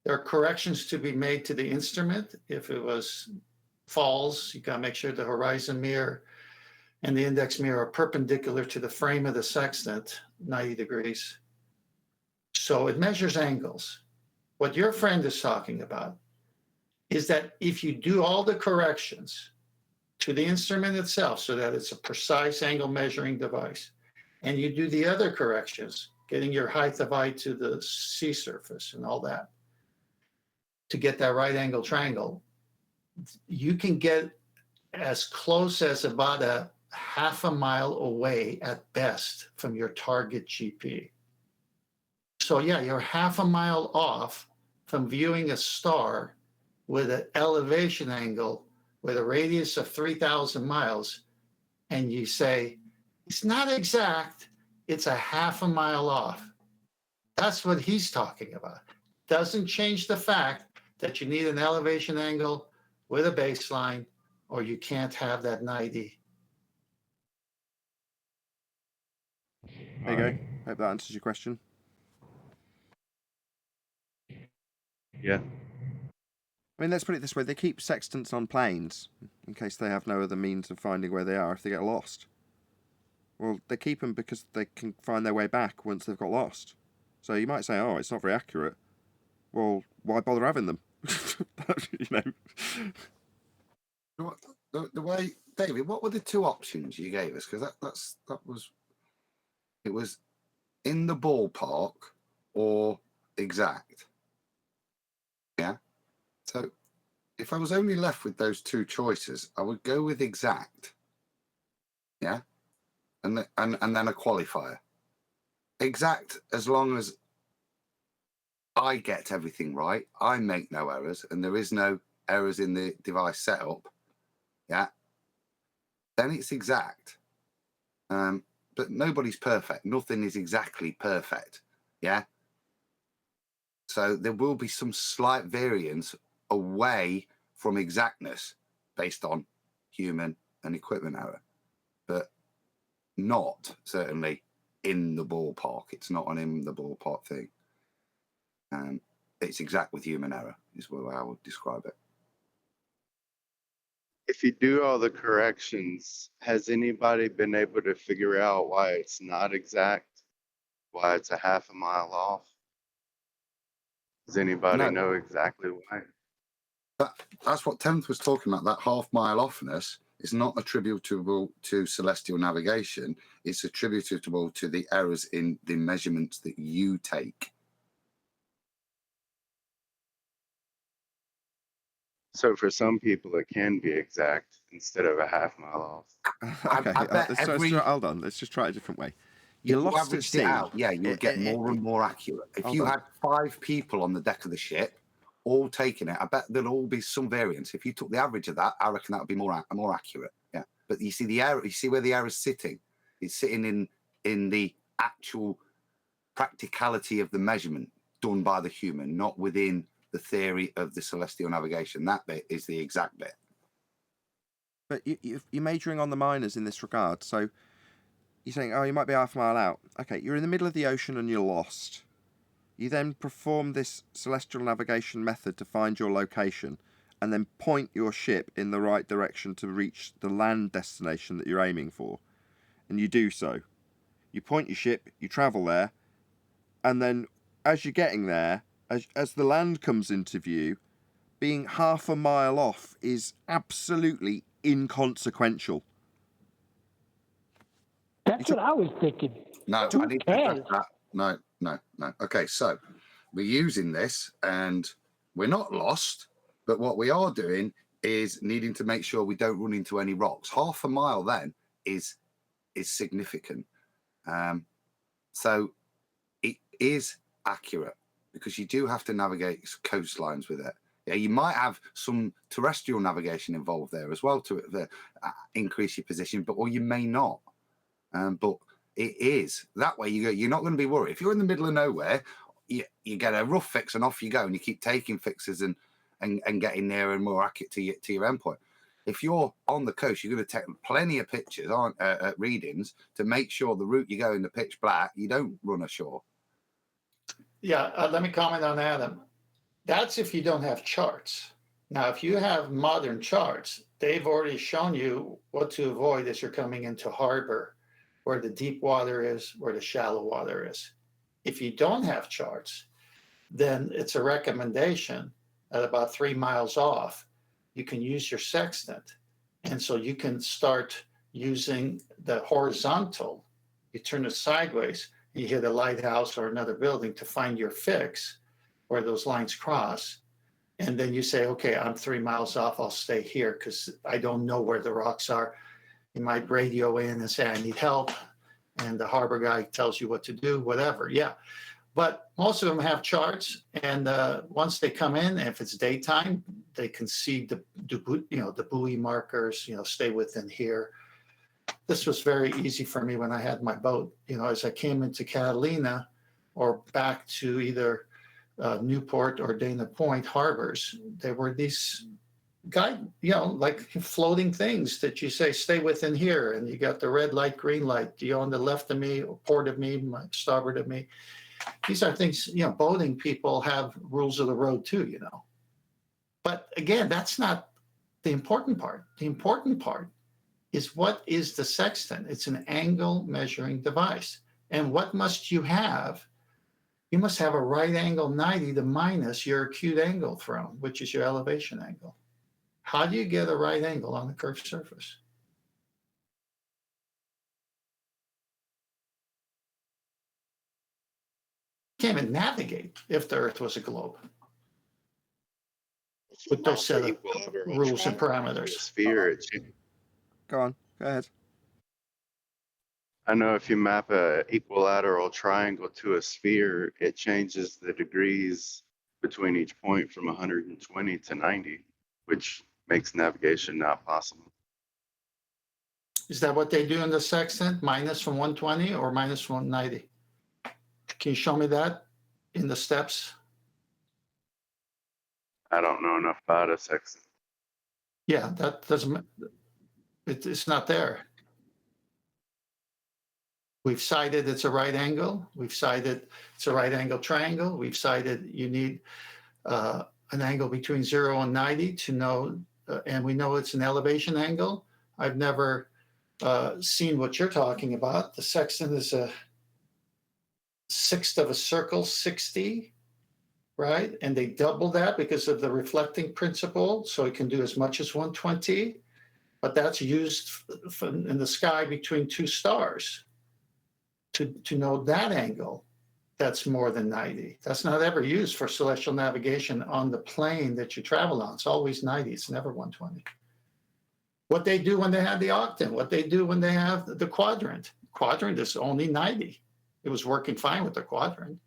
There are corrections to be made to the instrument. If it falls, you got to make sure the horizon mirror and the index mirror are perpendicular to the frame of the sextant, 90 degrees. So it measures angles. What your friend is talking about is that if you do all the corrections to the instrument itself so that it's a precise angle measuring device, and you do the other corrections, getting your height of eye to the sea surface and all that, to get that right angle triangle, you can get as close as about a half a mile away at best from your target GP. So yeah, you're half a mile off from viewing a star with an elevation angle with a radius of 3,000 miles, and you say, it's not exact, it's a half a mile off. That's what he's talking about. Doesn't change the fact that you need an elevation angle with a baseline, or you can't have that 90. There you go. Hope that answers your question. Yeah. I mean, let's put it this way. They keep sextants on planes in case they have no other means of finding where they are if they get lost. Well, they keep them because they can find their way back once they've got lost. So you might say, oh, it's not very accurate. Well, why bother having them? You know. The way, David, what were the two options you gave us? Because it was in the ballpark or exact. Yeah. So if I was only left with those two choices, I would go with exact. Yeah. And then a qualifier. Exact as long as I get everything right, I make no errors, and there is no errors in the device setup. Yeah. Then it's exact. But nobody's perfect. Nothing is exactly perfect. Yeah. So there will be some slight variance away from exactness based on human and equipment error, but not certainly in the ballpark. It's not an in the ballpark thing. It's exact with human error is the way I would describe it. If you do all the corrections, has anybody been able to figure out why it's not exact? Why it's a half a mile off? Does anybody know exactly why? That's what 10th was talking about. That half mile offness is not attributable to celestial navigation. It's attributable to the errors in the measurements that you take. So for some people, it can be exact instead of a half mile off. Okay, hold on. Let's just try it a different way. You lost at averaged sea. it out, yeah, you'll get more and more accurate. If you had 5 people on the deck of the ship, all taking it, I bet there'll all be some variance. If you took the average of that, I reckon that would be more accurate. Yeah, but you see the error. You see where the error is sitting. It's sitting in the actual practicality of the measurement done by the human, not within the theory of the celestial navigation. That bit is the exact bit. But you're majoring on the minors in this regard, so you're saying, oh, you might be half a mile out. Okay, you're in the middle of the ocean and you're lost. You then perform this celestial navigation method to find your location and then point your ship in the right direction to reach the land destination that you're aiming for. And you do so. You point your ship, you travel there, and then as you're getting there, as the land comes into view, being half a mile off is absolutely inconsequential. That's what I was thinking. No, Who I need to cares? address that. No. Okay, so we're using this and we're not lost, but what we are doing is needing to make sure we don't run into any rocks. Half a mile then is significant. So it is accurate because you do have to navigate coastlines with it. Yeah, you might have some terrestrial navigation involved there as well to increase your position, or you may not. But it is that way. You're not going to be worried if you're in the middle of nowhere. You get a rough fix and off you go, and you keep taking fixes and getting nearer and more accurate to your endpoint. If you're on the coast, you're going to take plenty of pictures, readings to make sure the route you go in the pitch black, you don't run ashore. Yeah, let me comment on Adam. That's if you don't have charts. Now, if you have modern charts, they've already shown you what to avoid as you're coming into harbor, where the deep water is, where the shallow water is. If you don't have charts, then it's a recommendation at about 3 miles off, you can use your sextant. And so you can start using the horizontal. You turn it sideways, you hit a lighthouse or another building to find your fix where those lines cross. And then you say, okay, I'm 3 miles off, I'll stay here because I don't know where the rocks are. You might radio in and say, I need help. And the harbor guy tells you what to do, whatever. Yeah. But most of them have charts. And once they come in, if it's daytime, they can see the buoy markers, stay within here. This was very easy for me when I had my boat. As I came into Catalina or back to either Newport or Dana Point harbors, there were these like floating things that you say, stay within here. And you got the red light, green light. Do you on the left of me, or port of me, starboard of me? These are things, boating people have rules of the road too, But again, that's not the important part. The important part is what is the sextant? It's an angle measuring device. And what must you have? You must have a right angle 90 to minus your acute angle from, which is your elevation angle. How do you get a right angle on a curved surface? You can't even navigate if the Earth was a globe with those set of rules and parameters. Sphere. Go on, go ahead. I know if you map a equilateral triangle to a sphere, it changes the degrees between each point from 120 to 90, which makes navigation not possible. Is that what they do in the sextant? Minus from 120 or minus 190? Can you show me that in the steps? I don't know enough about a sextant. Yeah, that doesn't, it's not there. We've cited it's a right angle. We've cited it's a right angle triangle. We've cited you need an angle between 0 and 90 to know, and we know it's an elevation angle. I've never seen what you're talking about. The sextant is a sixth of a circle, 60, right? And they double that because of the reflecting principle. So it can do as much as 120, but that's used in the sky between two stars to know that angle. That's more than 90. That's not ever used for celestial navigation on the plane that you travel on. It's always 90. It's never 120. What they do when they have the octant, what they do when they have the quadrant. Quadrant is only 90. It was working fine with the quadrant,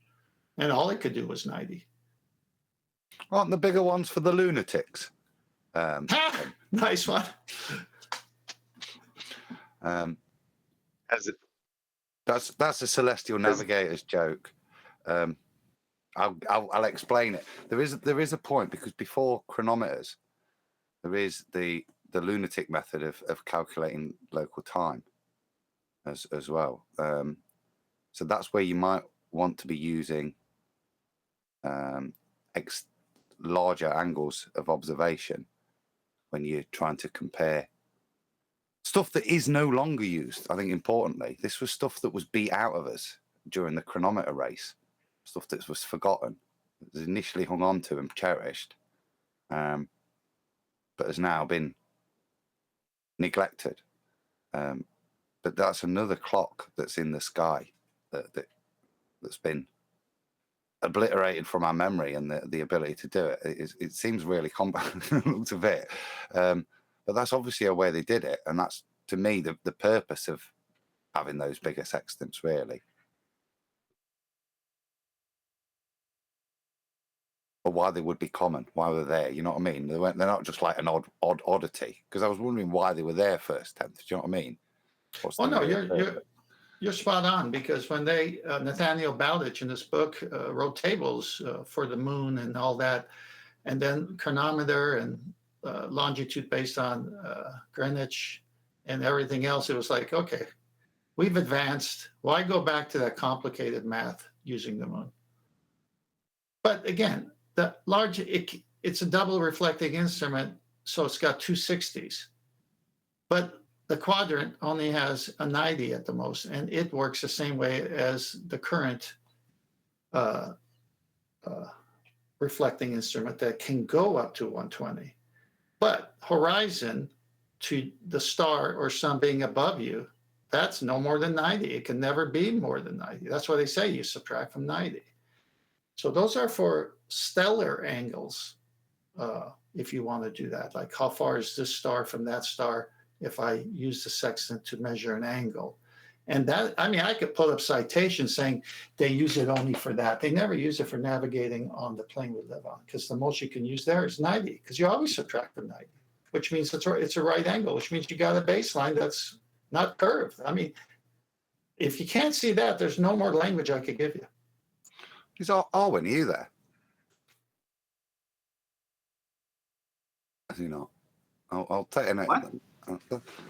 and all it could do was 90. Aren't the bigger ones for the lunatics? Nice one. As it, that's a celestial navigator's joke. I'll explain it. There is a point, because before chronometers, there is the lunatic method of calculating local time. as well. So that's where you might want to be using larger angles of observation when you're trying to compare stuff that is no longer used. I think importantly, this was stuff that was beat out of us during the chronometer race, stuff that was forgotten, was initially hung on to and cherished, but has now been neglected. But that's another clock that's in the sky that's been obliterated from our memory, and the ability to do it. It seems really complicated looked of it, but that's obviously a way they did it, and that's to me the purpose of having those bigger sextants, really, or why they would be common, why they're there. You know what I mean? They're not just like an odd oddity. Because I was wondering why they were there first 10th. Do you know what I mean? Oh no, you're spot on, because when they Nathaniel Bowditch in this book wrote tables for the moon and all that, and then chronometer and longitude based on Greenwich and everything else, it was like, okay, we've advanced. Why go back to that complicated math using the moon? But again, the large it's a double reflecting instrument, so it's got two 60s, but the quadrant only has a 90 at the most, and it works the same way as the current reflecting instrument that can go up to 120. But horizon to the star or sun being above you, that's no more than 90. It can never be more than 90. That's why they say you subtract from 90. So those are for stellar angles, if you want to do that. Like how far is this star from that star if I use the sextant to measure an angle? And that, I mean, I could pull up citations saying they use it only for that. They never use it for navigating on the plane we live on, because the most you can use there is 90, because you always subtract from 90, which means it's a right angle, which means you got a baseline that's not curved. I mean, if you can't see that, there's no more language I could give you. Is Arwen, are you there? Is he not? I'll take a note.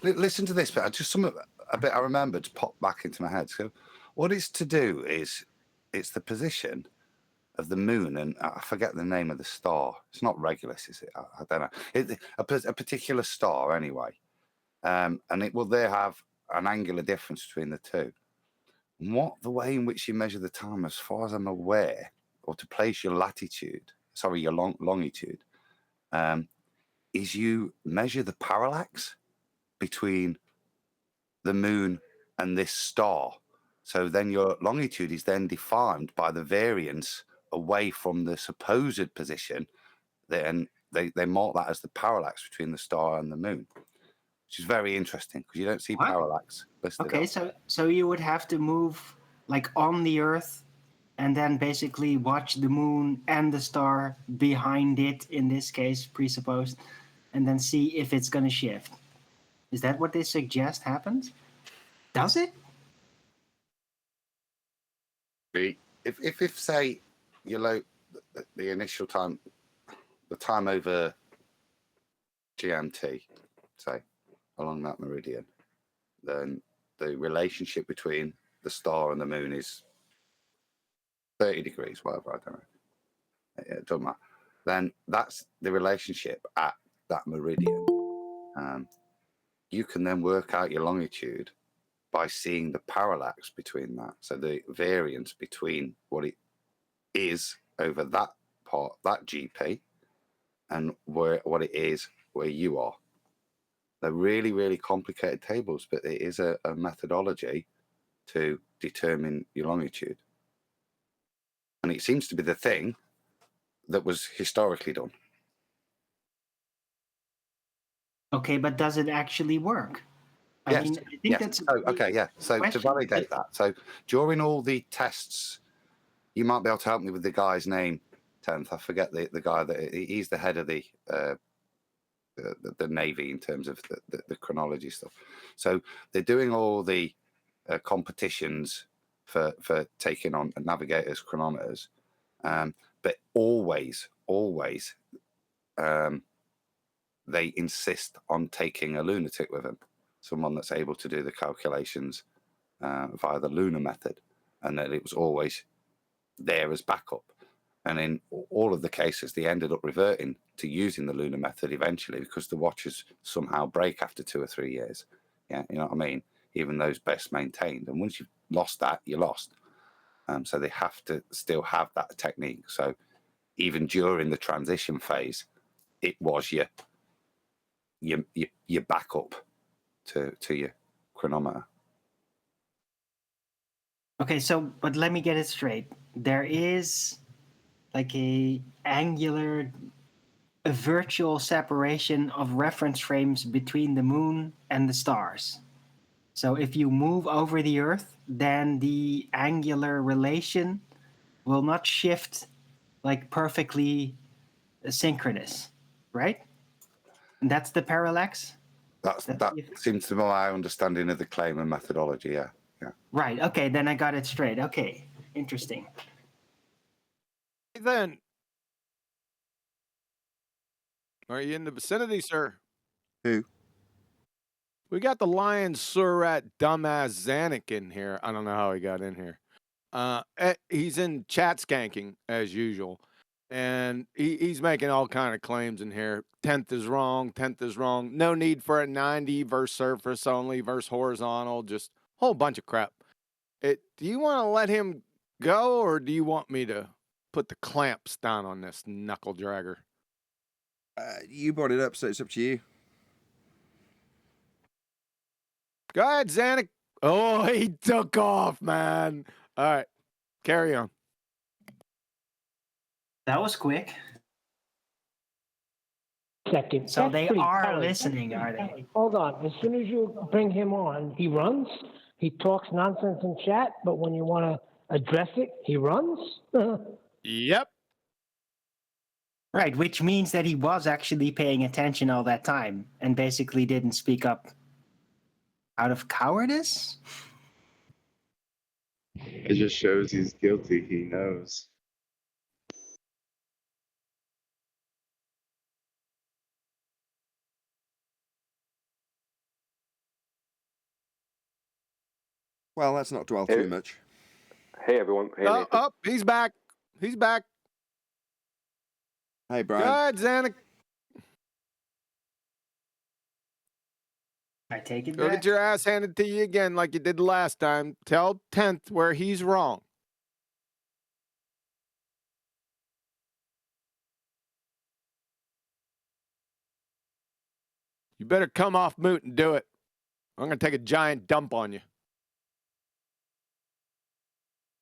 Listen to this bit. A bit I remembered popped back into my head. So, what it's to do is, it's the position of the moon, and I forget the name of the star. It's not Regulus, is it? I don't know. A particular star, anyway. And it will there have an angular difference between the two. The way in which you measure the time, as far as I'm aware, or to place your your longitude, is you measure the parallax between the moon and this star. So then your longitude is then defined by the variance away from the supposed position. Then they mark that as the parallax between the star and the moon, which is very interesting because you don't see parallax listed. Okay, so you would have to move like on the Earth, and then basically watch the moon and the star behind it, in this case, presupposed, and then see if it's going to shift. Is that what they suggest happens? Does it? If say the initial time, the time over GMT, say along that meridian, then the relationship between the star and the moon is 30 degrees, whatever, I don't know. It doesn't matter. Then that's the relationship at that meridian. You can then work out your longitude by seeing the parallax between that. So the variance between what it is over that part, that GP, and what it is where you are. They're really, really complicated tables, but it is a methodology to determine your longitude. And it seems to be the thing that was historically done. Okay, but does it actually work? Yes. I mean, I think that's So to validate that, so during all the tests, you might be able to help me with the guy's name, 10th. I forget the guy that he's the head of the Navy in terms of the chronology stuff. So they're doing all the competitions for taking on navigators, chronometers, but always they insist on taking a lunatic with them, someone that's able to do the calculations via the lunar method, and that it was always there as backup. And in all of the cases, they ended up reverting to using the lunar method eventually because the watches somehow break after 2 or 3 years. Yeah, you know what I mean? Even those best maintained. And once you've lost that, you're lost. So they have to still have that technique. So even during the transition phase, it was your backup to your chronometer. Okay, so but let me get it straight. There is like a virtual separation of reference frames between the moon and the stars. So if you move over the Earth, then the angular relation will not shift like perfectly synchronous, right? And that's the parallax? That seems to be my understanding of the claim and methodology, yeah. Right, okay, then I got it straight. Okay, interesting. Then, are you in the vicinity, sir? Who? We got the lion surat dumbass Zanuck in here. I don't know how he got in here. He's in chat skanking as usual, and he's making all kind of claims in here. 10th is wrong. No need for a 90 versus surface only versus horizontal. Just a whole bunch of crap. Do you want to let him go, or do you want me to put the clamps down on this knuckle dragger? You brought it up, so it's up to you. Go ahead, Zanuck. Oh, he took off, man. All right, carry on. That was quick. Second. So That's they pretty are telling. listening, are they? Hold on. As soon as you bring him on, he runs. He talks nonsense in chat, but when you want to address it, he runs. Yep. Right, which means that he was actually paying attention all that time and basically didn't speak up out of cowardice? It just shows he's guilty. He knows. Well, let's not dwell too much. Hey, everyone. Hey, Nathan. Oh, he's back. He's back. Hey, Brian. Go ahead, Zanuck. I take it Go back. get your ass handed to you again like you did last time. Tell 10th where he's wrong. You better come off mute and do it. I'm going to take a giant dump on you.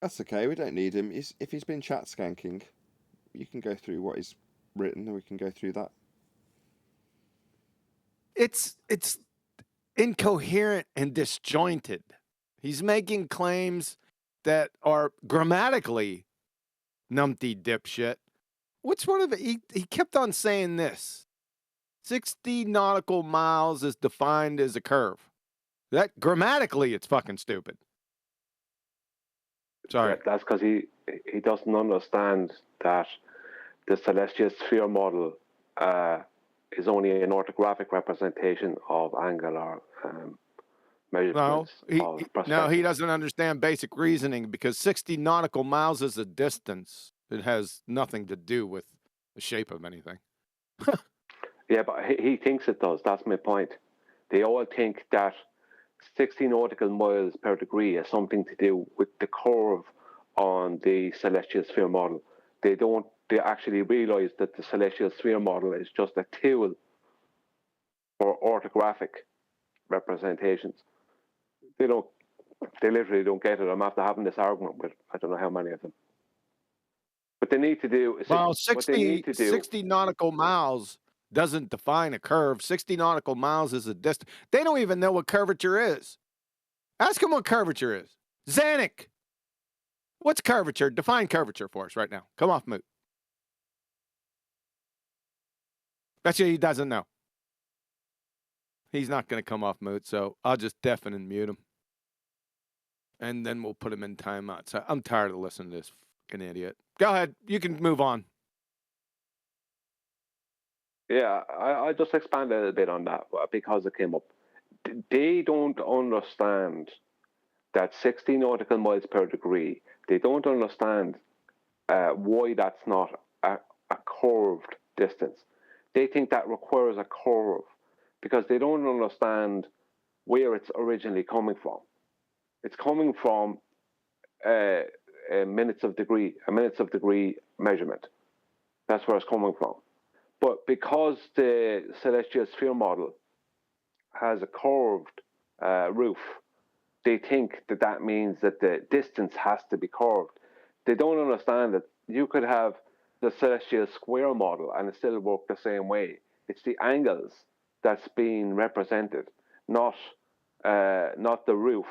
That's okay. We don't need him. If he's been chat skanking, you can go through what he's written, and we can go through that. It's incoherent and disjointed. He's making claims that are grammatically numpty dipshit. Which one of it? He kept on saying this. 60 nautical miles is defined as a curve. That grammatically, it's fucking stupid. Sorry. Yeah, that's because he doesn't understand that the celestial sphere model is only an orthographic representation of angular measurements. No, he doesn't understand basic reasoning because 60 nautical miles is a distance. It has nothing to do with the shape of anything. Yeah, but he thinks it does. That's my point. They all think that 60 nautical miles per degree has something to do with the curve on the celestial sphere model. They actually realize that the celestial sphere model is just a tool for orthographic representations. They literally don't get it. I'm after having this argument with I don't know how many of them. What they need to do is 60 nautical miles doesn't define a curve. 60 nautical miles is a distance. They don't even know what curvature is. Ask them what curvature is. Zanuck, what's curvature? Define curvature for us right now. Come off mute. Bet you he doesn't know. He's not going to come off mute, so I'll just deafen and mute him. And then we'll put him in timeout. So I'm tired of listening to this fucking idiot. Go ahead. You can move on. Yeah, I just expanded a bit on that because it came up. They don't understand that 60 nautical miles per degree, they don't understand why that's not a curved distance. They think that requires a curve because they don't understand where it's originally coming from. It's coming from a minutes of degree measurement. That's where it's coming from. But because the celestial sphere model has a curved roof, they think that that means that the distance has to be curved. They don't understand that you could have the celestial square model and it still work the same way. It's the angles that's being represented, not the roof.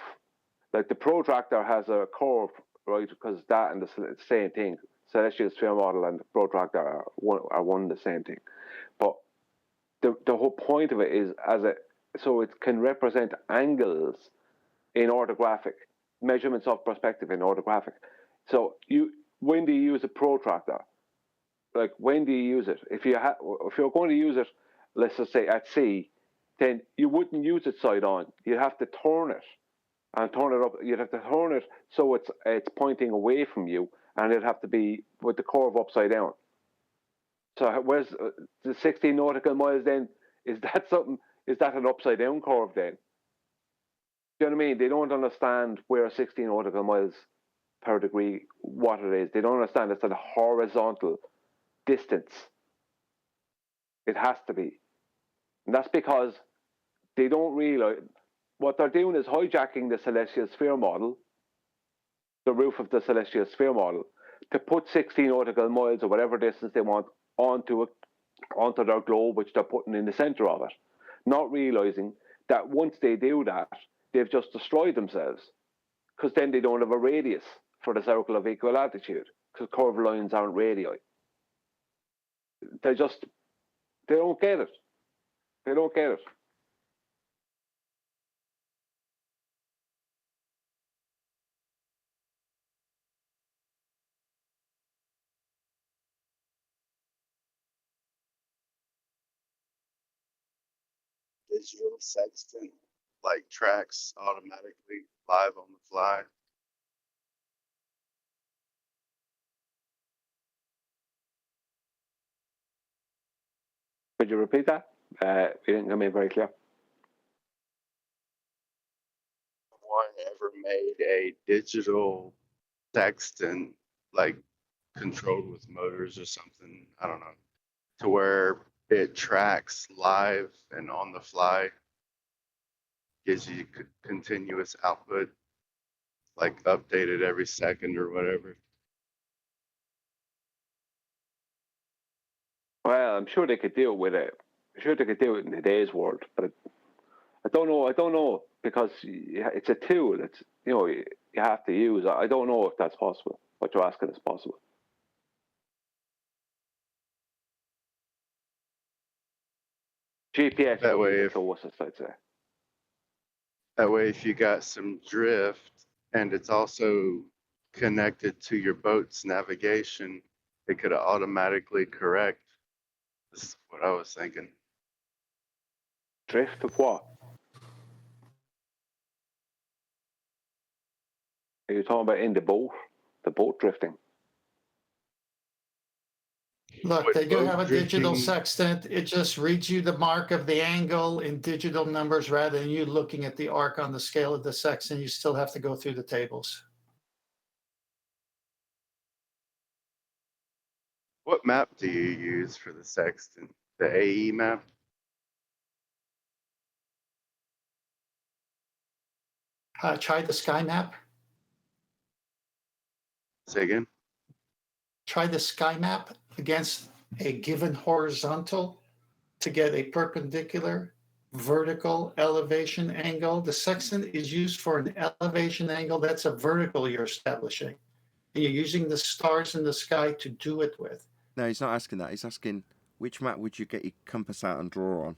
Like the protractor has a curve, right? Because that and the same thing. Celestial sphere model and the protractor are one and the same thing. But the whole point of it is so it can represent angles in orthographic, measurements of perspective in orthographic. So when do you use a protractor? Like when do you use it? If you're going to use it, let's just say at sea, then you wouldn't use it side on. You'd have to turn it and turn it up. You'd have to turn it so it's pointing away from you, and it'd have to be with the curve upside down. So where's the 16 nautical miles then? Is that something? Is that an upside down curve then? Do you know what I mean? They don't understand where 16 nautical miles per degree, what it is. They don't understand it's a horizontal distance. It has to be. And that's because they don't realize what they're doing is hijacking the celestial sphere model, the roof of the celestial sphere model, to put 16 nautical miles or whatever distance they want onto their globe, which they're putting in the center of it, not realizing that once they do that, they've just destroyed themselves, because then they don't have a radius for the circle of equal altitude, because curved lines aren't radii. They don't get it. They don't get it. Digital sextant like tracks automatically live on the fly. Could you repeat that? You didn't come in very clear. One ever made a digital sextant like controlled with motors or something, I don't know, to where it tracks live and on the fly, gives you continuous output, like updated every second or whatever. Well, I'm sure they could do it with it. I'm sure they could do it in today's world, but I don't know. I don't know, because it's a tool. It's, you have to use. I don't know if that's possible. What you're asking is possible. GPS that way, I'd say. That way, if you got some drift and it's also connected to your boat's navigation, it could automatically correct. This is what I was thinking. Drift of what? Are you talking about in the boat? The boat drifting? Look, they do have a digital sextant. It just reads you the mark of the angle in digital numbers rather than you looking at the arc on the scale of the sextant. You still have to go through the tables. What map do you use for the sextant? The AE map? Try the sky map. Say again? Try the sky map against a given horizontal to get a perpendicular, vertical elevation angle. The sextant is used for an elevation angle. That's a vertical you're establishing. And you're using the stars in the sky to do it with. No, he's not asking that. He's asking which map would you get your compass out and draw on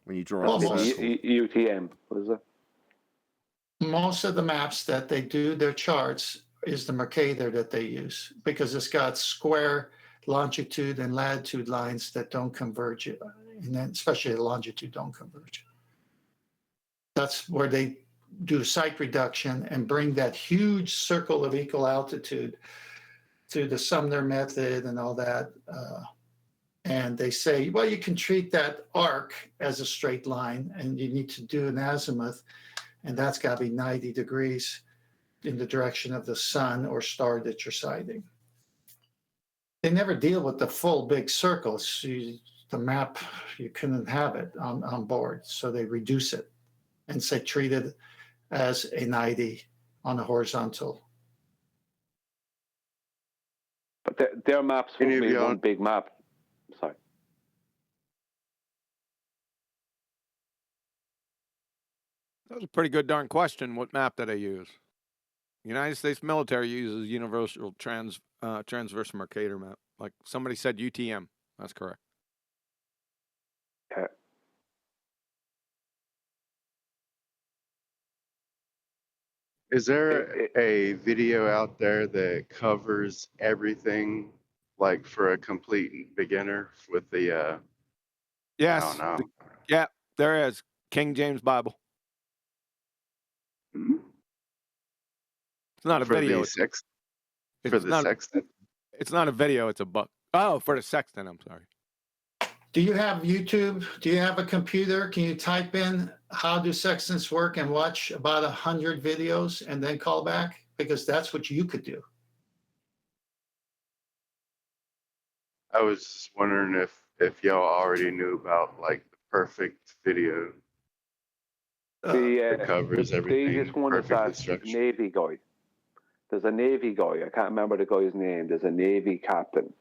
when you draw on a circle? UTM, what is it? Most of the maps that they do their charts is the Mercator that they use, because it's got square longitude and latitude lines that don't converge, and then especially the longitude don't converge. That's where they do site reduction and bring that huge circle of equal altitude through the Sumner method and all that. And they say, well, you can treat that arc as a straight line, and you need to do an azimuth, and that's got to be 90 degrees in the direction of the sun or star that you're sighting. They never deal with the full big circles. The map, you couldn't have it on board, so they reduce it and say treat it as a 90 on the horizontal. But their maps would be one big map. Sorry. That was a pretty good darn question. What map did I use? The United States military uses Universal Transverse Mercator map. Like somebody said UTM. That's correct. Yeah. Is there a video out there that covers everything, like for a complete beginner with the, Yes. I don't know. Yeah, there is. King James Bible. Mm-hmm. It's not a For video. the sextant? It's not a video, it's a book. Oh, for the sextant, I'm sorry. Do you have YouTube? Do you have a computer? Can you type in how do sextants work and watch about 100 videos and then call back? Because that's what you could do. I was just wondering if y'all already knew about like the perfect video that covers everything. The easiest one is that Navy guy. There's a Navy guy. I can't remember the guy's name. There's a Navy captain,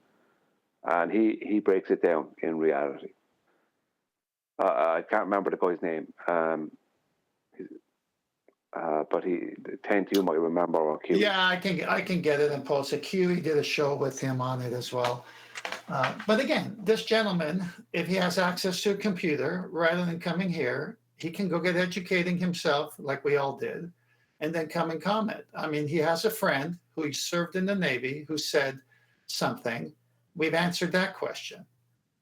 and he breaks it down in reality. I can't remember the guy's name. But Tent, you might remember. Or Q. Yeah, I can get it and post it. Q did a show with him on it as well. But again, this gentleman, if he has access to a computer, rather than coming here, he can go get educating himself like we all did, and then come and comment. I mean, he has a friend who served in the Navy who said something. We've answered that question.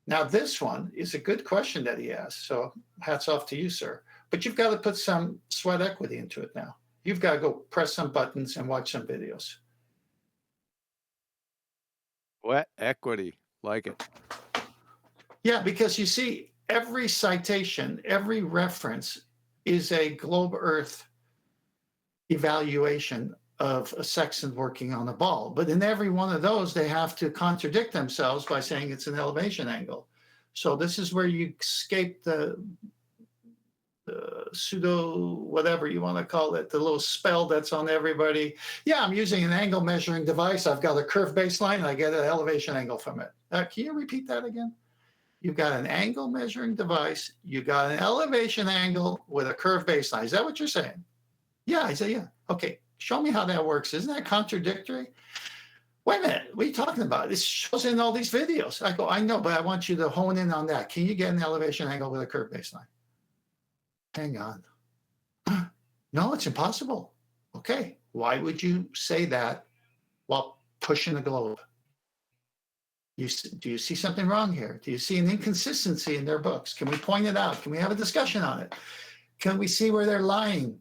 Now, this one is a good question that he asked. So hats off to you, sir. But you've got to put some sweat equity into it now. You've got to go press some buttons and watch some videos. Sweat equity. Like it. Yeah, because you see, every citation, every reference is a globe Earth evaluation of a sextant working on a ball. But in every one of those, they have to contradict themselves by saying it's an elevation angle. So this is where you escape the pseudo, whatever you want to call it, the little spell that's on everybody. Yeah, I'm using an angle measuring device. I've got a curved baseline. I get an elevation angle from it. Can you repeat that again? You've got an angle measuring device. You got an elevation angle with a curved baseline. Is that what you're saying? Yeah, I say, yeah. Okay, show me how that works. Isn't that contradictory? Wait a minute, what are you talking about? This shows in all these videos. I go, I know, but I want you to hone in on that. Can you get an elevation angle with a curved baseline? Hang on. No, it's impossible. Okay, why would you say that while pushing the globe? Do you see something wrong here? Do you see an inconsistency in their books? Can we point it out? Can we have a discussion on it? Can we see where they're lying?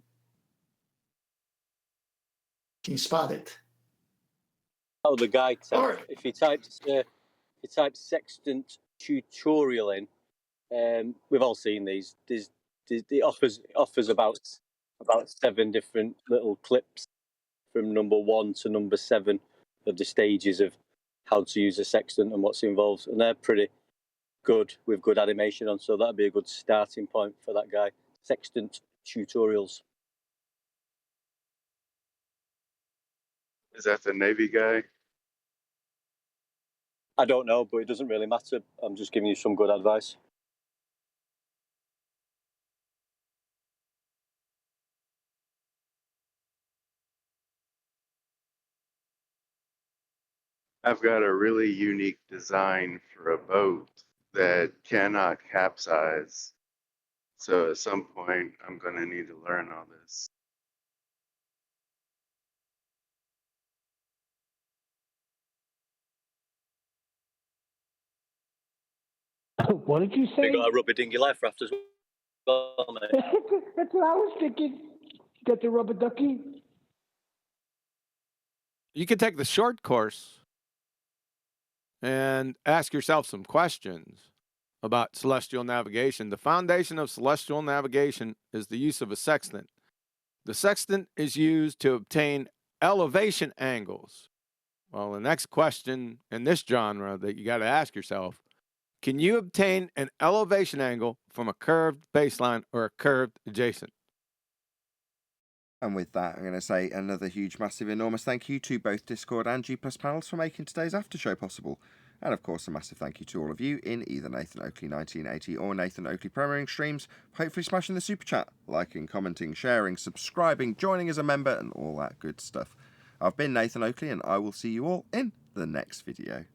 Can you spot it? Oh, the guy. If he types sextant tutorial in, we've all seen these. It offers about 7 different little clips from number 1 to number 7 of the stages of how to use a sextant and what's involved, and they're pretty good with good animation on. So that'd be a good starting point for that guy. Sextant tutorials. Is that the Navy guy? I don't know, but it doesn't really matter. I'm just giving you some good advice. I've got a really unique design for a boat that cannot capsize. So at some point, I'm going to need to learn all this. What did you say? You got a rubber dinghy life raft as well, mate. That's what I was thinking. get the rubber ducky? You can take the short course and ask yourself some questions about celestial navigation. The foundation of celestial navigation is the use of a sextant. The sextant is used to obtain elevation angles. Well, the next question in this genre that you got to ask yourself, can you obtain an elevation angle from a curved baseline or a curved adjacent? And with that, I'm going to say another huge, massive, enormous thank you to both Discord and G Plus panels for making today's after show possible. And of course, a massive thank you to all of you in either Nathan Oakley 1980 or Nathan Oakley Premiering streams, hopefully smashing the super chat, liking, commenting, sharing, subscribing, joining as a member, and all that good stuff. I've been Nathan Oakley, and I will see you all in the next video.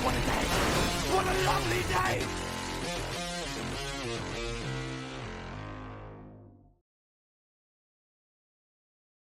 What a day! What a lovely day!